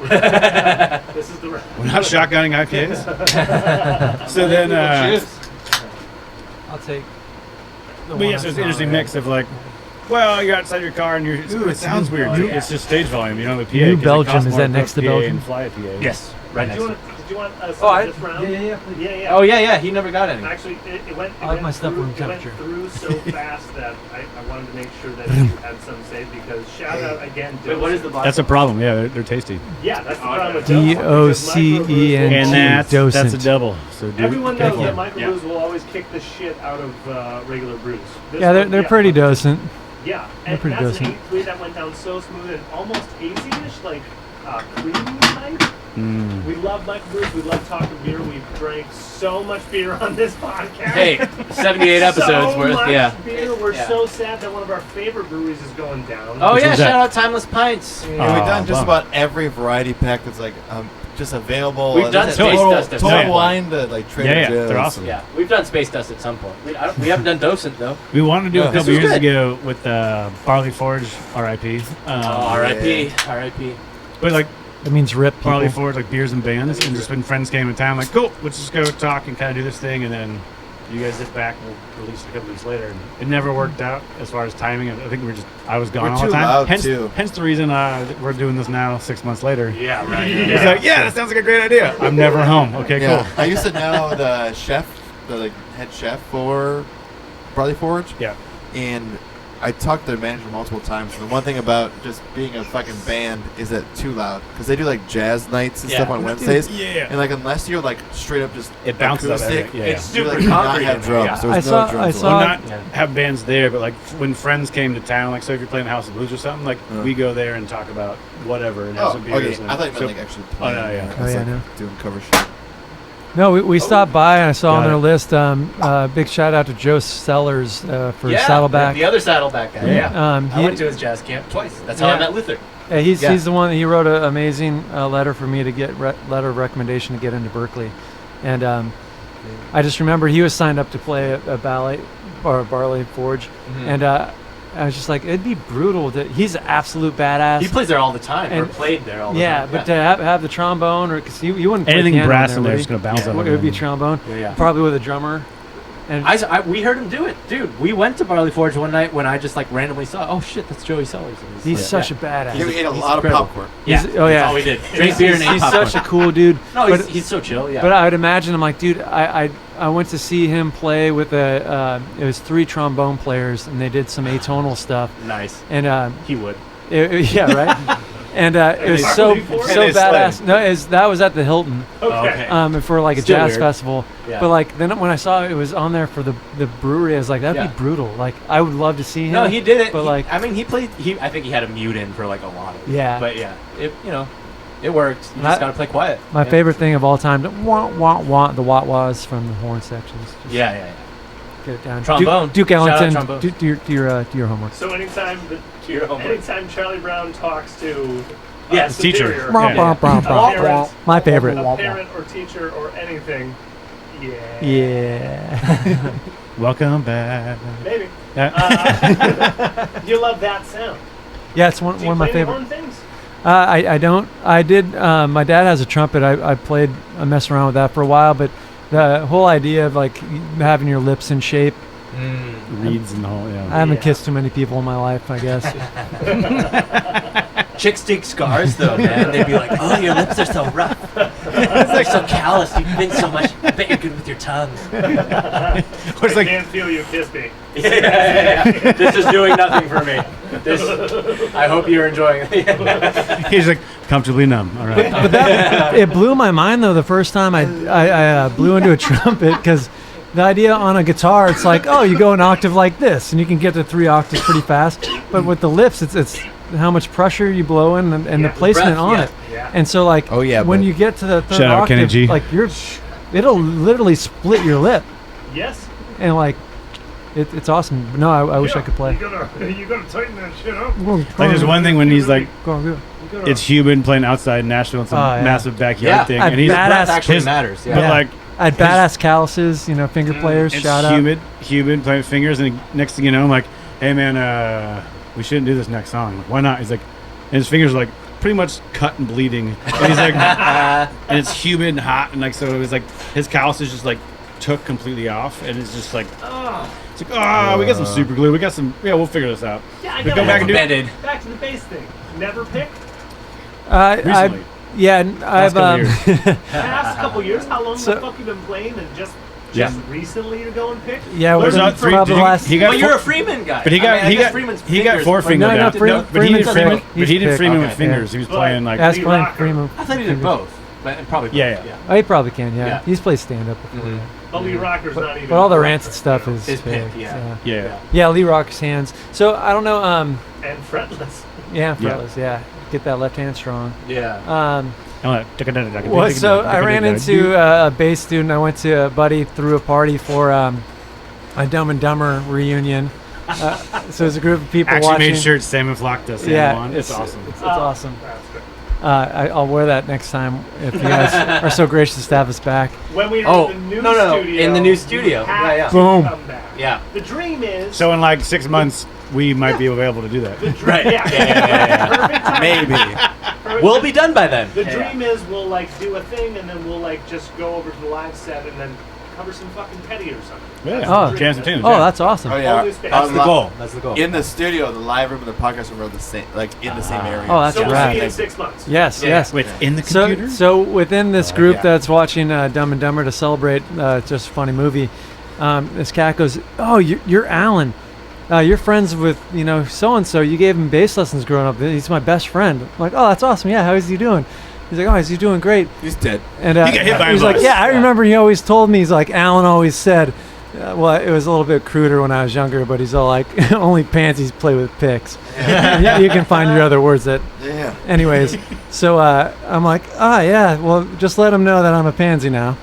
This is the round. We're not shotgunning IPAs. So then, I'll take. but yes, it's an interesting mix of like, well, you're outside your car and it sounds weird. It's just stage volume. You don't have a PA. New 'cause it Belgium, costs is more that to next put to PA Belgium? and fly a PA. Yes. Right next. Did you want us Oh, this round? yeah. Yeah. Oh yeah. He never got any. Actually, it went. I like my stuff room It went temperature. through so fast that I wanted to make sure that you had some say because shout out again. Wait, what is the black? That's a problem. Yeah, they're tasty. Yeah, that's the problem with DOCENT. And that's a docent. double. So do Everyone knows yeah. that microbrews will always kick the shit out of regular brews. This Yeah, one- they're pretty docent. Yeah, They're and pretty that's docent. an 8-3 that went down so smooth and almost hazy-ish, like creamy type. Mm. We love microbrews. We love talking beer. We drank so much beer on this podcast. Hey, 78 episodes so worth. much Yeah. beer. We're Yeah. so sad that one of our favorite breweries is going down. Oh Which yeah. one's that? Shout out Timeless Pints. And we've done just bummer. about every variety pack that's like just available. We've done There's Space total, Dust at total some wine to like Trader Yeah, Joe's. they're awesome. Yeah, we've done Space Dust at some point. We haven't done Docent though. We wanted to do Yeah. a couple This was years good. ago with Barley Forge, RIP. R.I.P. R.I.P. But like That means rip people. Barley Forge, like beers and bands, and just when friends came in town, like, cool, let's just go talk and kind of do this thing, and then you guys sit back and we'll release it a couple weeks later. And it never worked out as far as timing. I think I was gone We're all the too time. loud, hence, too. hence the reason we're doing this now 6 months later. Yeah, right. It's like, yeah, that sounds like a great idea. I'm never home. Okay, Yeah, cool. I used to know the chef, the like head chef for Barley Forge. Yeah. And I talked to the manager multiple times. And the one thing about just being a fucking band is that too loud because they do like jazz nights and Yeah. stuff on Wednesdays. Yeah. And like unless you're like straight up just It bounces up acoustic, everything. Yeah, It's you, super like, not concrete have in there, drums. yeah. There's I saw- no drums. I allowed. saw- Well, not Yeah. have bands there, but like when friends came to town, like so if you're playing House of Blues or something, like we go there and talk about whatever and have Oh, some beers. okay. and I thought you meant so- like actually Oh, playing. no, yeah. It's Oh, yeah, like no. doing cover shit. No, we stopped by and I saw on Got their it. list. Big shout out to Joe Sellers for Yeah, Saddleback. the other Saddleback guy. Yeah. I He- went to his jazz camp twice. That's how Yeah. I met Luther. Yeah, he's Yeah. the one. He wrote an amazing letter for me to get letter of recommendation to get into Berkeley, and I just remember he was signed up to play a ballet or a Barley Forge, and I was just like, it'd be brutal. He's an absolute badass. He plays there all the time, or And- played there all the yeah, time. but to have the trombone, or because you wouldn't play Anything piano brass there, in would there he? is going to bounce Yeah. up. It would be trombone, Yeah. probably with a drummer. And we heard him do it, dude. We went to Barley Forge one night when I just like randomly saw, oh shit, that's Joey Sellers. And he's such a badass. You ate a lot of incredible. popcorn. Yeah, Oh yeah, that's all we did. Drink beer and eat he's popcorn. such a cool dude. No, but, he's so chill. Yeah. but I would imagine I'm like, dude, I went to see him play with it was 3 trombone players, and they did some atonal stuff. Nice. And He would. yeah, right. And it was so Barley Forge? so And they badass. No, that was at the Hilton. Okay. For like a Still jazz weird. festival. Yeah. But like then when I saw it was on there for the brewery, I was like, that'd Yeah. be brutal. Like I would love to see him. No, he did it. But like, I mean, he played. I think he had a mute in for like a lot of it. Yeah. But yeah, it worked. You My- just gotta play quiet. my Yeah. favorite thing of all time, the wah-wahs from the horn sections. Just Yeah. get it down. Trombone. Duke Shout out Ellington. trombone. Do your homework. So anytime your homework. anytime Charlie Brown talks to Yes, teacher. superior, Brum, Yeah. brum, brum, brum. Parents. My favorite. a parent or teacher or anything, Yeah. Welcome back. maybe. Yeah. You love that sound. Yeah, it's one Do you of my play any favorite. horn things? I don't. I did. My dad has a trumpet. I played. I messed around with that for a while, but the whole idea of like having your lips in shape. Reeds and the whole, I yeah. haven't Yeah. kissed too many people in my life, I guess. Chicks dig scars though, man. They'd be like, "Oh, your lips are so rough. They're so callous. You think so much. I bet you're good with your tongue." I It's like, can't feel you kiss me. Yeah. This is doing nothing for me. I hope you're enjoying it. he's like comfortably numb. All right. But that it blew my mind though the first time I blew into a trumpet, because the idea on a guitar, it's like, oh, you go an octave like this, and you can get to 3 octaves pretty fast. But with the lips, it's how much pressure you blow in and the Yeah, placement breath, on yeah. it. Yeah. And so like, Oh, yeah, when but- you get to the 3rd Shout out Kenny octave, G. like it'll literally split your lip, Yes. and like, it's awesome. But no, I wish I could play. You gotta tighten that shit up. Like there's one thing when he's like, Go on, go. You gotta- it's human playing outside in Nashville in some Oh, yeah. massive backyard thing, I and he's badass- Breath actually his- matters. but Yeah. like I had badass calluses, finger players. it's Shout out. humid playing with fingers, and next thing you know, I'm like, hey man, we shouldn't do this next song. I'm like, why not? He's like, and his fingers are like pretty much cut and bleeding, and he's like, and it's humid and hot, and like so it was like his calluses just like took completely off, and it's just like, it's like, we got some super glue, we'll figure this out. Yeah, I We gotta go back and do Band-Aid. back to the bass thing. Never pick. recently. I've couple years. Past couple years, how long So- the fuck you been playing, and just Yeah. recently to go and pick? yeah, There's within not three- probably did the you- last. he got Well, you're four- a Freeman guy. But he got I mean, I he guess got Freeman's he got fingers- four finger no, down. Freeman- but he did Freeman's Freeman. pick. But he He's did pick. Freeman with Okay, fingers. He was playing like That's Lee playing Rocker. Freeman. I thought he did both, but probably both. Yeah. Oh, he probably can. Yeah, Yeah. he's played stand up before. Mhm. Yeah. But Lee Rocker's not even. But all the rocker, rancid stuff so- is Is pick, big, yeah. yeah. Yeah, Lee Rock's hands. So I don't know. and fretless. Yeah, Yeah. fretless. Yeah, get that left hand strong. Yeah. Well, so I ran into a bass student. I went to a buddy threw a party for a Dumb and Dumber reunion. So it's a group of people Actually watching. made shirts. Sam Flock does. Yeah, One. It's awesome. It's awesome. That's good. I'll wear that next time if you guys are so gracious to have us back. When we are Oh, in the new no, studio. in the new you studio. have Yeah, yeah. to Boom. come back. Yeah. The dream is. So in like 6 months, we might be available to do that. Right. Yeah. Perfect time. Maybe. Perfect We'll time. be done by then. The dream is we'll like do a thing and then we'll like just go over to the live set and then cover some fucking petty or something. Yeah. Oh. Jam some tunes. Oh, yeah. that's awesome. Oh yeah. Always been. That's the Li- goal. That's the goal. In the studio, the live room and the podcast room are the same, like in the same area. Oh, that's So we'll rad. see you in 6 months. Yes, Yeah. yes. Wait, in the So, computer? so within this group yeah. that's watching Dumb and Dumber to celebrate just a funny movie, this cat goes, "Oh, you're Alan. You're friends with so and so. You gave him bass lessons growing up. He's my best friend." I'm like, "Oh, that's awesome. Yeah, how is he doing?" He's like, "Oh, he's doing great." He's dead. And He got hit by a he's like, bus. "Yeah, I remember. He always told me. He's like, Alan always said." Well, it was a little bit cruder when I was younger, but he's all like, "Only pansies play with picks." You can find your other words that. Yeah. Anyways, so I'm like, yeah, well, just let him know that I'm a pansy now.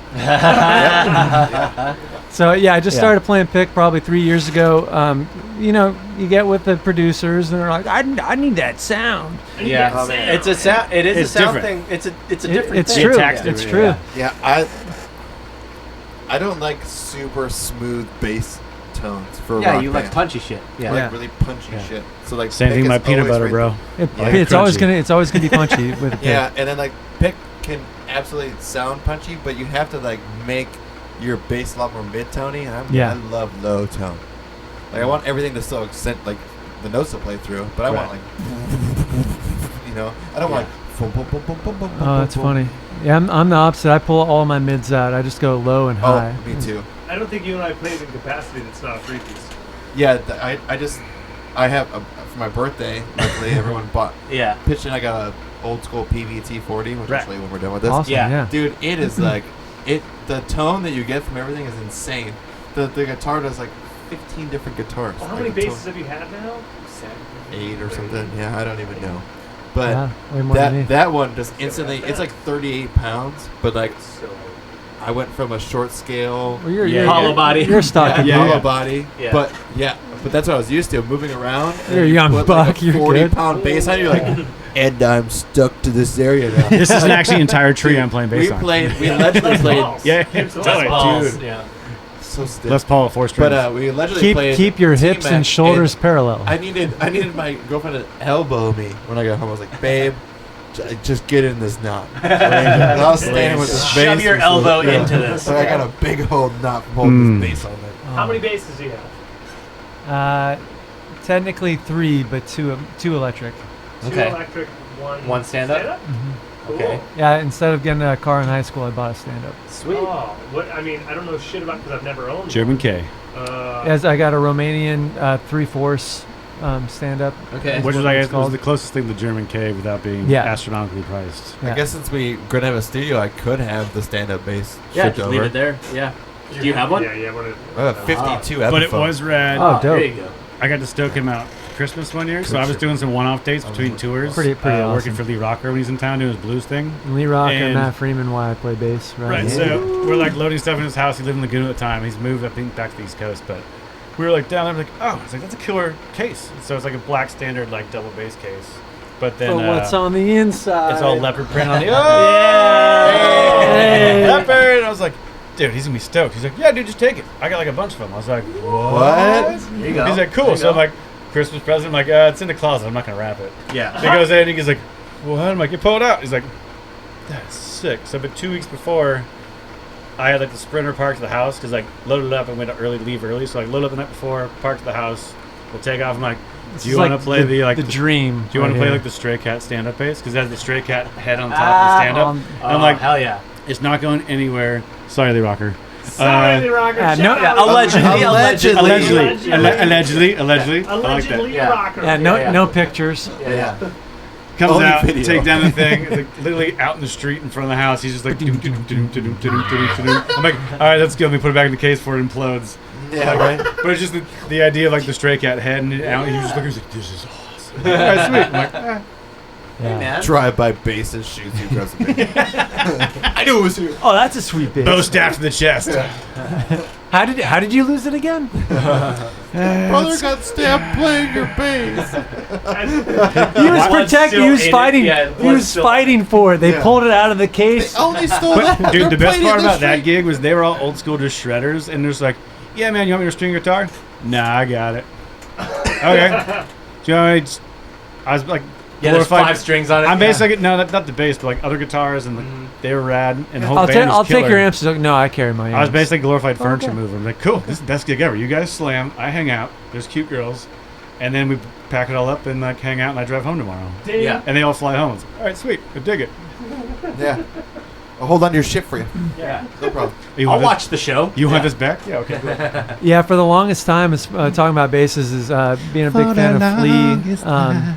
So yeah, I just started playing pick probably 3 years ago. You get with the producers and they're like, I need that sound. Yeah. Oh, man. It's a sound. It is It's a sound different. thing. It's a different It's thing. true. Taxed It's it, true. yeah. Yeah. I don't like super smooth bass tones for a Yeah, rock you like band. punchy shit. I Yeah. like really punchy Yeah. shit. So like Same pick thing with my is peanut always butter, right bro. Yeah. It's always Crunchy. gonna be punchy with a pick. Yeah, and then like pick can absolutely sound punchy, but you have to like make your bass a lot more mid-tony, and Yeah. I love low tone. Like I want everything to still accent, like the notes to play through, but I want like, you know, I don't want like. Oh, that's funny. Yeah, I'm the opposite. I pull all my mids out. I just go low and high. Oh, me too. I don't think you and I played in capacity that's not a 3-piece. Yeah, I have for my birthday. Luckily, everyone pitched in. I got a old school PVT 40, which I'll show you when we're done with this. Awesome. Yeah. Dude, it is like the tone that you get from everything is insane. The guitar does like 15 different guitars. Well, how many basses have you had now? 8 or something. Yeah, I don't even know. But way more than me. that one just instantly, it's like 38 pounds, but like I went from a short scale. Well, you're hollow body. You're stuck. Hollow body. Yeah. But that's what I was used to, moving around. You're a young with buck. Like a You're 40-pound good. bass on you, like, and I'm stuck to this area now. This is actually an entire tree I'm playing bass on. We allegedly played. Yeah, Balls, dude. yeah. So stiff. Les Paul at 4 strings. But we allegedly played. Keep your hips and T-Mac, shoulders parallel. I needed my girlfriend to elbow me when I got home. I was like, babe, just get in this knot. And I was standing with this bass. Shove your elbow into this. So I got a big old knot from holding this bass all night. How many basses do you have? Technically 3, but two electric. Two Okay. electric, One stand-up? Cool. Okay. Yeah, instead of getting a car in high school, I bought a stand-up. Sweet. Oh, what? I mean, I don't know shit about because I've never owned German K. one. As I got a Romanian 3/4 stand-up. Okay. Which is, what I it's guess, was called. the closest thing to German K without being astronomically priced. Yeah. I guess since we're gonna have a studio, I could have the stand-up bass Yeah, shipped just over. leave it there. Yeah. Do you have one? Yeah, one of I have a 52 Epiphone. But it was rad. Oh, dope. There you go. I got to stoke him out Christmas one year, so I was doing some one-off dates between tours. Pretty awesome. Working for Lee Rocker when he's in town doing his blues thing. Lee Rock and And- Matt Freeman, why I play bass. Right, so we're like loading stuff in his house. He lived in Laguna at the time. He's moved, I think, back to the East Coast, but we were like down there, like, oh, it's like that's a killer case. So it's like a black standard, like double bass case. But then But what's on the inside? it's all leopard print on the. Hey. Leopard! And I was like, dude, he's gonna be stoked. He's like, yeah, dude, just take it. I got like a bunch of them. I was like, what? There you go. He's like, cool. There you So I'm go. like, Christmas present. I'm like, it's in the closet. I'm not gonna wrap it. Yeah. So he goes in and he's like, what? I'm like, you pull it out. He's like, that's sick. So, but 2 weeks before, I had like the Sprinter parked at the house because like loaded it up and went to leave early. So I loaded up the night before, parked at the house. We'll take off. I'm like, do you want to play the dream? Do you want to play like the Stray Cat stand-up bass? Because it has the Stray Cat head on top of the stand-up. And I'm like, hell yeah. it's not going anywhere. Sorry, Lee Rocker. Sorry, Lee Rocker. Allegedly. Allegedly. I like that. Allegedly, Yeah. Rocker. Yeah, no pictures. Yeah. Comes Only out, video. take down the thing, it's like literally out in the street in front of the house. He's just like, I'm like, all right, that's good. Let me put it back in the case before it implodes. Yeah, right. But it's just the idea of like the Stray Cat head and out. He was just looking, he's like, this is awesome. All right, sweet. I'm like, Hey, man. Drive-by bases shoots you across the face. I knew it was you. Oh, that's a sweet bass. bow staff to the chest. How did you lose it again? Brother got stabbed playing your bass. He was One's protecting. still He was in it. fighting. Yeah, He one's was still- fighting for it. They Yeah. pulled it out of the case. Only stole that. But, dude, They're the best playing part in the about that street. gig was they were all old school, just shredders, and they're just like, yeah, man, you want me to string guitar? Nah, I got it. Okay. Do you want me to I was like, Yeah, there's glorified- 5 strings on it. I'm yeah. basically not the bass, but like other guitars, and like, they were rad, and the whole I'll, band was I'll take killer. your amps. He's like, no, I carry my amps. I was basically a glorified furniture okay. mover. I'm like, cool, this is the best gig ever. You guys slam, I hang out. There's cute girls, and then we pack it all up and like hang out, and I drive home tomorrow. Yeah. And they all fly home. It's like, all right, sweet, I dig it. Yeah. I'll hold on to your shit for you. Yeah. No problem. You I'll want watch the show. This, you want this back? Yeah, okay. Cool. Yeah, for the longest time, talking about basses is being a big fan of Flea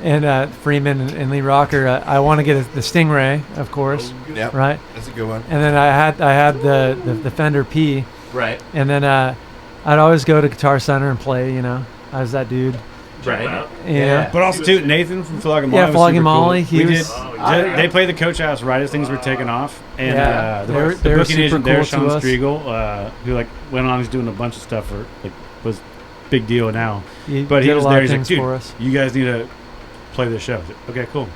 and Freeman and Lee Rocker. I want to get the Stingray, of course, Yep. right? That's a good one. And then I had the Fender P, Right. and then I'd always go to Guitar Center and play. You know, I was that dude. Right. Yeah. But also too, Nathan from Flogging Molly. Yeah, was Flogging super cool. Molly, he We was- did. They played the Coach House right as things were taking off, and Yeah, the they were booking super agent there, cool Sean to us. Striegel, who like went on, he's doing a bunch of stuff for like was big deal now. He But he did was a lot there. of He's like, things dude, for us. you guys need to play this show. I was like, okay, cool.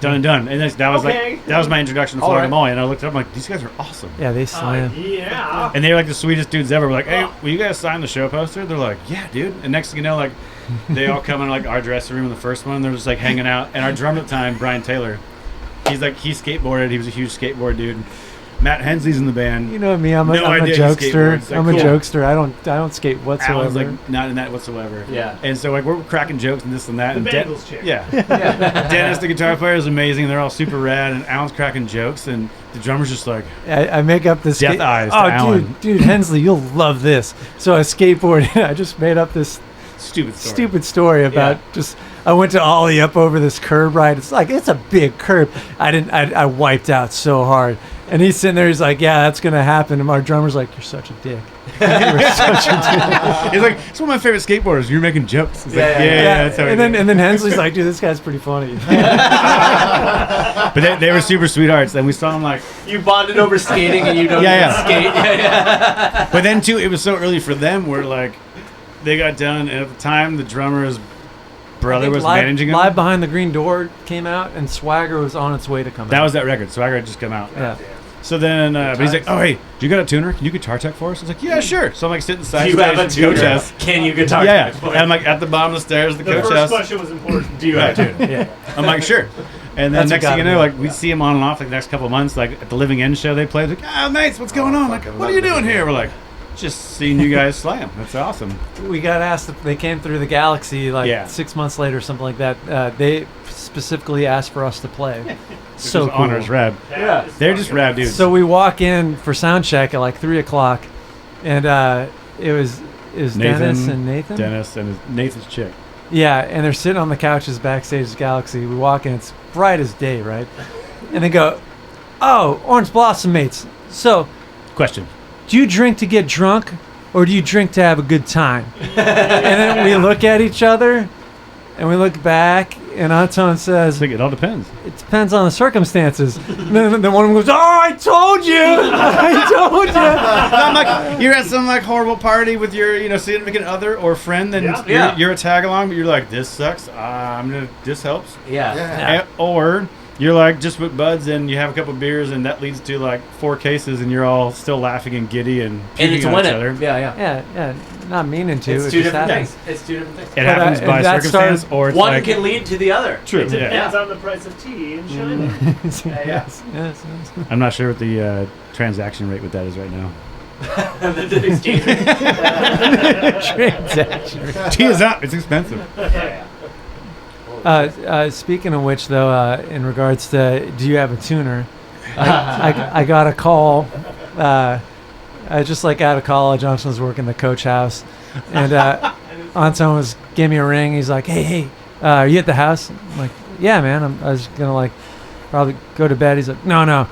Done and done. And that was Okay. like that was my introduction to All Flogging right. Molly, and I looked up. I'm like, these guys are awesome. Yeah, they slam. Yeah. And they're like the sweetest dudes ever. We're like, hey, will you guys sign the show poster? They're like, yeah, dude. And next thing you know, like, they all come in like our dressing room in the first one. They're just like hanging out. And our drummer at the time, Brian Taylor, he skateboarded. He was a huge skateboard dude. Matt Hensley's in the band. You know me, I'm a No idea he jokester. skateboards. Like, I'm a cool. jokester. I don't skate whatsoever. Alan's like not in that whatsoever. Yeah. And so like we're cracking jokes and this and that. The and Bengals chick. Yeah. Dennis, the guitar player, is amazing. They're all super rad, and Alan's cracking jokes, and the drummer's just like, I make up this Death eyes to Oh, Alan. dude, Hensley, you'll love this. So I skateboard. I just made up this stupid story. about just. I went to ollie up over this curb, right? It's a big curb. I wiped out so hard. And he's sitting there, he's like, yeah, that's going to happen. And our drummer's like, you're such a dick. You're such a dick. He's like, it's one of my favorite skateboarders. You're making jokes. It's like, that's how and then Hensley's like, dude, this guy's pretty funny. But they were super sweethearts. And we saw them like, You bonded over skating and you don't even skate. Yeah. but then too, it was so early for them where like they got done. And at the time, the drummer's brother was managing him. Live Behind the Green Door came out, and Swagger was on its way to come out. That was that record. Swagger had just come out. Yeah. So then, but he's like, oh, hey, do you got a tuner? Can you guitar tech for us? I was like, yeah, sure. So I'm like sitting side Do you have a stage in coach tuner? house. Can you guitar? Yeah. And I'm like at the bottom of the stairs of the The coach first house. question was important. Do you have a tuner? Yeah. I'm like, sure. And then That's next what thing you got know, me. like we see him on and off like the next couple of months, like at the Living End show they played. Like, oh, mates, what's going on? Like, fucking what are you love doing Living here? End. We're like, just seeing you guys slam. That's awesome. We got asked if they came through the Galaxy like 6 months later or something like that. They specifically asked for us to play. So Just cool. honors rad. Yeah. They're just rad dudes. So we walk in for sound check at like 3:00, and it was Dennis and Nathan. Dennis and Nathan's chick. Yeah, and they're sitting on the couches backstage at Galaxy. We walk in, it's bright as day, right? And they go, "Oh, Orange Blossom mates. So, Question. do you drink to get drunk, or do you drink to have a good time?" And then we look at each other, and we look back, and Anton I says, think it all depends. "It depends on the circumstances." And then one of them goes, "Oh, I told you! I told you!" I'm like, you're at some like horrible party with your, significant other or friend, and Yeah. you're a tag along, but you're like, this sucks. This helps. Yeah. Or you're like just with buds and you have a couple beers and that leads to like 4 cases and you're all still laughing and giddy and And puking it's on each winning. other. Yeah. Not meaning to. It's it two just different happens. things. It's two different things. It happens and by that circumstance, started- or it's One like can lead to the other. true. It Yeah. depends on the price of tea in China. Yes. I'm not sure what the transaction rate with that is right now. The exchange rate. Transaction. Tea is up. It's expensive. Speaking of which, though, in regards to do you have a tuner, I got a call. I just like out of college, Anton was working the coach house, and Anton gave me a ring. He's like, "Hey, are you at the house?" I'm like, "Yeah, man. I was gonna like probably go to bed." He's like, "No,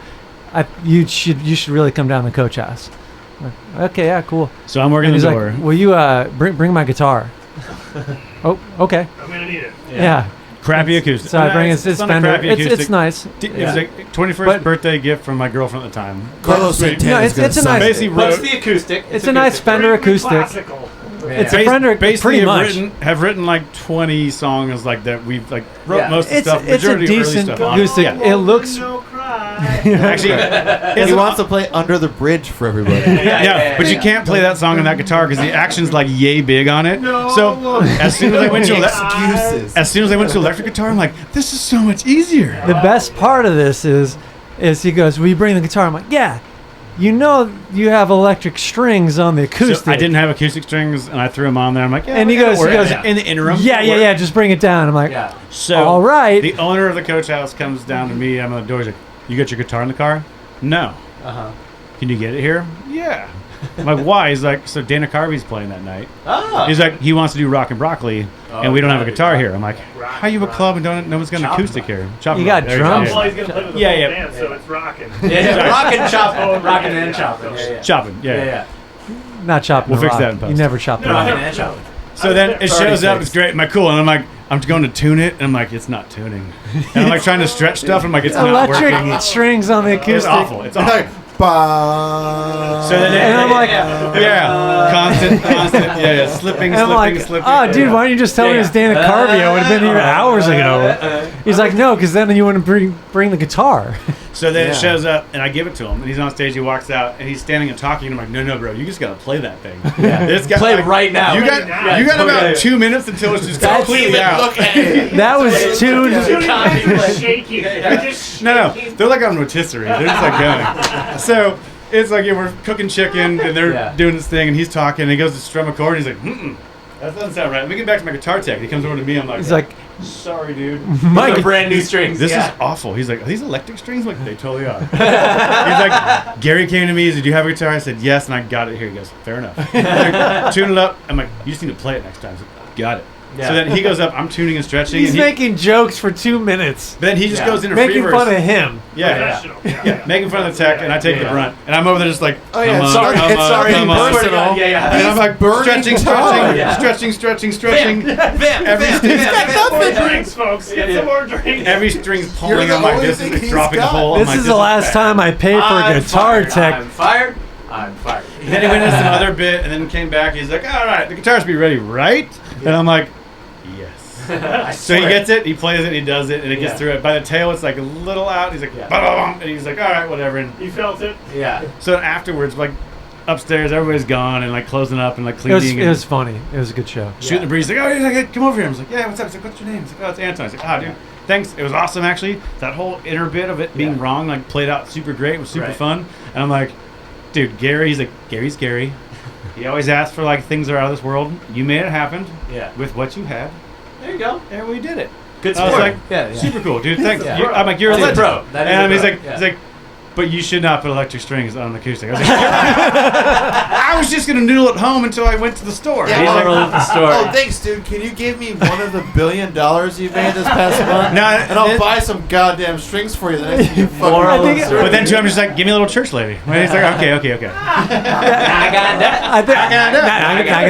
you should really come down to the coach house." I'm like, "Okay, yeah, cool." So I'm working And the he's door. like, "Will you bring my guitar?" Oh, okay. I'm gonna need it. Yeah. Crappy acoustic. So I bring his not a Fender. crappy It's acoustic. nice. It was a 21st But- birthday gift from my girlfriend at the time. Carlos No, it's a nice- Basically What's wrote. the acoustic? It's a nice Fender acoustic. Classical. It's a Fender, Basically pretty much. have written like 20 songs like that. We've like wrote Yeah. most of the It's stuff. a Majority of early decent stuff on it. acoustic. Yeah. It looks. No cry. Actually, He wants to play Under the Bridge for everybody. yeah, but you can't play that song on that guitar because the action's like yay big on it. No. So as soon as I went to Excuses. electric guitar, I'm like, this is so much easier. The best part of this is he goes, "Will you bring the guitar?" I'm like, "Yeah." You know, you have electric strings on the acoustic. So I didn't have acoustic strings, and I threw them on there. I'm like, yeah, And he that'll goes- work. he goes, in the interim. Yeah, it'll work. yeah. Just bring it down. I'm like, Yeah. So all right. the owner of the coach house comes down to me. I'm on the door. He's like, "You got your guitar in the car?" "No." Uh-huh. "Can you get it here?" "Yeah." I'm like, "Why?" He's like, "So Dana Carvey's playing that night." Oh. He's like, he wants to do Rock and Broccoli, and we don't have a guitar here. I'm like, how you a club and no one's got an Chop acoustic here? Chop You it got up. There drums? Well, he's gonna play with the Yeah, whole yeah. band, so it's rocking. Yeah, rockin' chop, Oh, rockin' yeah, and yeah. chopping. Yeah. Chopping, yeah. Yeah, yeah. Not chopping. We'll the fix rock. that in post. You never chop the rock. Rockin' and chopping. So then it Already shows up, fixed. it's great. I'm like, cool. And I'm like, I'm going to tune it, and I'm like, it's not tuning. And I'm like trying to stretch stuff, and I'm like, it's not Electric working. strings on the acoustic. It's awful. It's awful. Bah. So then And I'm like, yeah, constant, yeah, slipping, and I'm like, slipping. "Oh, dude, why don't you just tell me it's Dana Carvey? I would have been here hours ago." He's like, "No, because then you wouldn't bring the guitar." So then Yeah. it shows up, and I give it to him, and he's on stage. He walks out, and he's standing and talking. And I'm like, no, bro, you just gotta play that thing. Yeah. It's got, Play right now. You got about Okay. 2 minutes until it's just That's completely even out. look at it. That was tuned. You're shaking. You're just No. shaking. They're like on rotisserie. They're just like going. So it's like we're cooking chicken and they're doing this thing and he's talking and he goes to strum a chord and he's like, that doesn't sound right. Let me get back to my guitar tech. And he comes over to me. I'm like, He's like, sorry, dude. Mike, brand new strings. This is awful. He's like, are these electric strings? I'm like, they totally are. He's like, Gary came to me. He said, do you have a guitar? I said, yes, and I got it here. He goes, fair enough. Like, tune it up. I'm like, you just need to play it next time. I said, got it. Yeah. So then he goes up. I'm tuning and stretching. he's and making jokes for 2 minutes. But then he just goes into Making free fun verse. of him. Yeah, making fun of the tech, and I take the brunt. And I'm over there just like, Oh yeah, come it's on, already, come it's on, already come on. personal. And I'm like, stretching, stretching. More drinks, folks. Get some more drinks. Every string's You're pulling the on my only disc. thing It's he's dropping a got. hole. This is the last time I paid for a guitar tech. I'm fired. I'm fired. Then he went into some other bit and then came back. He's like, all right, the guitar's be ready, right? And I'm like, yes. So he gets it, he plays it, he does it, and it gets through it. By the tail, it's like a little out. He's like, and he's like, all right, whatever. And You felt it? Yeah. so afterwards, like upstairs, everybody's gone and like closing up and like cleaning. It was funny. It was a good show. Shooting the breeze. He's like, oh, he's like, come over here. I was like, yeah, what's up? He's like, what's your name? He's like, oh, it's Anton. I was like, oh, dude, thanks. It was awesome, actually. That whole inner bit of it being wrong, like, played out super great. It was super fun. And I'm like, dude, Gary. He's like, Gary's Gary. He always asks for like things that are out of this world. You made it happen. Yeah. With what you had, There you go. and we did it. Good I was sport. like, super cool, dude. Thanks. Yeah. I'm like, you're a That's a legend. pro. That is And a he's pro. like, Yeah. he's like, but you should not put electric strings on the acoustic. I was like, I was just gonna noodle at home until I went to the store. Yeah, He's like, Moral of the story. Oh, thanks, dude. Can you give me one of the $1 billion you made this past month? No, and I'll buy some goddamn strings for you the next time you fucking Moral of the story. but then too, I'm just like, give me a little church lady. And he's like, okay. I got that. I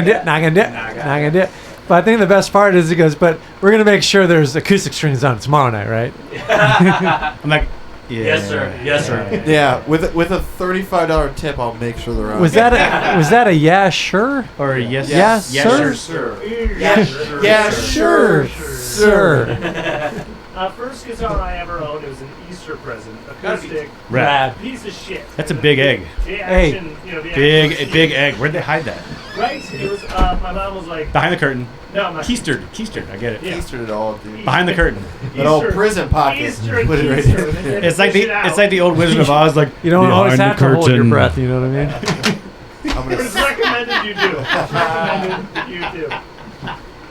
think not gonna do it. But I think the best part is he goes, but we're gonna make sure there's acoustic strings on tomorrow night, right? I'm like, yeah. Yes, sir. Yes, sir. Yeah, with a $35 tip, I'll make sure they're on. Was that a yeah sure? Or a yes, Yeah, sir. Sir. Yeah, sure, sir. First guitar I ever owned, it was an Easter present. Acoustic. Rad. Piece of shit. That's a big egg. The action, the Big egg. Where'd they hide that? Right? It was, my mom was like, Behind the curtain. no, my Keistered. I get it. Yeah. Eastered it all, dude. Behind the curtain. That old Easter- prison pocket. Easter Put it right keister. there. It's like the old Wizard of Oz. Like, You don't always behind have the to hold your curtain. breath. You know what I mean? I'm It's gonna recommended you do. Recommended that you do.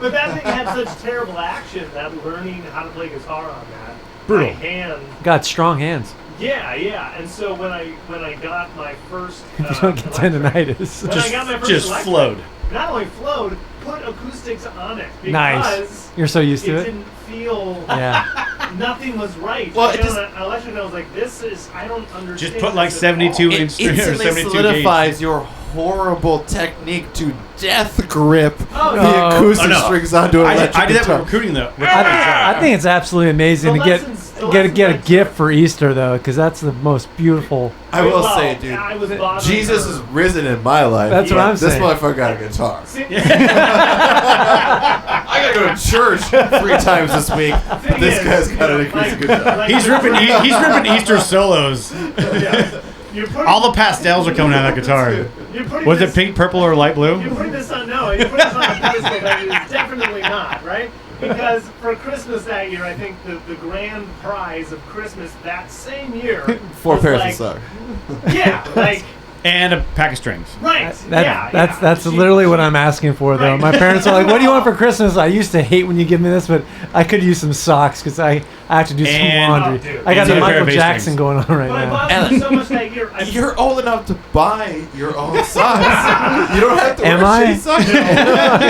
But that thing had such terrible action that learning how to play guitar on that, Brutal. my hand. Got strong hands. Yeah. And so when I got my first, You don't get tendonitis. when I got my first Just electric, flowed. not only flowed, put acoustics on it because Nice. You're so used to it. didn't feel Yeah. nothing was right. Well, You it know, just- an electric, I was like, this is, I don't understand. Just put like this at all. 72 It inch string or instantly 72 solidifies your horrible technique to death grip Oh, the no. acoustic Oh, no. strings onto an electric I did that guitar. with recruiting though. I think it's absolutely amazing The to get lessons get a I gift took- for Easter though, because that's the most beautiful. I will Well, say, dude, I was bothering Jesus her. is risen in my life. That's what I'm This saying. motherfucker got a guitar. See, I gotta go to church 3 times this week. thing This is, guy's got an like- acoustic guitar. like- He's ripping Easter solos. Yeah. You're putting- All the pastels are coming out of that guitar. You're putting Was this, it pink, purple, or light blue? You're putting this on, no, you're putting this on a pedestal that it is definitely not, right? Because for Christmas that year, I think the grand prize of Christmas that same year 4 was pairs like, of socks. Yeah, like, And a pack of strings. right. That's literally what I'm asking for though. Right. My parents are like, "What do you want for Christmas?" I used to hate when you give me this, but I could use some socks because I have to do some And- laundry. Oh, dude. I got And the a pair Michael of bass Jackson strings. going on right But I now. bothered me so much that year. You're old enough to buy your own socks. You don't have to Am wear I? shitty socks.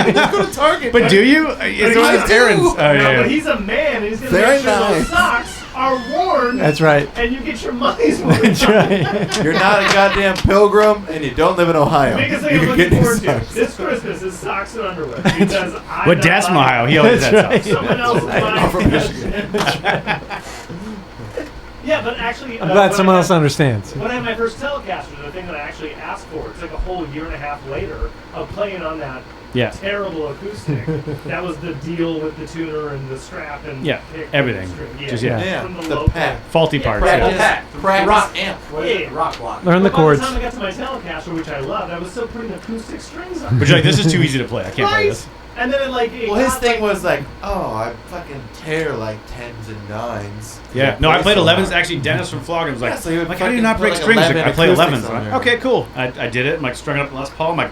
You just go to Target. But do you? It's I one of his do. parents. Oh, No, yeah. but he's a man, and he's going to Very make sure those nice. socks are worn, That's right. and you get your money's worth. That's right. You're not a goddamn pilgrim, and you don't live in Ohio. Biggest thing You I'm can looking get new forward to socks. this Christmas is socks and underwear because I'm But not Dad's from buying Ohio. He always That's has right. socks. someone else is buying. I'm from Michigan. Yeah, but actually, I'm glad when someone I else had- understands. When I had my first Telecaster, the thing that I actually asked for, it's like a whole year and a half later of playing on that Yeah. terrible acoustic. That was the deal with the tuner and the strap and Yeah, pick and everything. string. Just, yeah. Yeah, From the low pack. Faulty Yeah, parts. practice. Yeah. Practice Rock amp. What is it? Yeah. Rock block. Learn the But chords. By the time I got to my Telecaster, which I loved, I was still putting acoustic strings on. But you're like, this is too easy to play. I can't play Right? this. And then Well, his thing was like, oh, I fucking tear like 10s and 9s. Yeah. No, I played 11s. Actually, Dennis from Flogging was like, Yeah, so he would how do you fucking not put, break like, strings? Like, 11 I play 11s. acoustics I'm on like, there. okay, cool. I did it. I'm like strung it up in Les Paul. I'm like,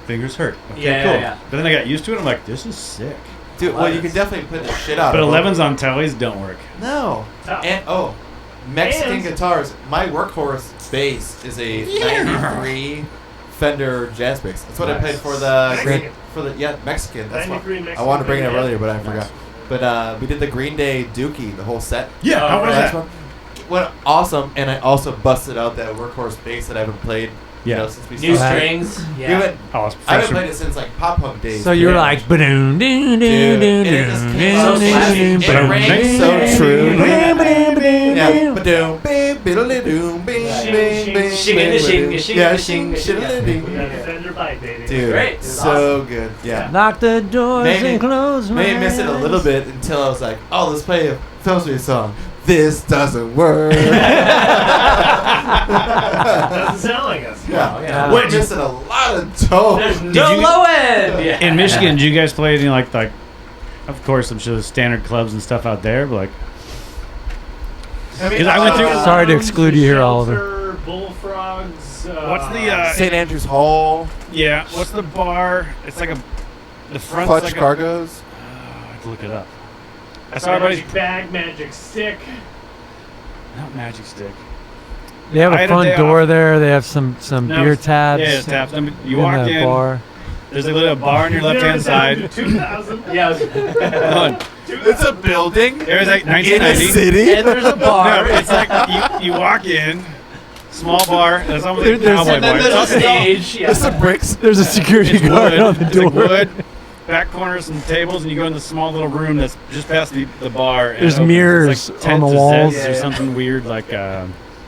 fingers hurt. Okay, Yeah, cool. yeah. But then I got used to it. I'm like, this is sick. Dude, well, you can definitely put the shit out But of 11s on tellies don't work. No. Tough. And, Mexican And- guitars. My workhorse bass is a 93 Fender jazz bass. That's what I played for the Mexican. Mexican. That's what 93 I Mexican wanted to bring it up Fender earlier, but I forgot. But we did the Green Day Dookie, the whole set. Yeah, how was Last that? one. Went awesome, and I also busted out that workhorse bass that I haven't played. Yeah. Since we New started. strings. We Yeah. haven't, Oh, it's I haven't fresh. played it since like pop punk days. So you were Yeah. like, ba-doom, doom, Dude, doom, doom, and it just doom, came out doom, classic. doom, It doom, rang doom, so doom, true. doom, doom, doom, Yeah, doom. ba-doom, bing, biddle-de-doom, bing, Shing, bing, shing, bing, shing, bing, shing, bing. shing, Yeah, shing, shing, shing, shing, We got the Fender bite, baby. Dude, Great. It was so good. Yeah. Lock the doors Maybe- and close my Maybe miss it a little eyes. bit until I was like, oh, let's play a Filmspeed song. This doesn't work. Doesn't sound like us. Yeah. Yeah. We're missing a lot of tones. There's Did no you- low end. Yeah. In Michigan, do you guys play any like, of course, I'm sure there's standard clubs and stuff out there, but like, I mean, 'Cause I went through- Sorry to exclude you here, Oliver. Shelter, Bullfrogs. What's the, St. Andrews Hall, yeah, what's the bar? It's like the front's Clutch like Cargos. I have to look it up. I saw everybody's Magic bag, magic stick. not Magic Stick. They have I a had a front day door off. there. They have some No, beer tabs. Yeah, it's taps. I mean, you in walk the in. bar. There's a little bar on your left hand side. 2000. Yeah. it was- It's a building It was like in a 1990. city. and there's a bar. No, it's like you walk in, small bar. It's almost like There's- cowboy and then bar. there's a It's all- stage. Yeah. There's some bricks. There's a security It's guard wood. on the It's door. like wood. Back corner, some tables, and you go in the small little room that's just past the bar. and There's it opens. mirrors It's like on the tents or walls. sets or something weird like.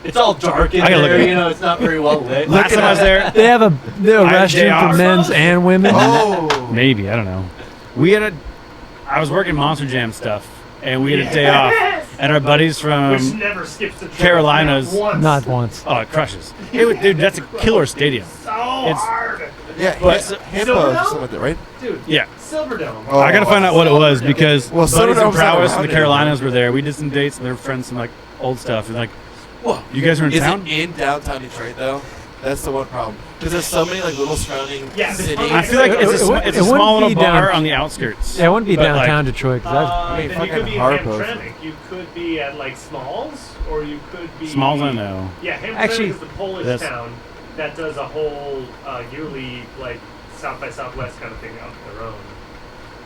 It's all dark in I gotta look there. it up. You know, it's not very well lit. Last time I was there, They have a I had a day restroom for off. men's and women. Oh. maybe I don't know. I was working Monster Jam stuff, and we had a day off, and our buddies Which from never skips a trick. Carolinas. Not once. Not once. oh, it crushes. Dude, that's a killer stadium. So It's- hard. Yeah, But- Hippo or something like that, right? Dude, Yeah. Silverdome. Oh. I gotta find out what it was because Well, buddies in Silverdome's not Prowess around and the Carolinas were there. We did some dates, and they were friends from like old stuff. And like, whoa, you guys are in Is town? it in downtown Detroit though? That's the one problem. Because there's so many like little surrounding Yeah, cities. I feel like it's It a, wouldn't it's a small little be bar down- on the outskirts. Yeah, it wouldn't be But, like, downtown Detroit. 'Cause I mean, Then you fucking could be in Harpo's. Hamtramck. You could be at like Smalls, or you could be. Smalls, I know. Yeah, Hamtramck Actually, is the Polish this- town that does a whole yearly like South by Southwest kind of thing out their own.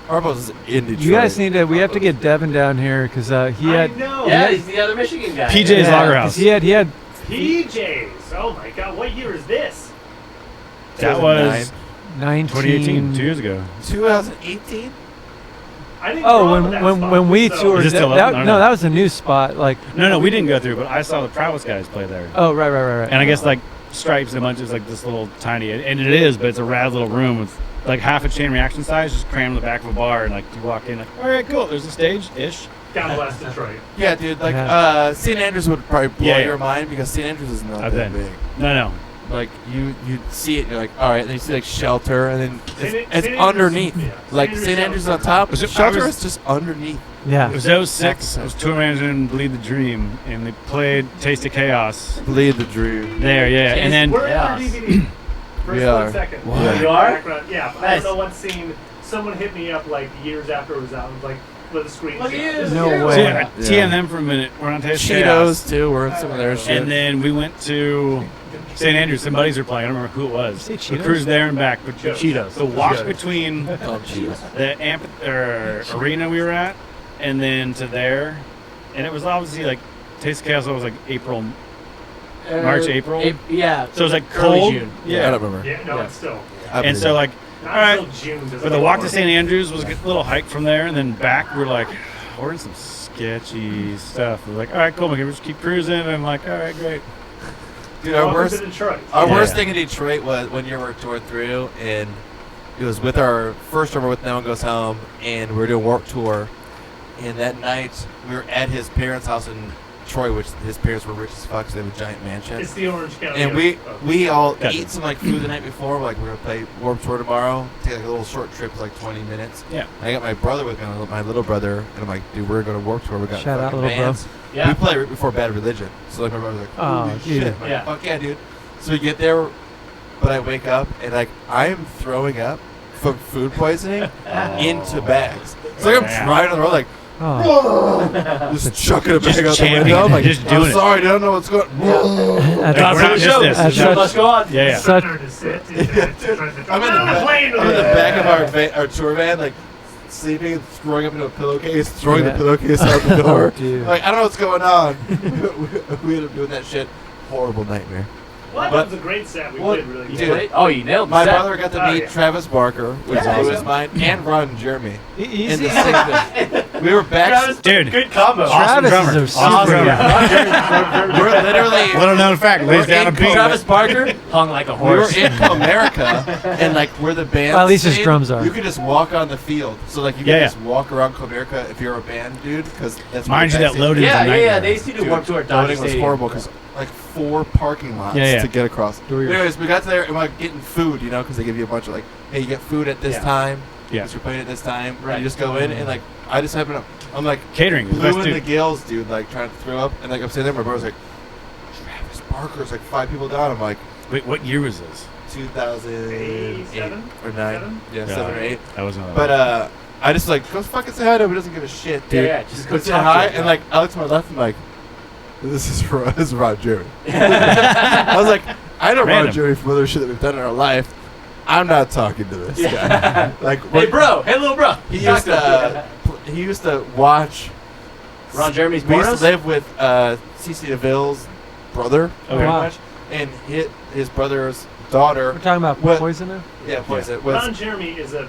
Harpo's is in Detroit. you guys need to. We have to get Devin down here because he had. I know. Yeah, he's the other Michigan guy. PJ's yeah, Lager 'cause House. He had. PJs. Oh my God, what year is this? That was 19. 2018, 2 years ago. 2018. I didn't Oh, grow up in that when spot, we so- toured, Is it still that, up? No, no, no. that was a new spot. Like, No, we didn't go through, but I saw the Prowess guys play there. oh, right. And I guess like Stripes and a bunch is like this little tiny, and it is, but it's a rad little room with like half a chain reaction size, just crammed in the back of a bar, and like you walk in, like, all right, cool, there's a stage ish. God bless Detroit. Yeah, dude. Like Yeah. St. Andrews would probably blow Yeah, yeah. your mind because St. Andrews is not I've that been. big. No. Like you see it, you're like, all right. And then you see like Shelter, and then St. it's Andrews- underneath. yeah. Like St. St. Andrews Andrews is on top. Was it- Shelter I was- is just underneath. Yeah. It was 06, I was tour manager in Bleed the Dream, and they played Taste of Chaos Bleed the Dream. there, yeah, and then We're in Yeah. our DVD. For We a are. split second. Wow. You are? Background. Yeah, I Nice. don't know what scene. Someone hit me up like years after it was out, and like with a screen. Look at you. This No is you. way. so, Yeah. TM for a minute, we're on Taste of Chaos. Cheetos too. We're in some of their shit. And then we went to St. Andrews. Some buddies were playing. I don't remember who it was. Say The Cheetos? cruise there and back. But Cheetos. The walk Cheetos. between Oh, Cheetos. the arena we were at and then to there. And it was obviously like Taste of Chaos was like April. March, April? Yeah. So it was like Early cold. June. I Yeah. don't remember. Yeah, no, Yeah. it's still. And so like, Not all right. until June. does But it the go walk to on. St. Andrews was a good little hike from there, and then back we're like, we're in some sketchy stuff. We're like, all right, cool, we can just keep cruising, and I'm like, all right, great. Dude, our Welcome worst. to Detroit. Our Yeah. worst thing in Detroit was when you were toured through, and it was with our first tour with No One Goes Home, and we were doing Warped Tour. And that night, we were at his parents' house in Troy, which his parents were rich as fuck, so they have a giant mansion. It's the Orange County. And of- we all Gotcha. eat some like food the night before. Like we're gonna play Warped Tour tomorrow. Take like a little short trip, like 20 minutes. Yeah. I got my brother with me, my little brother, and I'm like, dude, we're going to Warped Tour. We got Shout out, fucking little bro. bands. Yeah. We play right before Bad Religion. So like my brother's like, Oh, holy dude. shit. I'm like, Yeah. fuck yeah, dude. So we get there, but I wake up and like I am throwing up from food poisoning into bags. So like, I'm driving on the road like. Oh. Just chucking a bag out the champing window. I'm like, just doing I'm it. sorry, dude, I don't know what's going on. That's We're not just this. That's Show such- must go on. Yeah, yeah. Such- Better to sit. I'm in I'm the back of our tour van, like sleeping and throwing up into a pillowcase, throwing the Yeah. pillowcase out the door. Oh, dude. Like, I don't know what's going on. we ended up doing that shit. Horrible nightmare. Well, that was a great set. We played really You good. Dude, Oh, you nailed my the set. brother got to Oh, meet yeah. Travis Barker, which Yeah, blew his awesome. mind, and Ron Jeremy in Easy. the same thing. We were back. Travis, Dude. good combo. Awesome Travis drummer. is a Awesome super drummer. We're literally. Little known fact, lays We're down a in beat. Travis Barker hung like a We were horse. in Comerica, and like where the band. Well, at least his stayed, drums are. You could just walk on the field, so like you Yeah, can yeah. just walk around Comerica if you're a band, dude. Because that's where Mind the you, that backstage- loading is a Yeah, nightmare. they used to do Dude, Warped Tour at Dodger loading was Stadium. horrible because like 4 parking lots Yeah, yeah. to get across. Do yours. Anyways, we got there and we're like getting food, you know, because they give you a bunch of like, hey, you get food at this Yeah. time. Yeah. Because you're playing at this time. Right. You just go in and like I just happen to, I'm like Catering is the blue best in the dude. gills, dude, like trying to throw up, and like I'm sitting there, my brother's like, Travis Barker's like 5 people down. I'm like, Wait, what year was this? 2008 7? or 9, Seven? yeah, 7 or 8. That wasn't on But I just like go fucking say hi to him. He doesn't give a shit, dude. Yeah, just go Say talk hi, to him. and like I look to my left, I'm like, this is Ron Jeremy. I was like, I know Ron Random. Jeremy from other shit that we've done in our life. I'm not talking to this guy. Like, Hey, bro. Hey, little bro. he Talk used to he used to watch Ron Jeremy's We used pornos? to live with CeCe DeVille's brother, Okay. pretty Wow. much, and his brother's daughter. We're talking about What- poison now? Yeah, was Ron Jeremy is a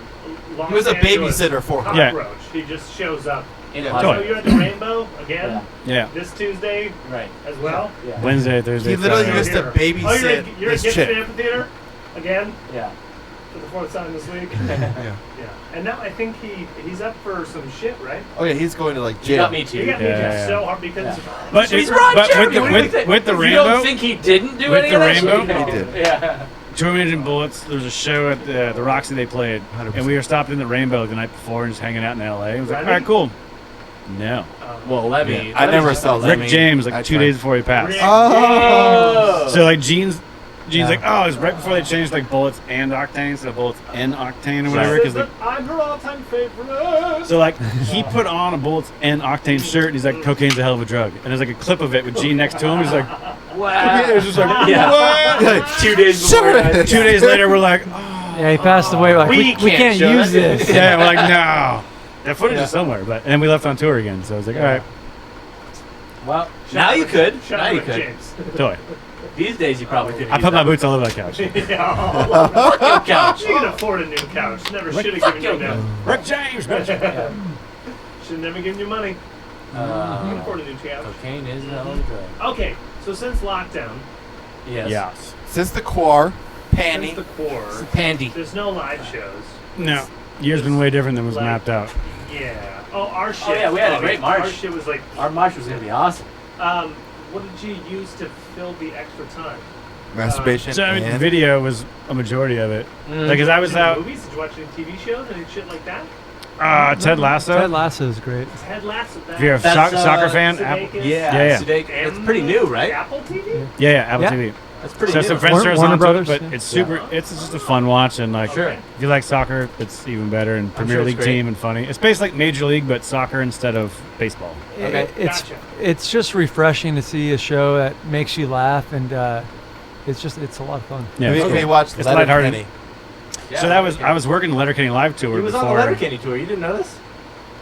Los he was a Angeles babysitter for her. Yeah. cockroach. He just shows up. In Yeah. Los So Totally. you're at the Rainbow again Yeah. this Tuesday Right. as well. Yeah. Wednesday, Thursday, He literally Friday. used to Oh, babysit you're this at Gibson chick. Amphitheater again Yeah. for the 4th time this week. Yeah. Yeah, and now I think he's up for some shit, right? Oh yeah, he's going to like You jail. got me He too. got me Yeah, just yeah. so hard because But, He's it- Ron but Jeremy. with the, What do you with, think? with the You Rainbow, don't think he didn't do With any the of that shit? Rainbow? He did. Yeah. Tormented and Bullets, there was a show at the Roxy they played, 100%. and we were stopped in the Rainbow the night before and just hanging out in LA. It was like, Really? all right, cool. No. Well, Levy. I never saw Rick Lemmy. James, like I 2 tried. days before he passed. Rick Oh. So like Gene's Yeah. like, oh, it was right before they changed like Bullets and Octane, so Bullets and Octane or whatever. Says Because like, that I'm her all-time favorite. so like he put on a Bullets and Octane shirt, and he's like, cocaine's a hell of a drug. And there's like a clip of it with Gene next to him. He's like, Wow. it was just like, Yeah. what? 2 days before. Shit. 2 days later, we're like, oh. Yeah, he passed away. Like, We we can't can't show use that. this. Yeah, we're like, no. That footage is somewhere, but and then we left on tour again. So I was like, all right, Well, now you could. Shout Now out you Rick could. James. toy. These days you probably could. I put my boots all over that couch. Yeah. Fuck your couch. You can afford a new couch. Never should have given you that. Rick James, bitch. Should have never given you money. You can afford a new couch. Cocaine is a hell of a drug. Okay, so since lockdown, Yes. Yes. Since the core, since Panty. the core, Pandy. there's no live shows. No. Year's been way different than was Like- mapped out. Yeah. Oh, our shit. yeah, we had a great march. Our shit was like, Our march was gonna be awesome. what did you use to fill the extra time? Masturbation. So I mean, and video was a majority of it. Like, cause I was Any out. movies? Did you watch any TV shows? Any shit like that? Ted Lasso. Ted Lasso is great. Ted Lasso. If you're a That's, soccer fan, Sudeikis, Apple. Yeah. Yeah, yeah. Sudeikis. That's pretty new, right? Apple TV? Yeah, Apple Yeah. TV. That's pretty So new. some friends Warner throw us Warner onto it, Brothers, but yeah. it's super. It's just a fun watch, and like, Sure. if you like soccer, it's even better. And Premier sure it's League great. team and funny. It's basically like Major League, but soccer instead of baseball. Okay. It's Gotcha. it's just refreshing to see a show that makes you laugh, and it's a lot of fun. Yeah, it's we cool. watched It's Letterkenny. lighthearted. So that was I was working the Letterkenny live tour He was on before. the Letterkenny tour. You didn't know this?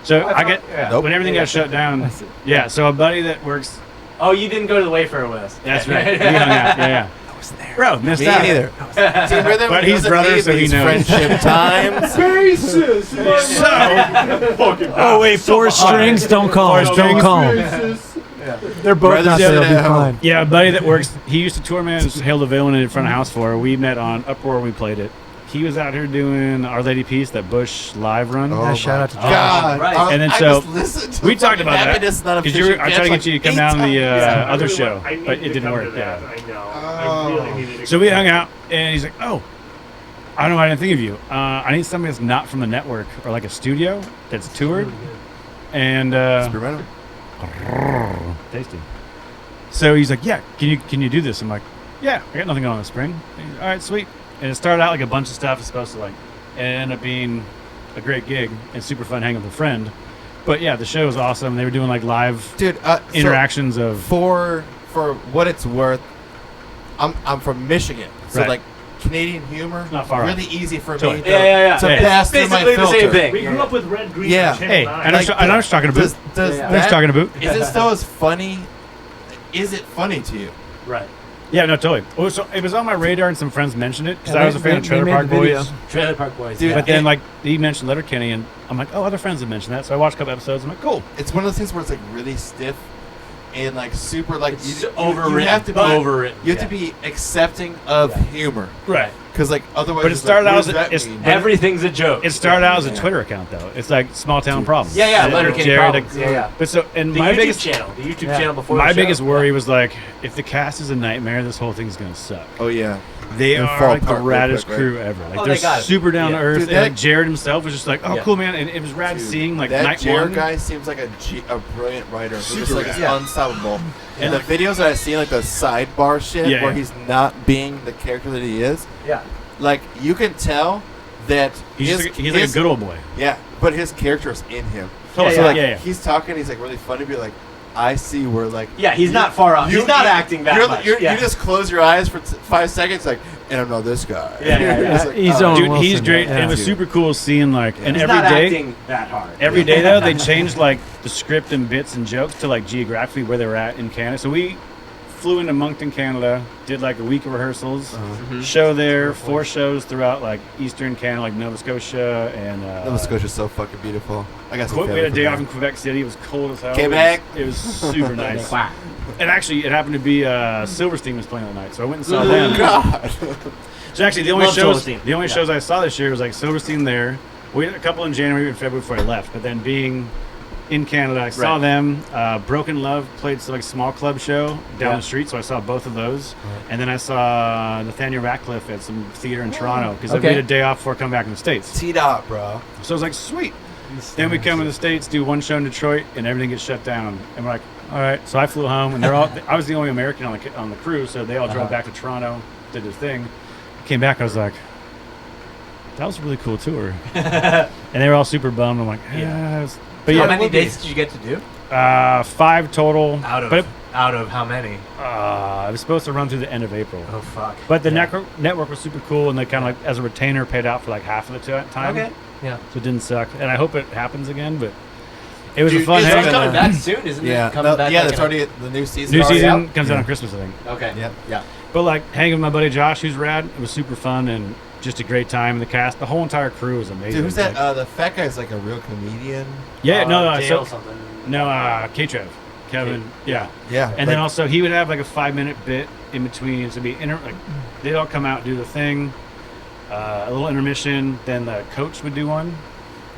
So I I get thought- Nope. when everything got shut down. That's- Yeah, so a buddy that works. Oh, you didn't go to the Wayfarer with us. That's right. We hung out. Yeah. I was there. Bro, missed Me out. neither. See, we're there But when he's doesn't brother, leave so he these knows. friendship times. So Oh wait, four strings. Don't call him. Four Don't strings. call him. They're both Brothers not there. sit They'll be at home. fine. yeah, a buddy that works. He used to tour manage Hail the Villain in front of house for. We met on Uproar. We played it. he was out here doing Our Lady Peace, that Bush live run. Oh, shout out to Josh. God. Right. And then I so just listened to we talked about that Happiness, Not a because Fishing I tried to Catch get you to come like down 8 the times. I other really show, want- I need but to it didn't come work. to that. Yeah. I know. I really needed to So come we to hung that. out, and he's like, "Oh, I don't know. I didn't think of you. I need somebody that's not from the network or like a studio that's toured." And Experiment. tasty. So he's like, "Yeah, can you do this?" I'm like, "Yeah, I got nothing on in the spring." And he's, all right, sweet. And it started out like a bunch of stuff. It's supposed to like end up being a great gig and super fun hanging with a friend. But yeah, the show was awesome. They were doing like live Dude, interactions so of. for what it's worth, I'm from Michigan, so Right. like Canadian humor, Not far really off. easy for Totally. me to, Yeah. to Hey. pass through my Basically the filter. same thing. We grew up with Red Green Yeah. on Channel Hey, 9. I know what you're talking about. Does Yeah. I know what you're talking about. is it still as funny? Is it funny to you? Right. Yeah, no, totally. Well, so it was on my radar, and some friends mentioned it because Yeah, I was a fan of they Trailer made Park the video. Boys. Trailer Park Boys. Dude, yeah. But then, like, he mentioned Letterkenny, and I'm like, oh, other friends have mentioned that. So I watched a couple episodes. I'm like, cool. It's one of those things where it's like really stiff and like super like It's you overwritten. have to be overwritten. You have to be accepting of Yeah. humor, Right. because like otherwise. But it it's started like, out what as does a- that it's- mean? Everything's a joke. It started out as a Yeah. Twitter account, though. It's like Small Town Problems. Yeah, And Letterkenny Jared, Problems. like- Yeah. But so, and The my YouTube biggest channel. The YouTube Yeah. channel before my the show. biggest worry was like, if the cast is a nightmare, this whole thing's gonna suck. Oh yeah, They It'll are fall like the apart real raddest quick, crew ever. Like Oh, they're they got it. super down to Yeah. earth. Dude, and that- like Jared himself was just like, oh, Yeah. cool, man. And it was rad Dude, seeing like that night Jared one. guy seems like a brilliant writer. Who's just Super like rad. unstoppable. And And the videos that I've seen, like the sidebar shit, Yeah, where yeah. he's not being the character that he is, Yeah. like you can tell that He's, his, just like, he's like a his- good old boy. Yeah, but his character is in him. Totally. So like yeah. he's talking, he's like really funny. Be like, I see where like Yeah, he's not far off. He's not acting that much. You Yeah. just close your eyes for 5 seconds, like, and I know this guy. Yeah, yeah, You're yeah. just like, He's oh. on- Dude, Wilson, he's great. yeah. And it was Dude. super cool seeing like, and He's every not day, acting that hard. every day though, they changed like the script and bits and jokes to like geographically where they were at in Canada. So we flew into Moncton, Canada, did like a week of rehearsals, show there, 4 shows throughout like Eastern Canada, like Nova Scotia and Nova Scotia's so fucking beautiful. I got some We had a family day from off in there. Quebec City. It was cold as hell. Quebec. It was super nice. Wow. And actually, it happened to be Silverstein was playing that night, so I went and saw them. God. So actually, the only Love shows Silverstein. the only Yeah. shows I saw this year was like Silverstein there. We had a couple in January and February before I left, but then being in Canada, I saw Right. them. Broken Love played like small club show down Yeah. the street, so I saw both of those. And then I saw Nathaniel Ratcliffe at some theater in Toronto because Okay. I made a day off before coming back in the States. T-Dot, bro. So I was like, sweet. Then we come to the States, do one show in Detroit, and everything gets shut down. And we're like, all right. So I flew home, and they're all. I was the only American on the crew, so they all drove back to Toronto, did their thing. Came back, I was like, that was a really cool tour. And they were all super bummed. I'm like, yeah. But How yeah, many days did you get to do? 5 total. Out of But out of how many? it was supposed to run through the end of April. Oh fuck. But the Yeah. network was super cool, and they kind of like as a retainer paid out for like half of the time. Okay. Yeah. So it didn't suck, and I hope it happens again. But it was Dude, a fun it's hang. It's gonna- coming back soon, isn't Yeah, it? Coming back. yeah. like That's in a- already the new season. New already season out? comes out Yeah. on Christmas, I think. Okay. Yep. Yeah. But like hanging with my buddy Josh, who's rad. It was super fun and just a great time. And the cast, the whole entire crew was amazing. Dude, who's that? Like, The fat guy's like a real comedian. yeah, no, Dale so, something. no, K-Trev, Kevin, yeah. Yeah. And then also he would have like a 5-minute bit in between. So be like they'd all come out and do the thing, a little intermission. Then the coach would do one.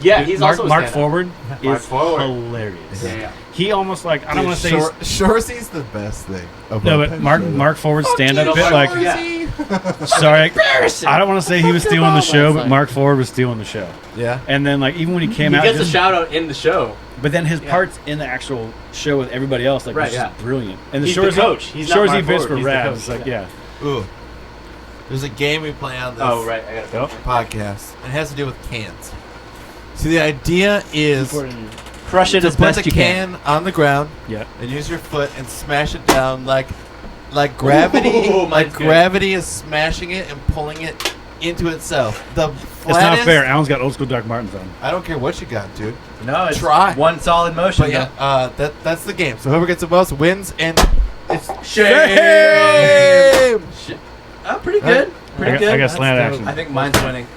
Yeah, Dude, he's Mark, also a Mark stand-up. Forward Mark is Forward. hilarious. Yeah, yeah. He almost like I don't want to say he's, Shorty's the best thing. no, but Mark Forward's stand-up you, bit Mark like Yeah. sorry, Embarrassing. I don't want to say he was stealing the show, but Mark Forward was stealing the show. Yeah. And then like even when he came He out, gets a just- shout out in the show. but then his Yeah. parts in the actual show with everybody else like Right, was just yeah. brilliant. And the He's the shores coach. He's not shores Mark he bits Forward. were He's the rad. coach. It's like Yeah. Ooh. There's a game we play on this Oh right, I got it. Yep. podcast. It has to do with cans. So the idea is Crush it to as put best the you can. can on the ground Yeah. and use your foot and smash it down like gravity. Ooh, like mine's good. gravity is smashing it and pulling it into itself. The It's not flattest. fair. Alan's got old school Doc Martens on. I don't care what you got, dude. No, it's Try. one solid motion. But yeah, that's the game. So whoever gets the most wins, and it's Shame. Oh, pretty good. Pretty I good. got slant That's action. I think mine's winning.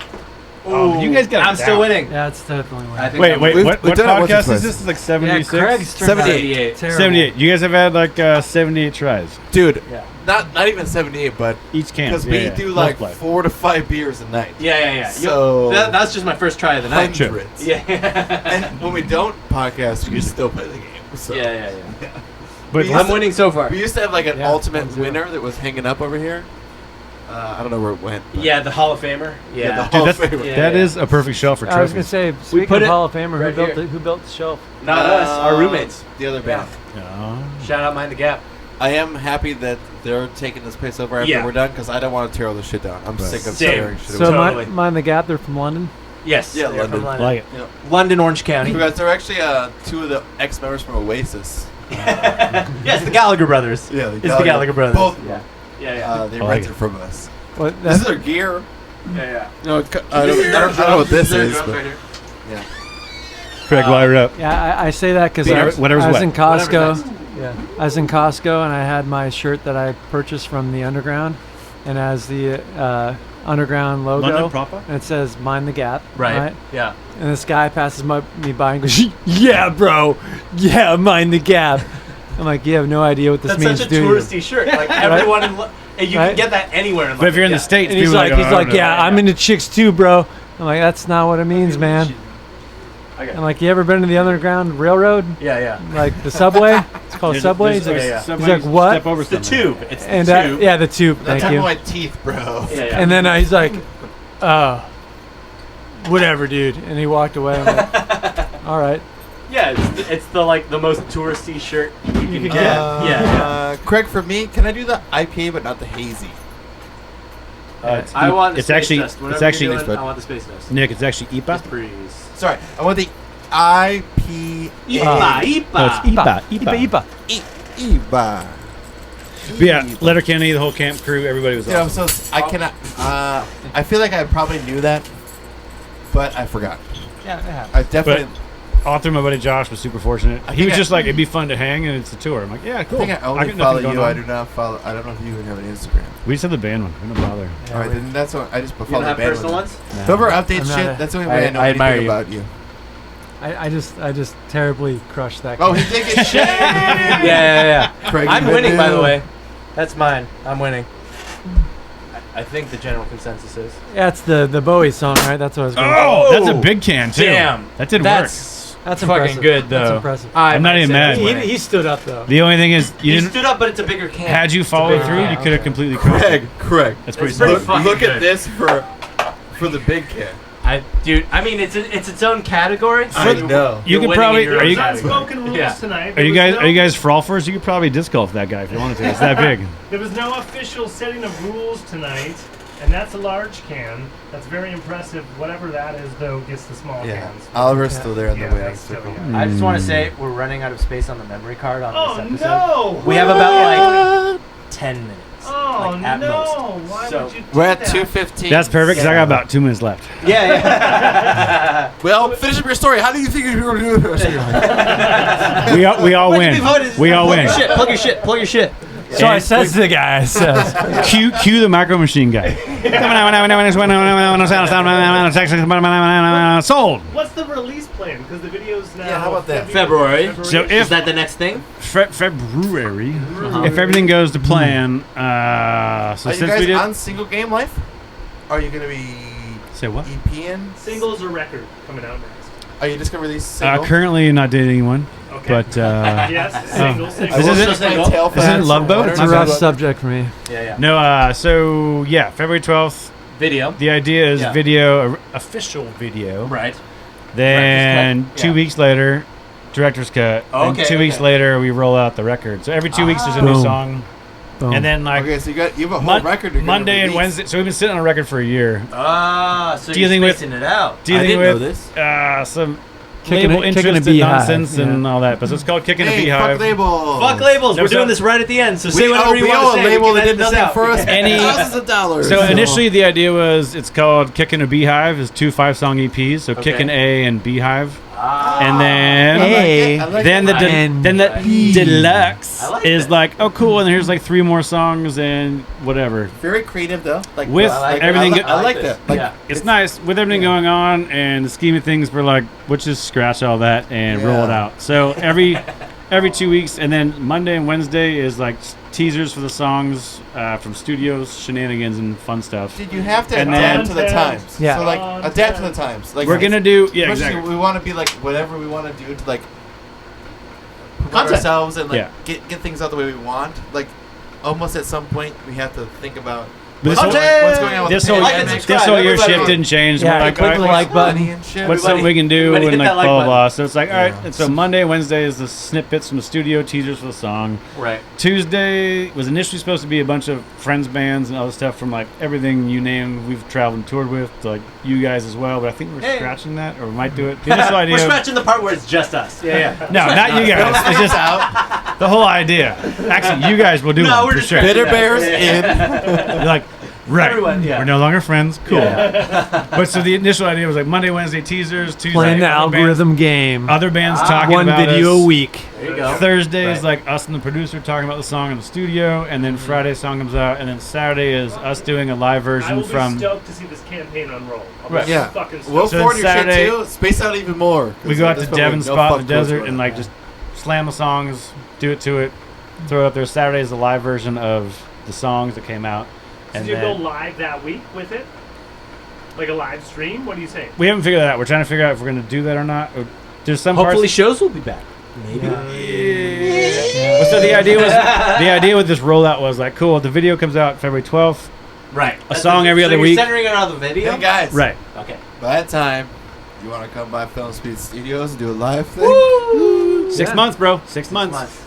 Oh, you guys got it I'm still down. winning. Yeah, it's definitely I think Wait, I'm wait, winning. what we've done it once or podcast twice. is this? Is like Yeah, 76? Craig's turned out 78. terrible. 78. You guys have had like 78 tries. Dude, Yeah. not even 78, but Each can. because we do like Multiply. 4 to 5 beers a night. Yeah. So- that's just my first try of the night. Hundreds. Yeah. And when we don't podcast, we still play the game. So. Yeah. But We I'm winning so far. We used to have like an Yeah, ultimate 1-0. winner that was hanging up over here. I don't know where it went. but- Yeah, the Hall of Famer. Yeah, the Yeah. Hall Dude, of Famer. Yeah. that is a perfect shelf for I was gonna trophies. say, speaking put of it Hall of Famer, right here. who built the shelf? Not us, our roommates. The other band. Oh. Shout out Mind the Gap. I am happy that they're taking this place over after Yeah. we're done because I don't want to tear all this shit down. I'm Right. sick of Same. tearing shit So away. Totally. mind the gap. They're from London. Yes. Yeah, they're London. from Like it. London, Orange County. Because they're actually two of the ex-members from Oasis. Yes, the Gallagher brothers. Yeah, It's the Gallagher brothers. Both. Yeah. They I like rented it. from us. What? This is That's, their gear. Yeah. No, I don't know what this is. But Craig, wire up. yeah, I say that because I was Whatever's wet. in Costco. Whatever's Yeah, I was in Costco and I had my shirt that I purchased from the Underground, and has the Underground logo, London proper? and it says "Mind the Gap." Right. Yeah. And this guy passes me by and goes, "Yeah, bro. Yeah, mind the gap." I'm like, "You have no idea what this That's means, such a do you?" touristy shirt. Like everyone in and you Right? can get that anywhere in But if you're in the London. States, And he's people like, are "Oh, I don't know." "Yeah, I'm into chicks too, bro." I'm like, "That's not what it means, man." I'm like, "You ever been to the Underground Railroad? Yeah. Like the subway? It's called Subway." He's like, yeah. he's like, "What?" Step over It's the something. tube. It's And the tube. yeah, the tube. That's Thank you. my teeth, bro. Yeah. And then he's like, "Whatever, dude." And he walked away. I'm like, "All right." Yeah, it's the like the most touristy shirt you can get. Yeah. Craig, for me, can I do the IPA but not the hazy? I want the it's space actually dust. Whatever it's actually you're doing, I want the space dust. Nick. It's actually IPA. Just breeze. Sorry, I want the IPA. No, it's IPA. Ipa. IPA. But yeah, Letterkenny, the whole camp crew, everybody was Dude, I'm awesome. so I cannot. I feel like I probably knew that, but I forgot. Yeah, it happened. I definitely. Author, my buddy Josh, was super fortunate. I He think was I- just like, it'd be fun to hang, and it's a tour. I'm like, yeah, cool. I think I only got follow nothing you. going I on. do not follow. I don't know if you have an Instagram. We just have the band one. We don't bother. All right, then that's what I just follow You don't the have band. personal ones? Whoever updates I'm not shit, a- that's the only way I know I admire anything you. about you. I just terribly crushed that. Oh, guy. he did get shit. Yeah. Craig, I'm you winning, by the do. way. That's mine. I'm winning. I think the general consensus is. Yeah, it's the Bowie song, right? That's what I was going. Oh, that's a big can, too. Damn. That didn't That's That's fucking impressive. good, though. That's impressive. I'm not even mad. He stood up though. work. The only thing is, you He didn't. stood up, but it's a bigger can. Had you followed bigger through, can. you could have completely crushed it. Craig. That's pretty It's pretty smart. fucking Look good. at this for the big kid. Dude, I mean, it's its own category. So I know. You you're could winning probably. in your Are own you, category. Unspoken rules Yeah. tonight. are you There was guys frolfers? You could probably disc golf that guy if you wanted to. It's that big. There was no official setting of rules tonight, and that's a large can. That's very impressive. Whatever that is, though, gets the small Yeah. cans. Oliver's still there in the Yeah, waiting that's still, circle. yeah. I just want to say we're running out of space on the memory card on Oh this episode. no! We have about like 10 minutes. Oh like, at no! most. Why So- would you do We're at that? 2:15. That's perfect because I got about 2 minutes left. Yeah. Well, finish up your story. How do you think you're going to do the rest of your life? We all win. We all win. Plug your shit. Plug your shit. So I says to the guy, I says, Cue the micro machine guy. Sold. What's the release plan? Because the video's now. Yeah, how about that? February. So Is if that the next thing? February, if everything goes to plan, so Are you since guys we did, on Single Game Life? Are you going to be say what? EPing? Singles or record coming out next? Are you just going to release single? Currently not dating anyone, Okay. but yes, single. Is it- Isn't it Love Boat? "It's a rough subject for me." Yeah. no. So yeah, February 12th. Video. The idea is Yeah. video, official video. Right. Then Director's cut, 2 yeah. weeks later, director's cut. Okay, And 2 weeks okay. later, we roll out the record. So every 2 weeks, there's a new Boom. song. Boom. And then like Okay, so you have a whole record. you're gonna Monday and release. Wednesday. So we've been sitting on a record for a year. So Dealing you're with- spacing it out. Dealing didn't with know this. some Kicking label a- kicking a interest and beehive, nonsense and all that. But so it's called Kicking a Hey, Beehive. fuck labels. Fuck labels. No, We're so- doing this right at the end. So We say whatever you owe want a to say. label We that can did edit this nothing out. for us. Any- Thousands of dollars. So initially the idea was it's called Kicking a Beehive is 2 5-song EPs. So Okay. Kicking A and Beehive. And then Hey. then the deluxe I like is that. like, oh cool, and here's like 3 more songs and whatever. Very creative though. Like With everything- I like that. Like, Yeah. It's nice with everything going on and the scheme of things. We're like, let's just scratch all that and roll it Yeah. out. So every 2 weeks, and then Monday and Wednesday is like teasers for the songs from studios, shenanigans, and fun stuff. Did you have to And adapt then- to the times? Yeah. So like adapt to the times. Like We're gonna do especially exactly. we want to be like whatever we want to do to like promote Content. ourselves and like Yeah. get things out the way we want. Like almost at some point we have to think about This whole- what's going on with This the whole Like and pandemic. subscribe. this whole year Everybody- shift didn't change. Yeah, We're like, click all the right, like button. Money and shit. what's something we can do everybody and hit like that like blah blah button. blah. So it's like, all right. Yeah. And so Monday and Wednesday is the snippets from the studio, teasers for the song. Right. Tuesday was initially supposed to be a bunch of friends bands and other stuff from like everything you name we've traveled and toured with, to, like you guys as well. But I think we're Hey. scratching that, or we might do it. The initial idea. We're scratching the part where it's just us. Yeah. No, not you guys. It's just the whole idea. Actually, you guys will do No, one we're for just sure. Bitter Bears in. You're like, right. Everyone, yeah. We're no longer friends. Cool. But so the initial idea was like Monday, Wednesday teasers, Tuesday Playing the other bands- algorithm game. Other bands talking One about video us. a week. There you go. Thursday is Right. like us and the producer talking about the song in the studio, and then Friday song comes out, and then Saturday is us doing a live I will version be from. stoked to see this campaign unroll. I'll be Right. Yeah. fucking stoked. We'll So forward your Saturday- shit too. Space out even more. We go out to There's probably Devon no spot in fuck the clues desert going and on. like just slam the songs, do it to it, throw it up there. Saturday is the live version of the songs that came out, Did and you go then live that week with it? Like a live stream? What do you think? we haven't figured that out. We're trying to figure out if we're going to do that or not. There's some Hopefully, parts. shows will be back. Maybe. Well, so the idea with this rollout was like, cool. The video comes out February 12th. Right. A song every other you're week. Centering it on the video. Hey guys. Right. Okay. By that time, you want to come by Filmspeed Studios and do a live thing? 6 months, bro. 6 months.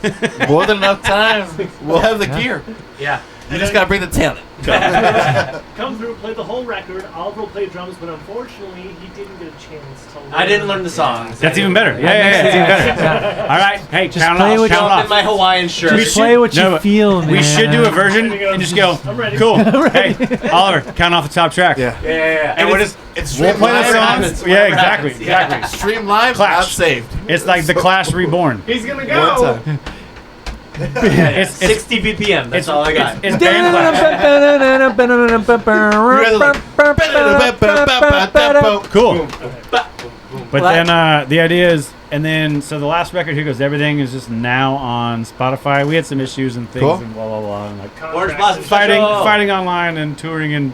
More than enough time. We'll have the gear. Yeah. You just gotta bring the talent. Come through, play the whole record. Oliver played drums, but unfortunately, he didn't get a chance to learn. I didn't learn the songs. That's even better. Yeah. It's even better. All right. Hey, Just count play it off. with Count it In my off. Hawaiian shirt. We Just should- play what no, you but feel, man. We should do a version and just go, I'm ready. cool. Hey, Oliver, count off the top track. Yeah. Yeah. And we'll just It's we'll play the live. songs. happens, Yeah, whatever exactly. happens. Yeah. Exactly. Stream live, Clash. not saved. It's like the Clash Reborn. He's gonna One go. time. It's 60 BPM. That's all I got. It's band Clash. Cool. But then the idea is, and then so the last record, Here Goes Everything, is just now on Spotify. We had some issues and things Cool. and blah blah blah, and like Orange Blossom fighting online and touring and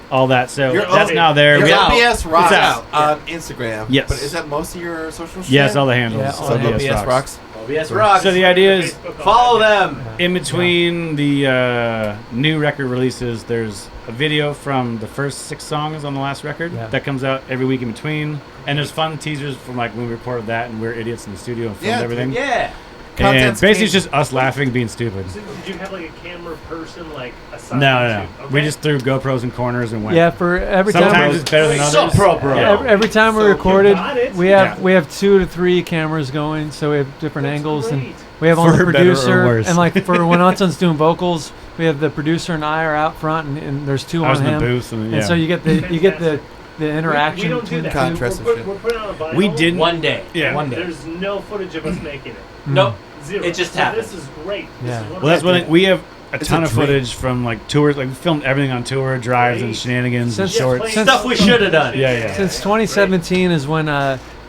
all that. So Your that's own- now there. Your We- out. OBS rocks It's out. on Instagram. Yes. But is that most of your social shit? Yes, all the handles. Yeah, So all the OBS rocks. OBS rocks. So the idea is, Facebook, all Follow that. them. in between the new record releases, there's a video from the first 6 songs on the last record Yeah. that comes out every week in between. And there's fun teasers from like when we recorded that and we're idiots in the studio and filmed Yeah, everything. Yeah. And Content's basically it's king. just us laughing, being stupid. So did you have like a camera person like assigned No. to? Okay. We just threw GoPros in corners and went. Yeah, for every time. Sometimes it's better than So others. pro, bro. Yeah. Every time we So recorded, got it. we have Yeah. we have 2 to 3 cameras going, so we have different That's angles, and great. we have on the For better or producer, worse. and like for when Anton's doing vocals, we have the producer and I are out front, and there's 2 I was on in him, the booth and and so you get the interaction We don't do between the that. 2. Contrast and shit. We're putting on a vinyl. We didn't. One day. Yeah. One day. There's no footage of us making it. Nope. Zero. It just So happened. This is great. Yeah. This is Well, that's wonderful. what we have a It's ton a of dream. footage from like tours. Like we filmed everything on tour, drives and Great. shenanigans and Since- shorts. since- Stuff we should have done. Yeah. Since 2017 is when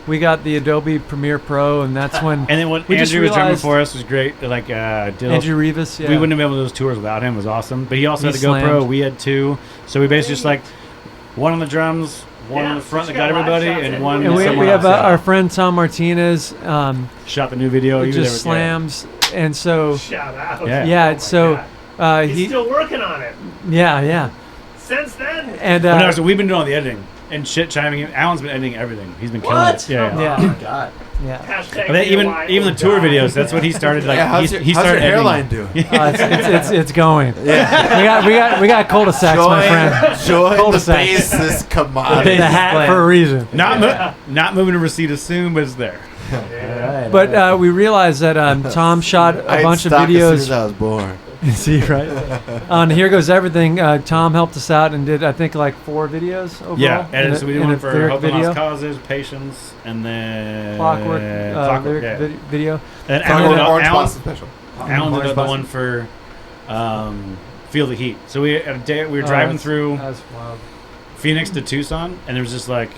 we got the Adobe Premiere Pro, and that's when And then when We just Andrew was drumming realized- for us was great. Like did Andrew Rivas, yeah. We wouldn't have been able to do those tours without him. It was awesome. But he also He had a GoPro. slammed. We had 2. So we basically just like one on the drums, one Yeah, on the front so that you got got live everybody, shots and one and we someone have else. our friend Tom Martinez, Shot the new video. who He was just there with- yeah. slams, and so Shout out. Yeah. yeah, Oh my so God. He's he still working on it. yeah, Since then. and Well, no, so we've been doing all the editing and shit chiming in. Alan's been editing everything. He's been killing What? it. Yeah. Yeah. Oh my god. yeah. Hashtag But then even DIY the tour die. videos, that's what he started. Like Yeah, how's he your started editing. hairline doing? It's going. Yeah. We got cul-de-sacs, my friend. Join the Cul-de-sac. basis The commodity. hat for a reason. Not moving to Reseda soon, but it's there. But we realized that Tom shot a I had bunch of stock as soon videos. as I was born. See, right? On Here Goes Everything, Tom helped us out and did, I think, like 4 videos overall. Yeah, and so we did in one a for lyric Hope and video. Lost Causes, Patience, and then Clockwork, Clockwork, lyric yeah. video. And Orange Alan Boston special. did the Boston. one for Feel the Heat. So we had a day we were driving through That's wild. Phoenix to Tucson, and there was just like,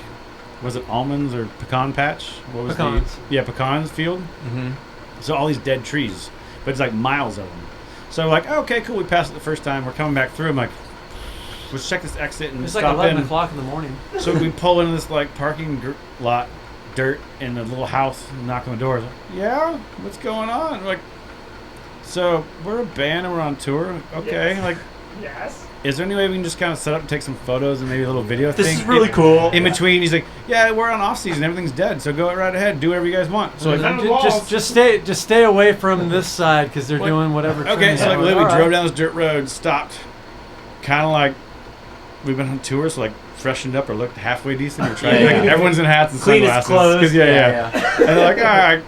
was it almonds or pecan patch? What was Pecans. pecans field. Mm-hmm. So all these dead trees, but it's like miles of them. So we're like, okay, cool. We passed it the first time. We're coming back through. I'm like, let's check this exit and It's like stop 11 in. o'clock in the morning. So we pull into this like parking lot, dirt in a little house, and knock on the door. Like, yeah, what's going on? We're like, so we're a band and we're on tour. Okay, Yes. like, Yes. is there any way we can just kind of set up and take some photos and maybe a little video This thing? is really cool. In between, he's like, yeah, we're on off season, everything's dead, so go right ahead, do whatever you guys want. So like, Just stay away from this side because they're Like, doing whatever. okay, trimming so like they're literally doing. drove down this dirt road, stopped, kind of like we've been on tour, so like freshened up or looked halfway decent or tried. Like, everyone's in hats and Clean as sunglasses. clothes. 'Cause, yeah. And they're like, all right,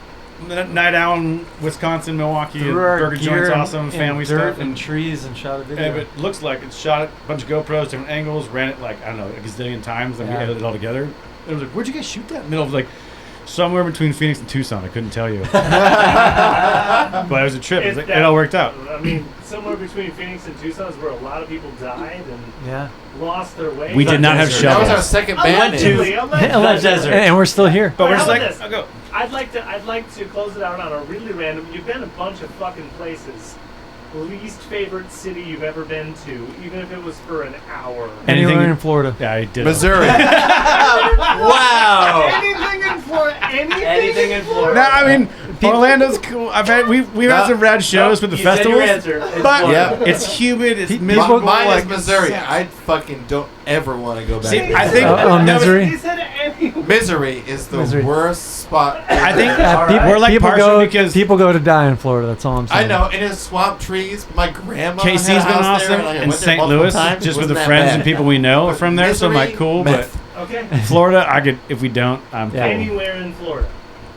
night out in Wisconsin, Milwaukee, Threw our burger gear joints, in- awesome, in family dirt stuff, and trees and shot a video. and it looks like it's shot at a bunch of GoPros, different angles, ran it like, I don't know, a gazillion times, and we Yeah. edited it all together. It was like, where'd you guys shoot that? Middle of like, somewhere between Phoenix and Tucson, I couldn't tell you. But it was a trip, It's it that- all worked out. I mean, somewhere between Phoenix and Tucson is where a lot of people died and Yeah. lost their way. We did not have Desert. That was our shovels. second band Allegedly, name. Alleged Desert. And we're still here. But we're How just about like, this? I'll go. I'd like to close it out on a really random. You've been a bunch of fucking places. Least favorite city you've ever been to, even if it was for an hour. Anywhere Anything- in Florida. Yeah, I did. Missouri. Wow. Anything in Florida. Anything in Florida. No, I mean Orlando's cool. We've had some rad shows with the You said festivals, your answer. It's but Florida. Yeah. it's humid. It's People- miserable. Mine like, is Missouri. I fucking don't ever want to go back. See, there. I think Missouri? He said any. Misery is the Missouri. worst spot. I think Yeah, people, we're like people partial go because people go to die in Florida. That's all I'm I saying. know, it is swamp trees. My grandma KC's had a been house awesome, there, and I and went there St. multiple Louis, times. just with Wasn't the that friends bad. and people we know But from there. So I'm like, Misery, cool. meth. Okay. But Florida, I could. If we don't, I'm Yeah. cool. Anywhere in Florida.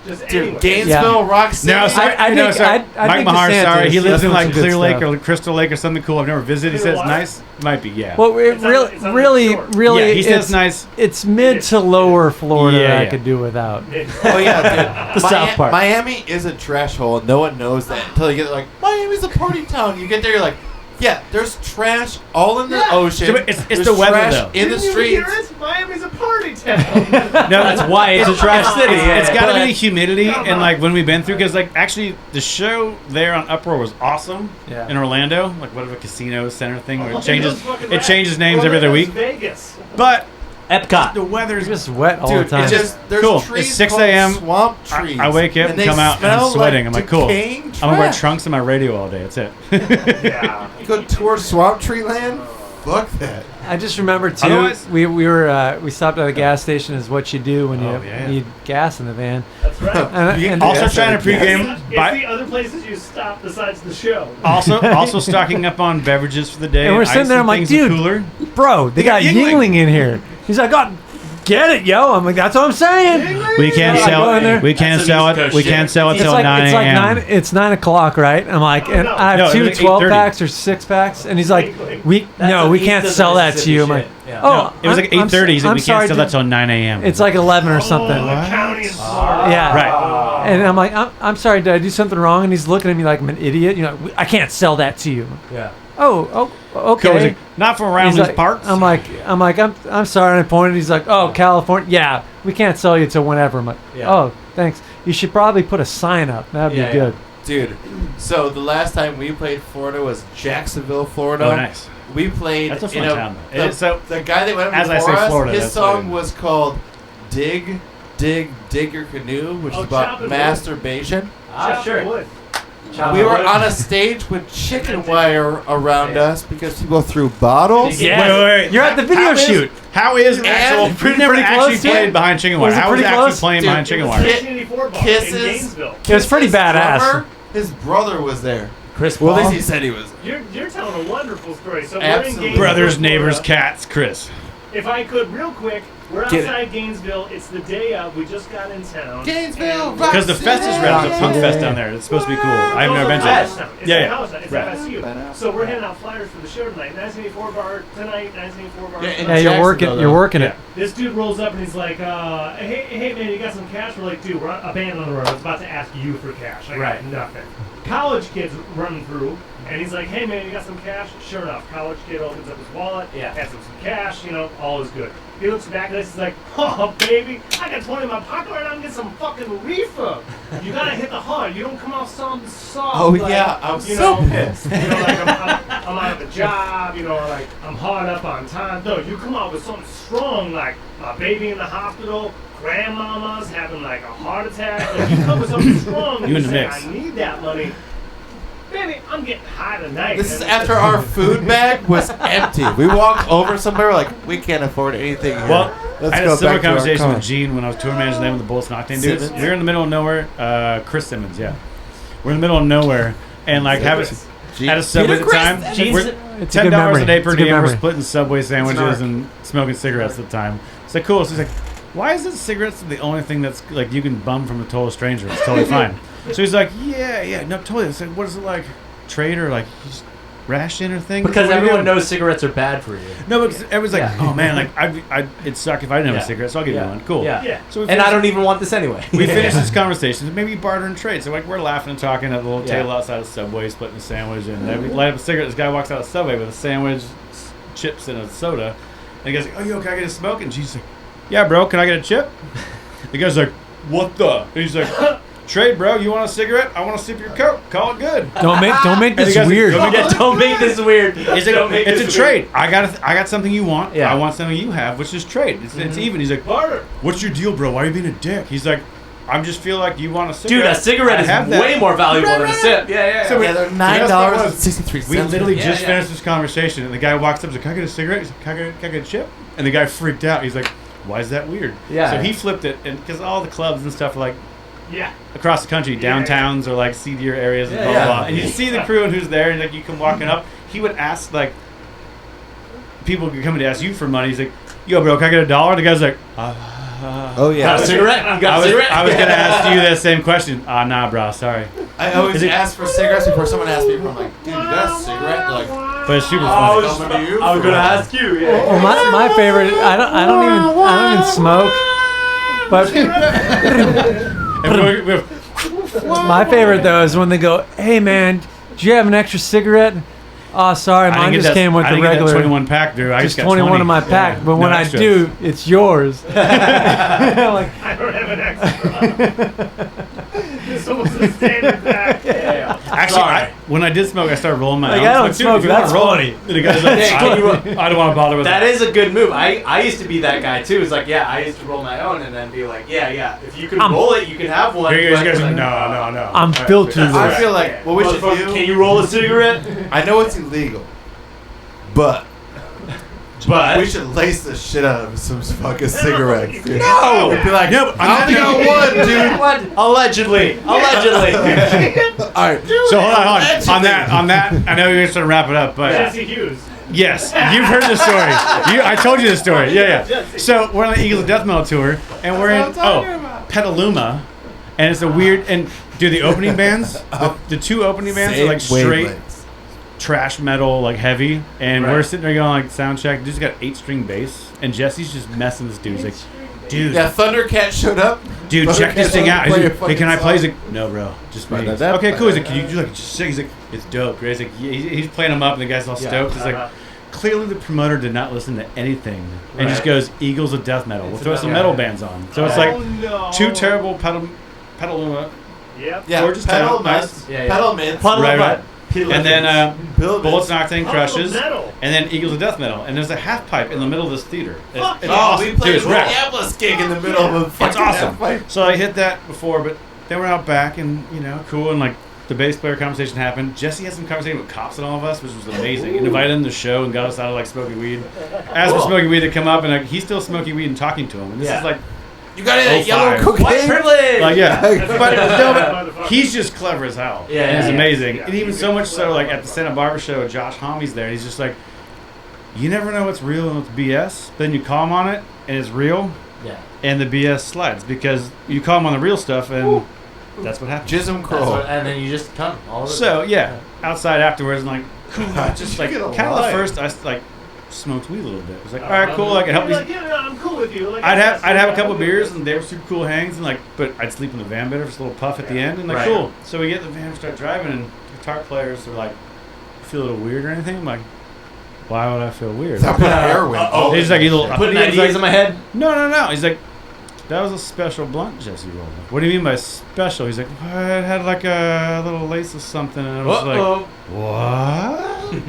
Just Dude, anywhere. Gainesville, Rock City. No, sorry, I no, think- sorry. I Mike think Mahar, DeSantis, sorry. He lives that's in like some good Clear Lake stuff. or Crystal Lake or something cool. I've never visited. He says Clearwater? nice. Might be, yeah. Well, it It's on really, the- it's on the really, shore. really, Yeah, he says it's, nice. it's mid to lower Florida Yeah, that I yeah. could do without. Oh yeah, dude. The South Park. Miami is a trash hole. No one knows that until you get there, like Miami's a party town. You get there, you're like, yeah, there's trash all in the ocean. Yeah, but it's There's the weather, trash though. in the Didn't you hear streets. it? Miami's a party town. No, That's why it's a trash city. It's got to be But- the humidity Come and on. like when we've been through because like actually the show there on Uproar was awesome Yeah. in Orlando, like whatever casino center thing where Orlando's fucking it rad. changes names every other week. Orlando's Vegas. But Epcot. the weather's It's just wet all Dude, the time. it's just there's Cool. trees It's 6 called a.m. Swamp trees. I wake up and they come out and I'm smell sweating. I'm like, cool. decaying I'm gonna wear trash. trunks and my radio all day. That's it. Yeah. You go tour Swamp Tree Land. Fuck that. I just remember too. Otherwise- We stopped at a gas station. Is what you do when you Oh, yeah. need gas in the van. That's right. And Also Yes, trying to yes. pregame. It's the other places you stop besides the show. Also stocking up on beverages for the day. And we're ice sitting there, I'm like, things in the dude. cooler. bro, they got Yingling. Yingling in here. He's like, God, get it, yo. I'm like, that's what I'm saying. We can't Yeah, sell go in there. it. We can't That's sell some it. East Coast We shit. can't sell it It's till like 9 it's like a.m. it's 9 o'clock, right? I'm like, and I No, have it two was 12 8:30. packs or 6 packs, and he's like, Yingling. we That's no, some we East can't of sell that to Mississippi you. I'm like, shit. Yeah. oh, It was like 8:30. He's like, I'm we sorry, can't sell that dude. till 9 a.m. It's like 11 or something. Oh, the county in Florida. Yeah. Right. And I'm like, I'm sorry, did I do something wrong? And he's looking at me like I'm an idiot. You know, I can't sell that to you. Yeah. Oh, okay. Cool. He's like, not from around He's these like- parts. I'm sorry. And I pointed. He's like, oh, California. Yeah, we can't sell you till whenever. I'm like, Yeah. oh, thanks. You should probably put a sign up. That'd Yeah, be good. Dude, so the last time we played Florida was Jacksonville, Florida. Oh, nice. We played That's a fun in town, though. the, So- the guy that went as I before say us, Florida, his that's song what- was called Dig, Dig, Dig Your Canoe, which Oh, is about chopping wood. masturbation. Ah, sure. Wood. We were on a stage with chicken wire around us because people threw bottles. Yeah. Wait. You're at the video How is- shoot. How is actual? We've never pretty actually close to it? played behind chicken wire. Was it How is pretty actually close? playing Dude, behind it chicken was wire? 1984 bar Kisses. in Gainesville. It was pretty His badass. drummer, His brother was there. Chris Well, at Paul. least he said he was. You're telling a wonderful story. So we're in Absolutely. Gainesville, Brothers, neighbors, Florida. cats, Chris. If I could, real quick, We're outside Gainesville. It's the day of. We just got in town. Gainesville, Because the fest is red. There's a punk fest down there. It's supposed to be cool. I've never been to it. It's it's Right. FSU. So we're handing out flyers for the show tonight. 1984 bar tonight. 1984 bar. Yeah, tonight. Yeah, you're working it. This dude rolls up and he's like, hey man, you got some cash? We're like, dude, we're a band on the road. I was about to ask you for cash. I got nothing. College kid's running through, and he's like, hey man, you got some cash? Sure enough, college kid opens up his wallet, has some cash, all is good. He looks back at us, he's like, oh baby, I got 20 in my pocket right now and get some fucking reefer. You gotta hit the hard. You don't come off something soft. Oh like, yeah, I'm so pissed. Like I'm out of a job, like I'm hard up on time. No, you come out with something strong, like my baby in the hospital, grandmama's having like a heart attack. Like, you come with something strong and You you in the say, mix. I need that money. Baby, I'm getting high tonight. This is after our food bag was empty. We walked over somewhere like, we can't afford anything here. Well, Let's I had go a similar back to our conversation car. with Gene when I was tour managing them with the Bullets and Octane dudes. Simmons? We were in the middle of nowhere. Chris Simmons, yeah. We're in the middle of nowhere, and like at a Subway at the time. We're It's a good $10 memory. a day per It's a good diem. We're memory. splitting Subway sandwiches and smoking cigarettes at the time. It's like cool. So he's like, why is it cigarettes the only thing that's like you can bum from a total stranger? It's totally fine. So he's like, yeah, no, totally. I said, what is it like? Trade or like just ration or thing? Because What do you everyone do? knows cigarettes are bad for you. No, because everyone's like, oh man, like it'd suck if I didn't have a cigarette, so I'll give you one. Cool. Yeah. So we And I don't even want this anyway. we finished this conversation. Maybe barter and trade. So like we're laughing and talking at the little table outside of Subway, splitting a sandwich, and then we light up a cigarette. This guy walks out of Subway with a sandwich, chips, and a soda. And he goes, "Oh, yo, can I get a smoke?" And she's like, "Yeah, bro, can I get a chip?" The guy's like, "What the?" And he's like, "Trade, bro. You want a cigarette? I want to sip your Coke. Call it good." Don't make And the this guy's like, weird. Don't make this weird. He's like, it's a trade. I got something you want. Yeah. I want something you have, which is trade. It's even. He's like, barter. "What's your deal, bro? Why are you being a dick?" He's like, "I just feel like you want a cigarette." Dude, a cigarette I is have that." way more valuable than a sip. Yeah. So Yeah, they're $9.63. We literally Yeah, just yeah. finished this conversation, and the guy walks up and he's like, "Can I get a cigarette?" He's like, "Can I get a chip?" And the guy freaked out. He's like, "Why is that weird?" Yeah. So he flipped it, and because all the clubs and stuff are like Yeah. across the country, downtowns or like seedier areas, and blah blah blah. And you see the crew and who's there, and like you come walking up. He would ask like people could come to ask you for money. He's like, "Yo, bro, can I get $1?" The guy's like, Oh yeah. Got a cigarette? You got a cigarette? I was gonna ask you that same question. Nah, bro, sorry." I always ask for cigarettes before someone asks me. I'm like, dude, you got a cigarette? They're like, But it's super I funny. was coming to you. I was gonna ask you. Yeah. Well, my favorite. I don't even smoke, but my favorite though is when they go, "Hey man, do you have an extra cigarette?" Oh, sorry, mine just came with the regular. 21 pack, dude. I Just got 21 20. in my pack, but when No I extras. do, it's yours. Like, I don't have an extra. It's almost a standard pack. Actually, when I did smoke, I started rolling my Like, own. I don't Dude, smoke, if you wanna that's roll funny. it. And the guy's like, Yeah, can you I don't want to bother with That is a good move. I used to be that guy too. It's like, I used to roll my own and then be like, if you can roll it, you can have one. Here you But guys it's are like, no. I'm built to I this. feel like what we should Motherfucker, do. can you roll a cigarette? I know it's illegal, but we should lace the shit out of some fucking cigarettes. Dude. No! It'd be like, No, I only got one, dude. What? Allegedly. All right. So hold on. On that, I know you're going to wrap it up, but Jesse Hughes. yes, you've heard the story. I told you the story. Yeah. So we're on the Eagles of Death Metal tour, and we're in Petaluma, and it's a weird and dude, the opening bands, the two opening bands are like straight trash metal, like heavy, and we're sitting there going like sound check. Dude's got 8-string bass, and Jesse's just messing this dude. He's like, "Dude, Yeah, Thundercat showed up. dude, check this thing out." He's like, "Hey, can I play?" He's He's like, "No, bro, just me." Okay, cool. He's like, "Can you do like just sing?" He's like, "It's dope." He's like, he's playing them up, and the guy's all stoked. He's like, clearly the promoter did not listen to anything, and just goes, "Eagles of Death Metal. We'll throw some metal bands on." So it's like two terrible Petaluma. Yep. Yeah, Gorgeous pedal town, mints. nice. Pedal mints. Right. And then Bullets and Octane Puddle of Crushes, Metal. and then Eagles of Death Metal, and there's a half pipe in the middle of this theater. It's Fuck it's yeah. awesome. We played Dude, it's a rad. Minneapolis gig in the middle of a fucking awesome. fight. So I hit that before, but then we're out back, and cool, and like the bass player conversation happened. Jesse had some conversation with cops and all of us, which was amazing. He invited him to the show and got us out of like smoking weed. Asked for smoking weed to come up, and like he's still smoking weed and talking to him. And this is like You got any yellow 05. cocaine? White privilege! Like, yeah. but, no, Motherfucker. he's just clever as hell. Yeah, And it's yeah, amazing. yeah. And even so much so, like, at the Santa Barbara show, Josh Homme's there, and he's just like, you never know what's real and what's BS. Then you call them on it, and it's real, and the BS slides because you call them on the real stuff, and that's what happens. Jism Crow. And then you just come all over. So outside afterwards, I'm like, cool. Just like get kind of the alive. first, I like smoked weed a little bit. I was like, all right, cool. Like it helped me. Like, yeah, no, I'm cool with you. Like, I'd have a couple of beers and they were super cool hangs and like, but I'd sleep in the van better for just a little puff at the end and like cool. So we get in the van, start driving, and guitar players are like, feel a little weird or anything? I'm like, why would I feel weird? Stop putting heroin. He's like, putting ideas in my head. No. He's like, that was a special blunt Jesse rolled. Like, what do you mean by special? He's like, well, it had like a little lace or something, and I was like, what?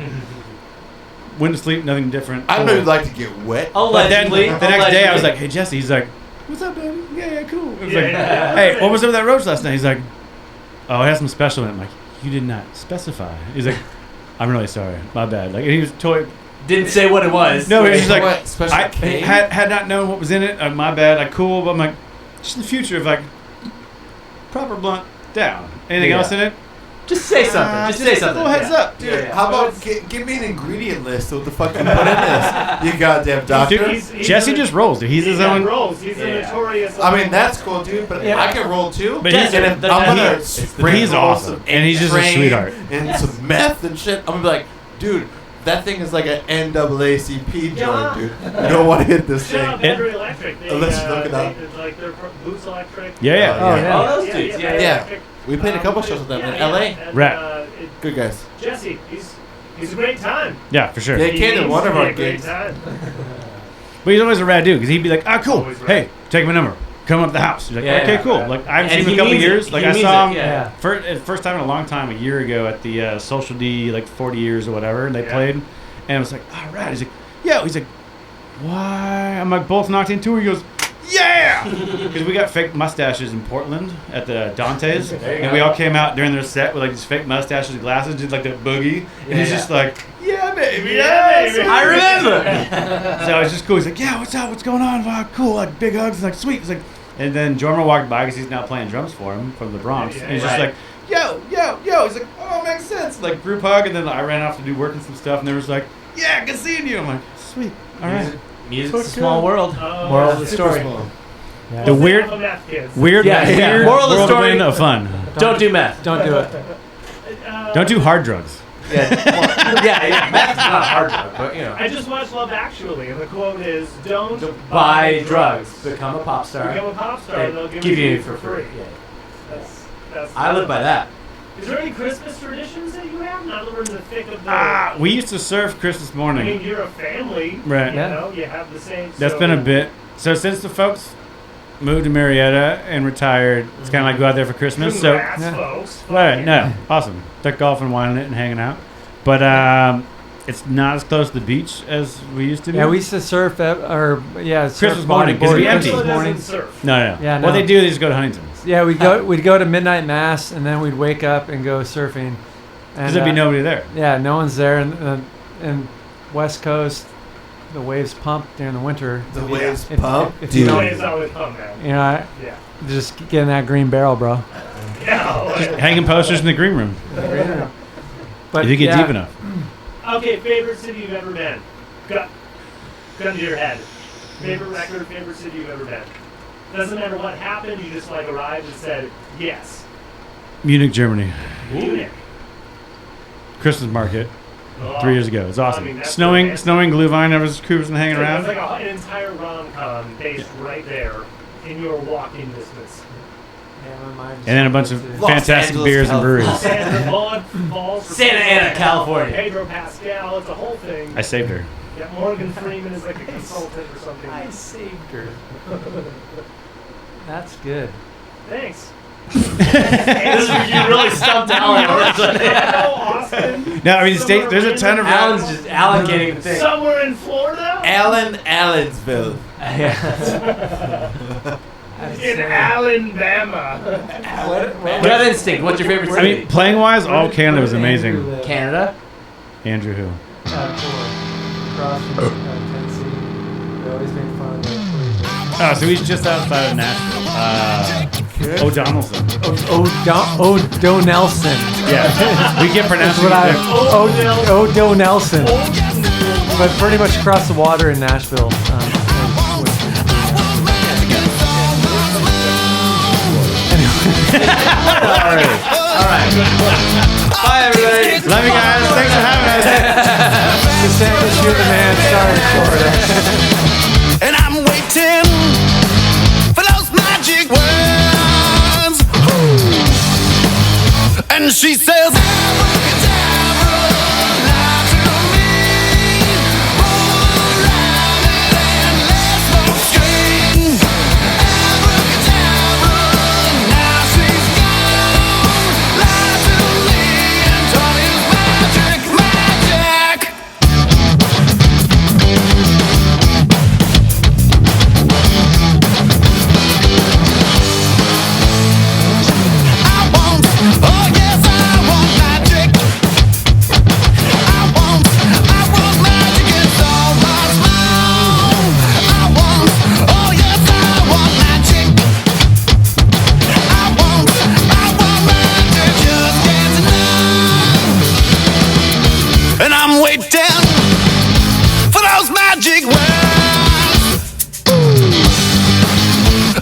Went to sleep, nothing different. I know you'd like to get wet. But then Allegedly. the next day, I was like, hey Jesse. He's like, what's up, baby? Yeah, cool. It was like, hey, what was up with that roach last night? He's like, oh, it has some special in it. I'm like, you did not specify. He's like, I'm really sorry, my bad. Like, and he was totally. Didn't say what it was. No, he's like, What, special I cane? had not known what was in it. My bad. Like, cool. But I'm like, just in the future, if like proper blunt down. Anything else in it? Just say something. Just say something. A little heads up. Dude, how about give me an ingredient list of what the fuck you put in this? You goddamn doctor. Dude, Jesse just rolls. Dude. He's his own. rolls. He's a notorious. I mean, that's cool, dude, but I can roll too. But he's- and if I'm gonna sprinkle he's awesome. some And he's just a Train sweetheart. and some meth and shit. I'm gonna be like, dude, that thing is like an NAACP joint, dude. You don't want to hit this Shout out thing. Battery Electric. They, Unless you look it up. Like their Boots Electric. Yeah. Oh, those dudes. Battery Yeah. Electric. We played a couple shows with them in LA. And, Right. Good guys. Jesse, he's a great time. Yeah, for sure. Yeah. He came to He's one of a our great gigs. time. But he's always a rad dude because he'd be like, ah, cool. Always rad. Hey, take my number. Come up to the house. He's like, Yeah, okay, yeah. cool. Like I haven't And seen him in he a couple means it. years. He Like I means saw it, him yeah. first time in a long time, a year ago at the Social D, like 40 years or whatever, and they played. And I was like, all right. He's like, yeah. He's like, why? I'm like, both knocked into her. He goes, yeah, because we got fake mustaches in Portland at the Dante's, and we all came out during their set with like these fake mustaches and glasses, did like the boogie, and he's just like, yeah, baby, yeah, baby. I remember. So it's just cool. He's like, yeah, what's up? What's going on? Wow, cool. Like big hugs. Like sweet. He's like, and then drummer walked by because he's now playing drums for him from the Bronx, and he's just like, yo. He's like, oh, makes sense. Like group hug, and then I ran off to do work and some stuff, and they was like, yeah, good seeing you. I'm like, sweet, all right. Music's a small world. Oh, Moral of the Super story. small. Yeah. The weird Moral of the world story. of fun. Don't do meth. Don't do it. Don't do hard drugs. Yeah, meth is not a hard drug, but you know. I just watched Love Actually, and the quote is, "Don't Buy drugs. Become a pop star. Become a pop star, They and they'll give you you it for free. Yeah. That's I live by that. Is there any Christmas traditions that you have? Now that we're in the thick of the. We used to surf Christmas I mean, morning. you're a family. Right. You Yeah. know, you have the same. That's so- been a bit. So since the folks moved to Marietta and retired, it's kind of like go out there for Christmas. So Congrats, folks. right, no, awesome. Took golf and winding it and hanging out, but it's not as close to the beach as we used to be. Yeah, we used to surf at, or surf Christmas morning, 'cause it'd be boarding empty. Christmas Doesn't morning. surf. No. Yeah, What no. they do, they just go to Huntington's. Yeah, we'd go to midnight mass and then we'd wake up and go surfing. Because there'd be nobody there. Yeah, no one's there, and West Coast, the waves pump during the winter. The waves If- pump. if you Dude. don't- Always always fun, man. You know, Yeah. just get in that green barrel, bro. Yeah. Hanging posters in the green room. But If you get yeah, deep enough. Okay, favorite city you've ever been? Gun to your head. Favorite record, favorite city you've ever been. Doesn't matter what happened, you just like arrived and said, yes. Munich, Germany. Munich. Christmas market Oh. 3 years ago. It's awesome. I mean, that's snowing, romantic. snowing Glühwein. I was cruising, hanging It's around. like an entire rom-com based right there in your walking distance. And then a bunch of Los fantastic Angeles, beers and breweries. Sandra Bullock falls for Santa Ana, California. Pedro Pascal, it's a whole thing. I saved her. Yeah, Morgan Freeman is like a consultant or something. I saved her. That's good. Thanks. You really stumped Alan. Chicago, Austin. No, I mean, there's a ton of Alan getting the thing. Somewhere in Florida? Allensville. In Alabama. Gut instinct. What's your favorite I city? mean, playing wise, all Canada was amazing. Canada. Andrew who? Across from Tennessee. They always make fun of the Oh, so he's just outside of Nashville. O'Donnellson. O'Donnellson. Yeah, we get That's pronounced what O'Donnellson. but pretty much across the water in Nashville. All right. Bye, everybody. Love you guys. Thanks for having us. DeSantis, you're the man. Sorry, Florida. And I'm waiting for those magic words. And she says, "Abracadabra, lie to me. Roll around and let's go string. Abracadabra, now she's gone. Lie to me and tell me it's magic, magic." Oh yes, I want magic. I want magic. It's all much more. Oh yes, I want magic. I want magic. Just can't deny. And I'm waiting for those magic words.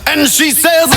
And she says,